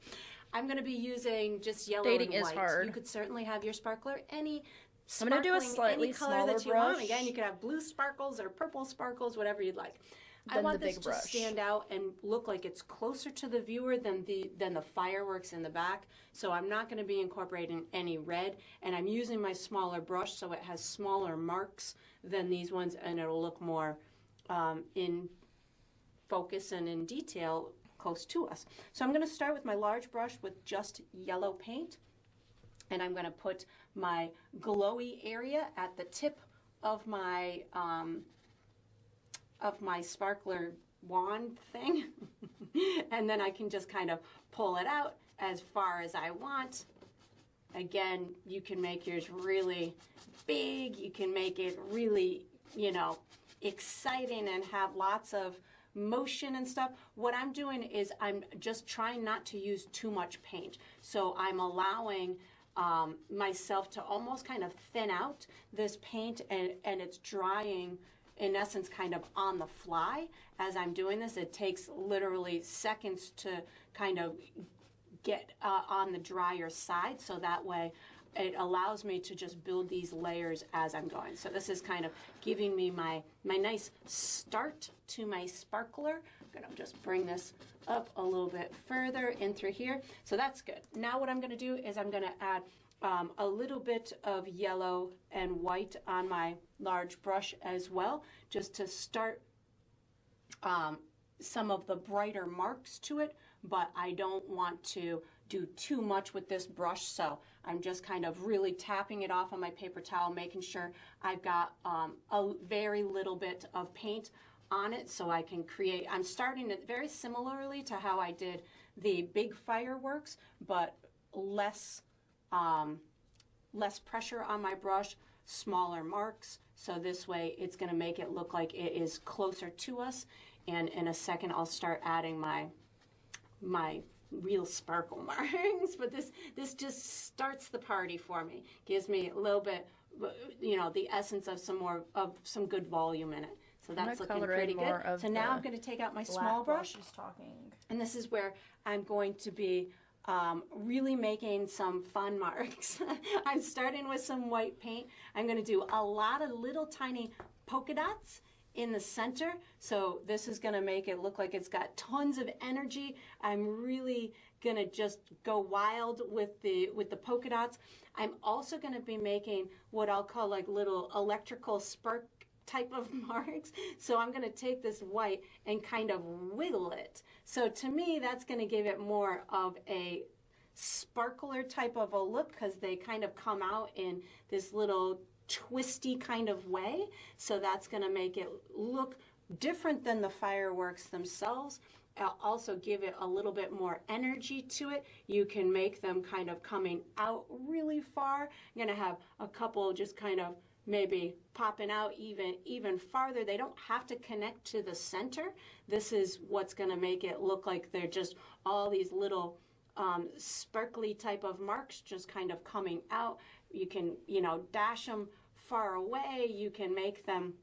[SPEAKER 2] I'm going to be using just yellow and white.
[SPEAKER 1] Dating is hard.
[SPEAKER 2] You could certainly have your sparkler any
[SPEAKER 1] I'm going to do a slightly
[SPEAKER 2] any color
[SPEAKER 1] smaller
[SPEAKER 2] that you
[SPEAKER 1] brush.
[SPEAKER 2] want. Again, you could have blue sparkles or purple sparkles, whatever you'd like. I
[SPEAKER 1] Than
[SPEAKER 2] want
[SPEAKER 1] the
[SPEAKER 2] this
[SPEAKER 1] big
[SPEAKER 2] to
[SPEAKER 1] brush.
[SPEAKER 2] stand out and look like it's closer to the viewer than the fireworks in the back. So I'm not going to be incorporating any red, and I'm using my smaller brush so it has smaller marks than these ones, and it'll look more in focus and in detail close to us. So I'm going to start with my large brush with just yellow paint, and I'm going to put my glowy area at the tip of my sparkler wand thing. And then I can just kind of pull it out as far as I want. Again, you can make yours really big. You can make it really, exciting and have lots of motion and stuff. What I'm doing is I'm just trying not to use too much paint. So I'm allowing myself to almost kind of thin out this paint, and it's drying in essence, kind of on the fly as I'm doing this. It takes literally seconds to kind of get on the drier side, so that way it allows me to just build these layers as I'm going. So this is kind of giving me my nice start to my sparkler. I'm gonna just bring this up a little bit further in through here. So that's good. Now what I'm gonna do is I'm gonna add a little bit of yellow and white on my large brush as well, just to start some of the brighter marks to it, but I don't want to do too much with this brush, so I'm just kind of really tapping it off on my paper towel, making sure I've got a very little bit of paint on it so I can create. I'm starting it very similarly to how I did the big fireworks, but less pressure on my brush, smaller marks, so this way it's going to make it look like it is closer to us. And in a second I'll start adding my real sparkle marks, but this just starts the party for me, gives me a little bit, you know, the essence of some good volume in it. So that's looking pretty good. So now I'm going to take out my small brush, and this is where I'm going to be really making some fun marks. I'm starting with some white paint. I'm going to do a lot of little tiny polka dots in the center, so this is going to make it look like it's got tons of energy. I'm really going to just go wild with the polka dots. I'm also going to be making what I'll call like little electrical spark type of marks. So I'm going to take this white and kind of wiggle it. So to me, that's going to give it more of a sparkler type of a look, because they kind of come out in this little twisty kind of way. So that's going to make it look different than the fireworks themselves. I'll also give it a little bit more energy to it. You can make them kind of coming out really far. I'm going to have a couple just kind of maybe popping out even farther. They don't have to connect to the center. This is what's going to make it look like they're just all these little sparkly type of marks just kind of coming out. You can, you know, dash them far away. You can make them,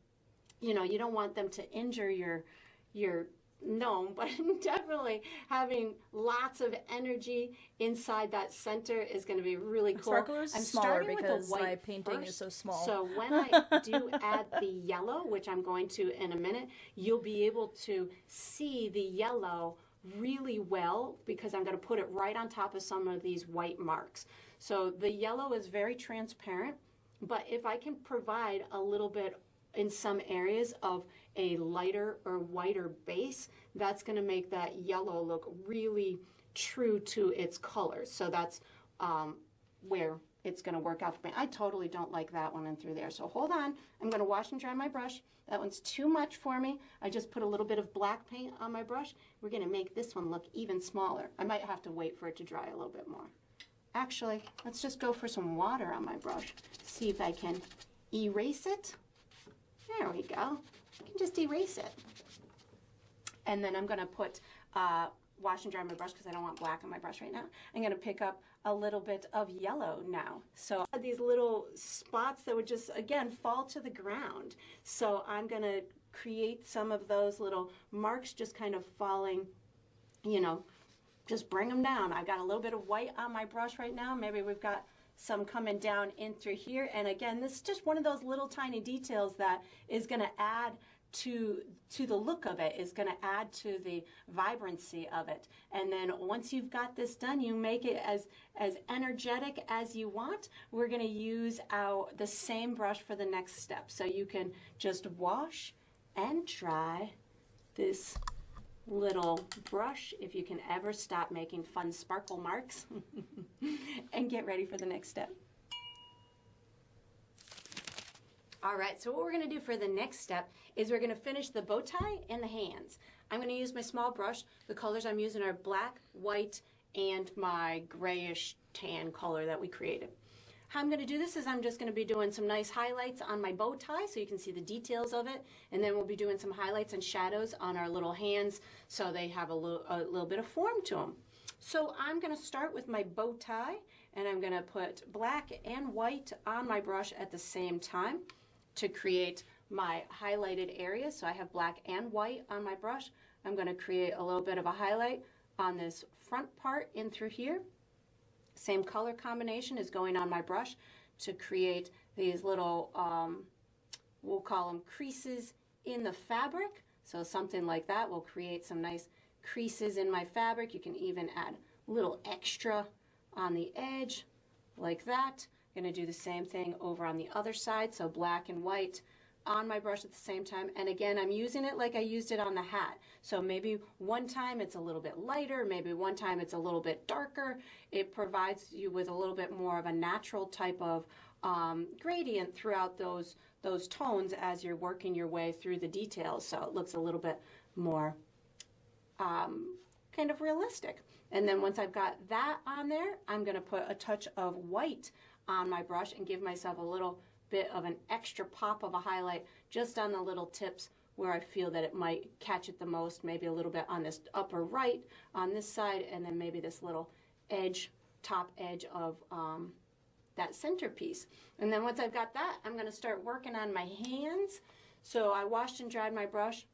[SPEAKER 2] you know, you don't want them to injure your gnome, but definitely having lots of energy inside that center is going to be really cool.
[SPEAKER 1] Sparkler's smaller because my painting is so small.
[SPEAKER 2] So when I do add the yellow, which I'm going to in a minute, you'll be able to see the yellow really well, because I'm going to put it right on top of some of these white marks. So the yellow is very transparent, but if I can provide a little bit in some areas of a lighter or whiter base, that's going to make that yellow look really true to its colors. So that's where it's going to work out for me. I totally don't like that one in through there. So hold on. I'm going to wash and dry my brush. That one's too much for me. I just put a little bit of black paint on my brush. We're going to make this one look even smaller. I might have to wait for it to dry a little bit more. Actually, let's just go for some water on my brush. See if I can erase it. There we go. I can just erase it. And then I'm going to put, wash and dry my brush because I don't want black on my brush right now. I'm going to pick up a little bit of yellow now. So these little spots that would just, again, fall to the ground. So I'm going to create some of those little marks just kind of falling, you know, just bring them down. I've got a little bit of white on my brush right now. Maybe we've got some coming down in through here. And again, this is just one of those little tiny details that is going to add to the look of it, is going to add to the vibrancy of it. And then once you've got this done, you make it as energetic as you want. We're going to use the same brush for the next step. So you can just wash and dry this little brush if you can ever stop making fun sparkle marks and get ready for the next step. All right, so what we're going to do for the next step is we're going to finish the bow tie and the hands. I'm going to use my small brush. The colors I'm using are black, white, and my grayish tan color that we created. How I'm going to do this is I'm just going to be doing some nice highlights on my bow tie so you can see the details of it, and then we'll be doing some highlights and shadows on our little hands so they have a little bit of form to them. So I'm going to start with my bow tie, and I'm going to put black and white on my brush at the same time to create my highlighted areas. So I have black and white on my brush. I'm going to create a little bit of a highlight on this front part in through here. Same color combination is going on my brush to create these little, we'll call them creases in the fabric. So something like that will create some nice creases in my fabric. You can even add a little extra on the edge like that. I'm going to do the same thing over on the other side. So black and white on my brush at the same time. And again, I'm using it like I used it on the hat. So maybe one time it's a little bit lighter, maybe one time it's a little bit darker. It provides you with a little bit more of a natural type of gradient throughout those tones as you're working your way through the details. So it looks a little bit more kind of realistic. And then once I've got that on there, I'm going to put a touch of white on my brush and give myself a little bit of an extra pop of a highlight just on the little tips where I feel that it might catch it the most, maybe a little bit on this upper right on this side, and then maybe this little edge, top edge of that centerpiece. And then once I've got that, I'm going to start working on my hands. So I washed and dried my brush.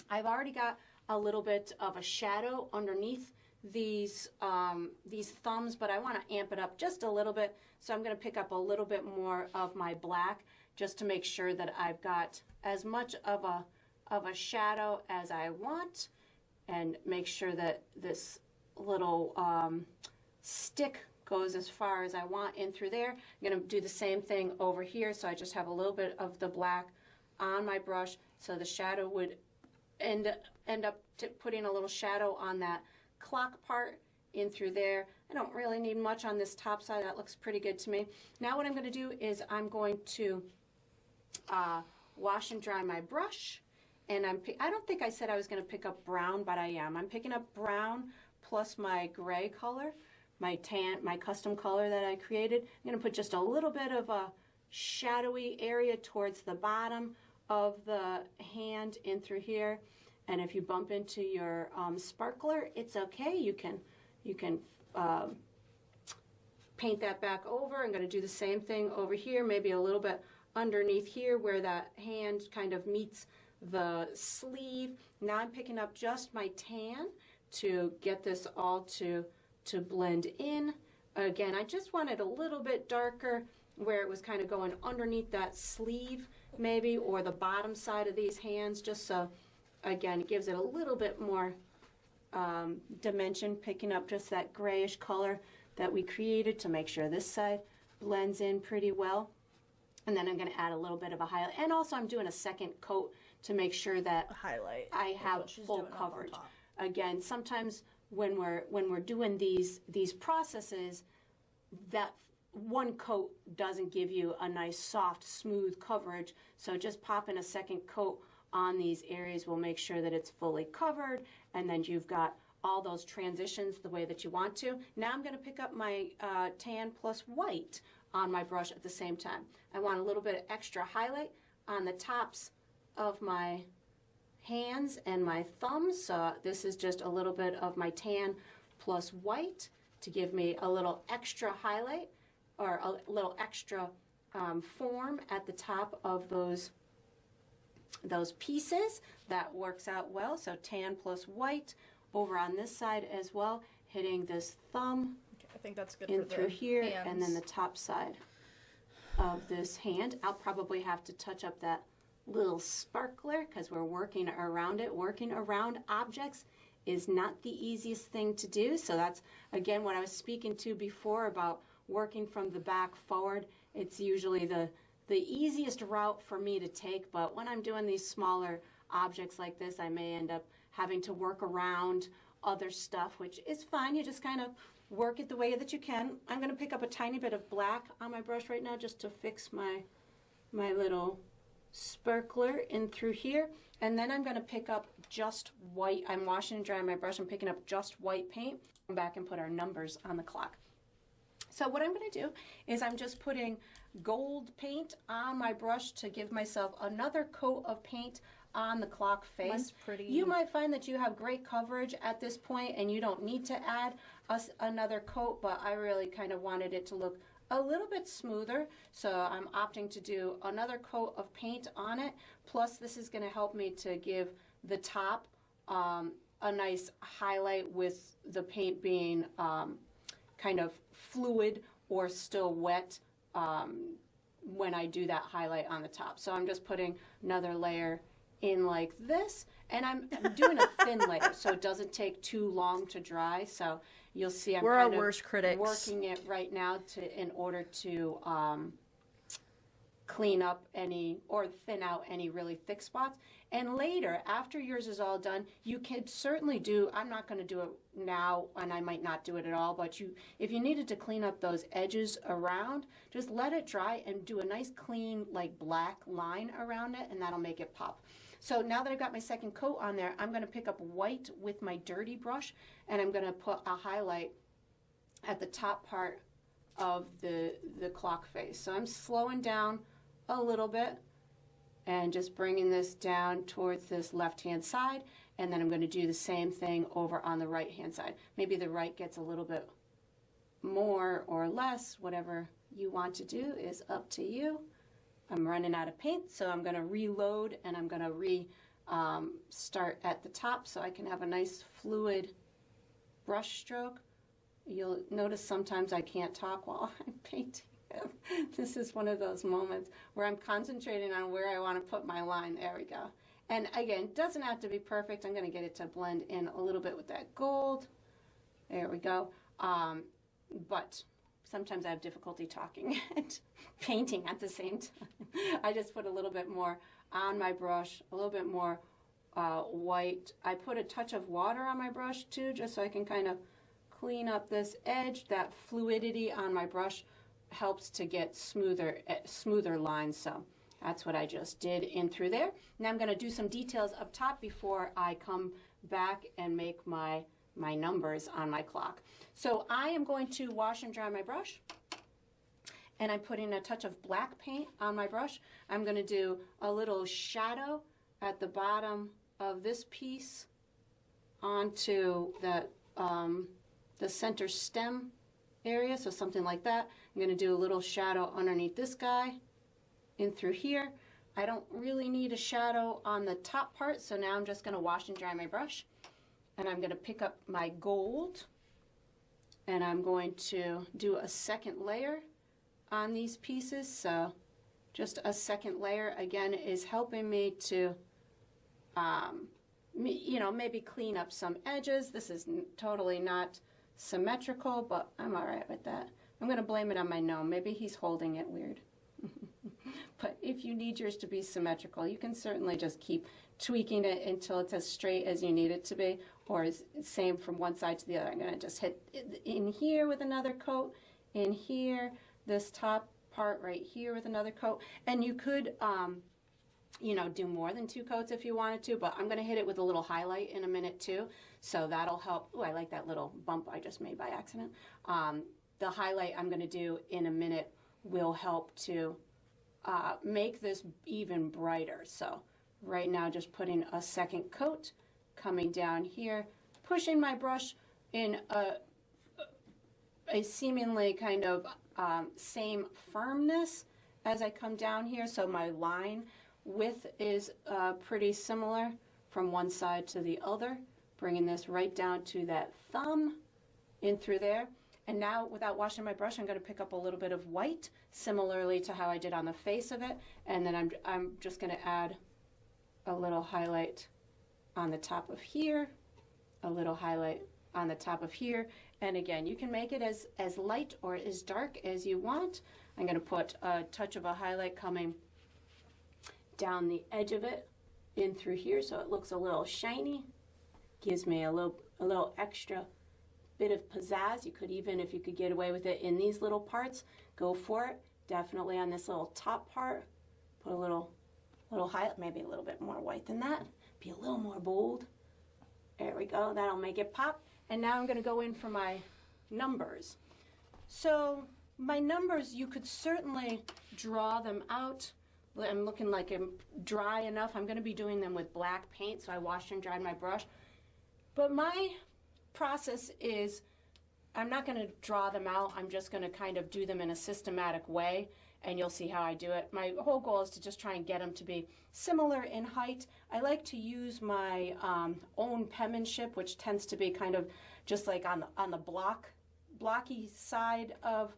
[SPEAKER 2] I've already got a little bit of a shadow underneath these thumbs, but I want to amp it up just a little bit. So I'm going to pick up a little bit more of my black just to make sure that I've got as much of a shadow as I want, and make sure that this little stick goes as far as I want in through there. I'm going to do the same thing over here. So I just have a little bit of the black on my brush, so the shadow would end up putting a little shadow on that clock part in through there. I don't really need much on this top side. That looks pretty good to me. Now what I'm going to do is I'm going to wash and dry my brush, and I don't think I said I was going to pick up brown, but I am. I'm picking up brown plus my gray color, my custom color that I created. I'm going to put just a little bit of a shadowy area towards the bottom of the hand in through here. And if you bump into your sparkler, it's okay. You can paint that back over. I'm going to do the same thing over here, maybe a little bit underneath here where that hand kind of meets the sleeve. Now I'm picking up just my tan to get this all to blend in. Again, I just want it a little bit darker where it was kind of going underneath that sleeve maybe, or the bottom side of these hands, just so, again, it gives it a little bit more dimension, picking up just that grayish color that we created to make sure this side blends in pretty well. And then I'm going to add a little bit of a highlight, and also I'm doing a second coat to make sure that I have full coverage. Again, sometimes when we're doing these processes, that one coat doesn't give you a nice soft smooth coverage, so just popping a second coat on these areas will make sure that it's fully covered, and then you've got all those transitions the way that you want to. Now I'm going to pick up my tan plus white on my brush at the same time. I want a little bit of extra highlight on the tops of my hands and my thumbs, so this is just a little bit of my tan plus white to give me a little extra highlight, or a little extra form at the top of those pieces. That works out well. So tan plus white over on this side as well, hitting this thumb.
[SPEAKER 1] Okay, I think that's good
[SPEAKER 2] in
[SPEAKER 1] for
[SPEAKER 2] through
[SPEAKER 1] the
[SPEAKER 2] here,
[SPEAKER 1] hands.
[SPEAKER 2] And then the top side of this hand. I'll probably have to touch up that little sparkler because we're working around it. Working around objects is not the easiest thing to do. So that's, again, what I was speaking to before about working from the back forward. It's usually the easiest route for me to take, but when I'm doing these smaller objects like this, I may end up having to work around other stuff, which is fine. You just kind of work it the way that you can. I'm going to pick up a tiny bit of black on my brush right now just to fix my little sparkler in through here, and then I'm going to pick up just white. I'm washing and drying my brush. I'm picking up just white paint. Come back and put our numbers on the clock. So what I'm going to do is I'm just putting gold paint on my brush to give myself another coat of paint on the clock face.
[SPEAKER 1] Mine's pretty.
[SPEAKER 2] You might find that you have great coverage at this point and you don't need to add another coat, but I really kind of wanted it to look a little bit smoother, so I'm opting to do another coat of paint on it. Plus, this is going to help me to give the top a nice highlight with the paint being kind of fluid or still wet when I do that highlight on the top. So I'm just putting another layer in like this, and I'm doing a thin layer so it doesn't take too long to dry. So you'll see I'm
[SPEAKER 1] We're our
[SPEAKER 2] kind of
[SPEAKER 1] worst critics.
[SPEAKER 2] working it right now in order to clean up any or thin out any really thick spots. And later, after yours is all done, you could certainly do, I'm not going to do it now, and I might not do it at all, but if you needed to clean up those edges around, just let it dry and do a nice clean like black line around it, and that'll make it pop. So now that I've got my second coat on there, I'm going to pick up white with my dirty brush, and I'm going to put a highlight at the top part of the clock face. So I'm slowing down a little bit and just bringing this down towards this left-hand side, and then I'm going to do the same thing over on the right-hand side. Maybe the right gets a little bit more or less, whatever you want to do is up to you. I'm running out of paint, so I'm going to reload, and I'm going to start at the top so I can have a nice fluid brush stroke. You'll notice sometimes I can't talk while I'm painting. This is one of those moments where I'm concentrating on where I want to put my line. There we go. And again, it doesn't have to be perfect. I'm going to get it to blend in a little bit with that gold. There we go. But sometimes I have difficulty talking and painting at the same time. I just put a little bit more on my brush, a little bit more white. I put a touch of water on my brush too, just so I can kind of clean up this edge. That fluidity on my brush helps to get smoother lines. So that's what I just did in through there. Now I'm going to do some details up top before I come back and make my numbers on my clock. So I am going to wash and dry my brush, and I'm putting a touch of black paint on my brush. I'm going to do a little shadow at the bottom of this piece onto the center stem area, so something like that. I'm going to do a little shadow underneath this guy in through here. I don't really need a shadow on the top part, so now I'm just going to wash and dry my brush, and I'm going to pick up my gold, and I'm going to do a second layer on these pieces. So just a second layer again is helping me to maybe clean up some edges. This is totally not symmetrical, but I'm all right with that. I'm going to blame it on my gnome. Maybe he's holding it weird. But if you need yours to be symmetrical, you can certainly just keep tweaking it until it's as straight as you need it to be, or same from one side to the other. I'm going to just hit in here with another coat, in here, this top part right here with another coat. And you could do more than 2 coats if you wanted to, but I'm going to hit it with a little highlight in a minute too, so that'll help. Oh, I like that little bump I just made by accident. The highlight I'm going to do in a minute will help to make this even brighter. So right now, just putting a second coat, coming down here, pushing my brush in a seemingly kind of same firmness as I come down here, so my line width is pretty similar from one side to the other, bringing this right down to that thumb in through there. And now, without washing my brush, I'm going to pick up a little bit of white, similarly to how I did on the face of it, and then I'm just going to add a little highlight on the top of here, a little highlight on the top of here, and again, you can make it as light or as dark as you want. I'm going to put a touch of a highlight coming down the edge of it in through here, so it looks a little shiny, gives me a little extra bit of pizzazz. You could even, if you could get away with it in these little parts, go for it. Definitely on this little top part, put a little highlight, maybe a little bit more white than that, be a little more bold. There we go, that'll make it pop. And now I'm going to go in for my numbers. So my numbers, you could certainly draw them out. I'm looking like I'm dry enough. I'm going to be doing them with black paint, so I washed and dried my brush. But my process is I'm not going to draw them out. I'm just going to kind of do them in a systematic way, and you'll see how I do it. My whole goal is to just try and get them to be similar in height. I like to use my own penmanship, which tends to be kind of just like on the blocky side of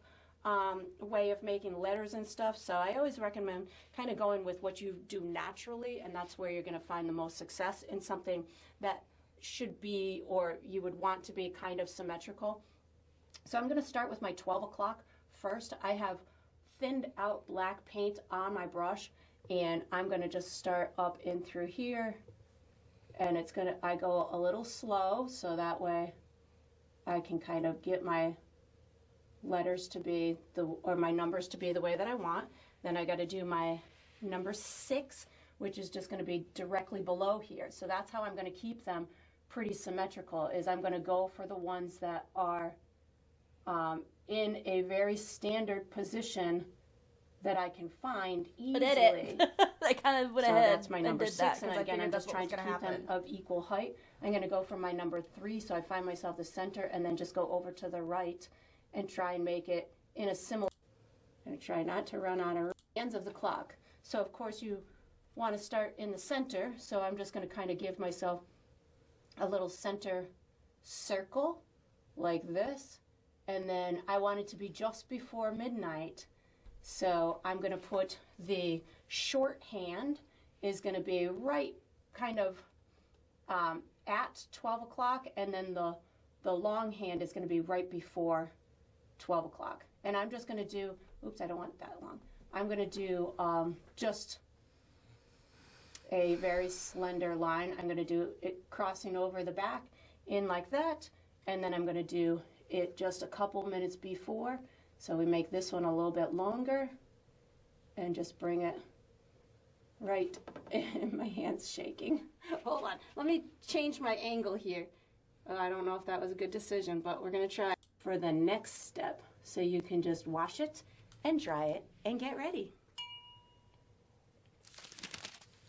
[SPEAKER 2] way of making letters and stuff. So I always recommend kind of going with what you do naturally, and that's where you're going to find the most success in something that should be, or you would want to be, kind of symmetrical. So I'm going to start with my 12 o'clock first. I have thinned out black paint on my brush, and I'm going to just start up in through here, and I go a little slow so that way I can kind of get my letters to be or my numbers to be the way that I want. Then I got to do my number 6, which is just going to be directly below here. So that's how I'm going to keep them pretty symmetrical, is I'm going to go for the ones that are in a very standard position that I can find easily.
[SPEAKER 1] I kind of went ahead.
[SPEAKER 2] So that's my number 6, and again, I'm just trying to keep them of equal height. I'm going to go for my number 3, so I find myself the center, and then just go over to the right and try and make it in a similar. I'm going to try not to run out of ends of the clock. So of course you want to start in the center, so I'm just going to kind of give myself a little center circle like this, and then I want it to be just before midnight. So I'm going to put the shorthand is going to be right kind of at 12 o'clock, and then the long hand is going to be right before 12 o'clock. And I'm just going to do, oops, I don't want that long. I'm going to do just a very slender line. I'm going to do it crossing over the back in like that, and then I'm going to do it just a couple minutes before. So we make this one a little bit longer and just bring it right. My hand's shaking. Hold on. Let me change my angle here. I don't know if that was a good decision, but we're going to try for the next step. So you can just wash it and dry it and get ready.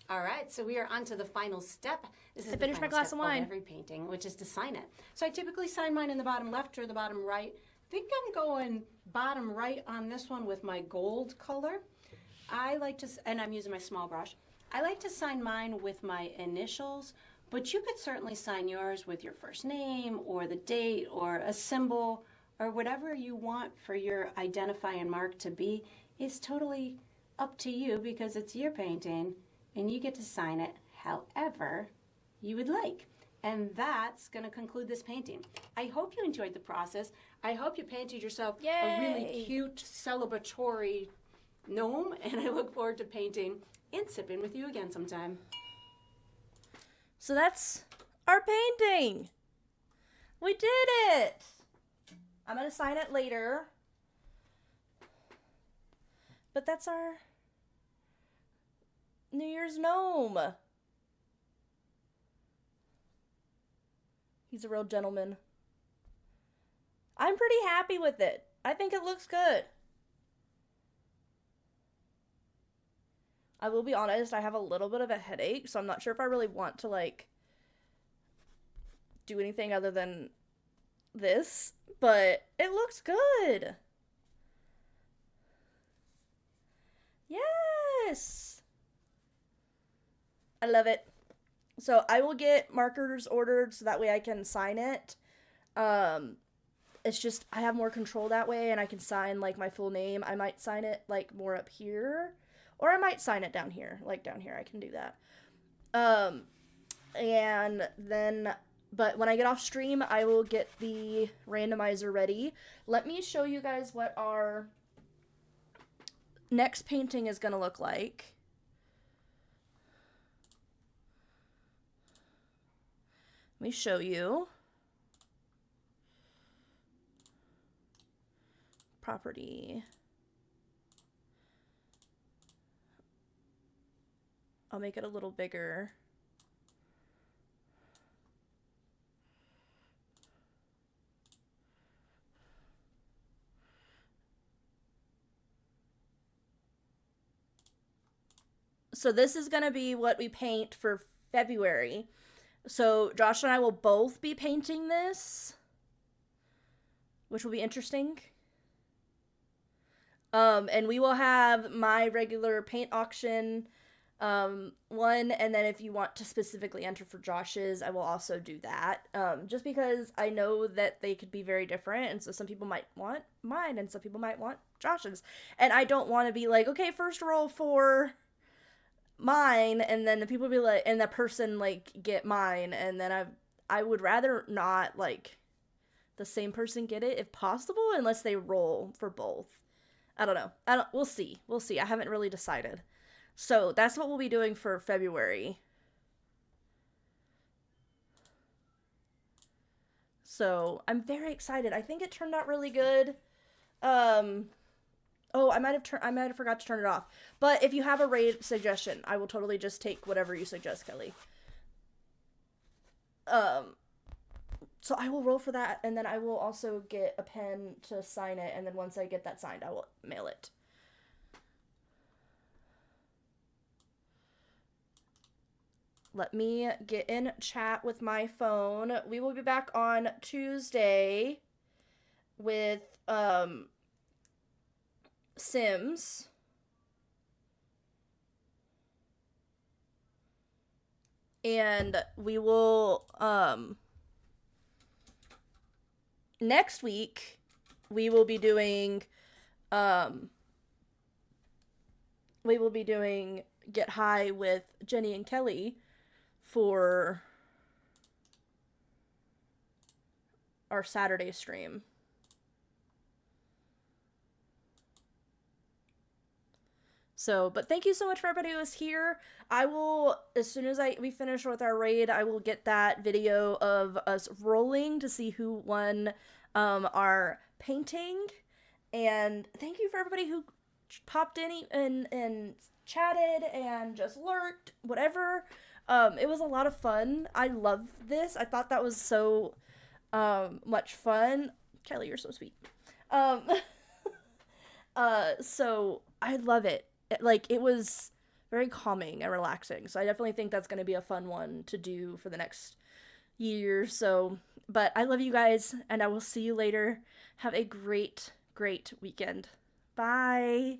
[SPEAKER 2] All right, so we are on to the final step. This is the final
[SPEAKER 1] my glass
[SPEAKER 2] step
[SPEAKER 1] of wine.
[SPEAKER 2] every painting, which is to sign it. So I typically sign mine in the bottom left or the bottom right. I think I'm going bottom right on this one with my gold color. I like to, and I'm using my small brush, I like to sign mine with my initials, but you could certainly sign yours with your first name or the date or a symbol or whatever you want for your identifying mark to be. Is totally up to you, because it's your painting and you get to sign it however you would like. And that's going to conclude this painting. I hope you enjoyed the process. I hope you painted yourself a really cute celebratory gnome, and I look forward to painting and sipping with you again sometime.
[SPEAKER 1] So that's our painting. We did it. I'm going to sign it later. But that's our New Year's gnome. He's a real gentleman. I'm pretty happy with it. I think it looks good. I will be honest, I have a little bit of a headache, so I'm not sure if I really want to, like, do anything other than this, but it looks good. Yes! I love it. So I will get markers ordered so that way I can sign it. It's just, I have more control that way, and I can sign, like, my full name. I might sign it, like, more up here. Or I might sign it down here. Like, down here, I can do that. And then, but when I get off stream, I will get the randomizer ready. Let me show you guys what our next painting is going to look like. Let me show you. Property. I'll make it a little bigger. So this is going to be what we paint for February. So Josh and I will both be painting this. which will be interesting. And we will have my regular paint auction one, and then if you want to specifically enter for Josh's, I will also do that. Just because I know that they could be very different, and so some people might want mine, and some people might want Josh's. And I don't want to be like, okay, first roll for mine, and then the people be like, and the person like get mine, and then I would rather not like the same person get it if possible, unless they roll for both. I don't know. We'll see. I haven't really decided. So that's what we'll be doing for February. So I'm very excited. I think it turned out really good. Oh, I might have forgot to turn it off. But if you have a raid suggestion, I will totally just take whatever you suggest, Kelly. So I will roll for that, and then I will also get a pen to sign it, and then once I get that signed, I will mail it. Let me get in chat with my phone. We will be back on Tuesday with Sims. And we will next week we will be doing Get High with Jenny and Kelly for our Saturday stream. So, but thank you so much for everybody who was here. I will, as soon as we finish with our raid, I will get that video of us rolling to see who won our painting. And thank you for everybody who popped in and chatted and just lurked, whatever. It was a lot of fun. I love this. I thought that was so much fun. Kelly, you're so sweet. So I love it. It was very calming and relaxing. So I definitely think that's going to be a fun one to do for the next year. So, but I love you guys, and I will see you later. Have a great, great weekend. Bye.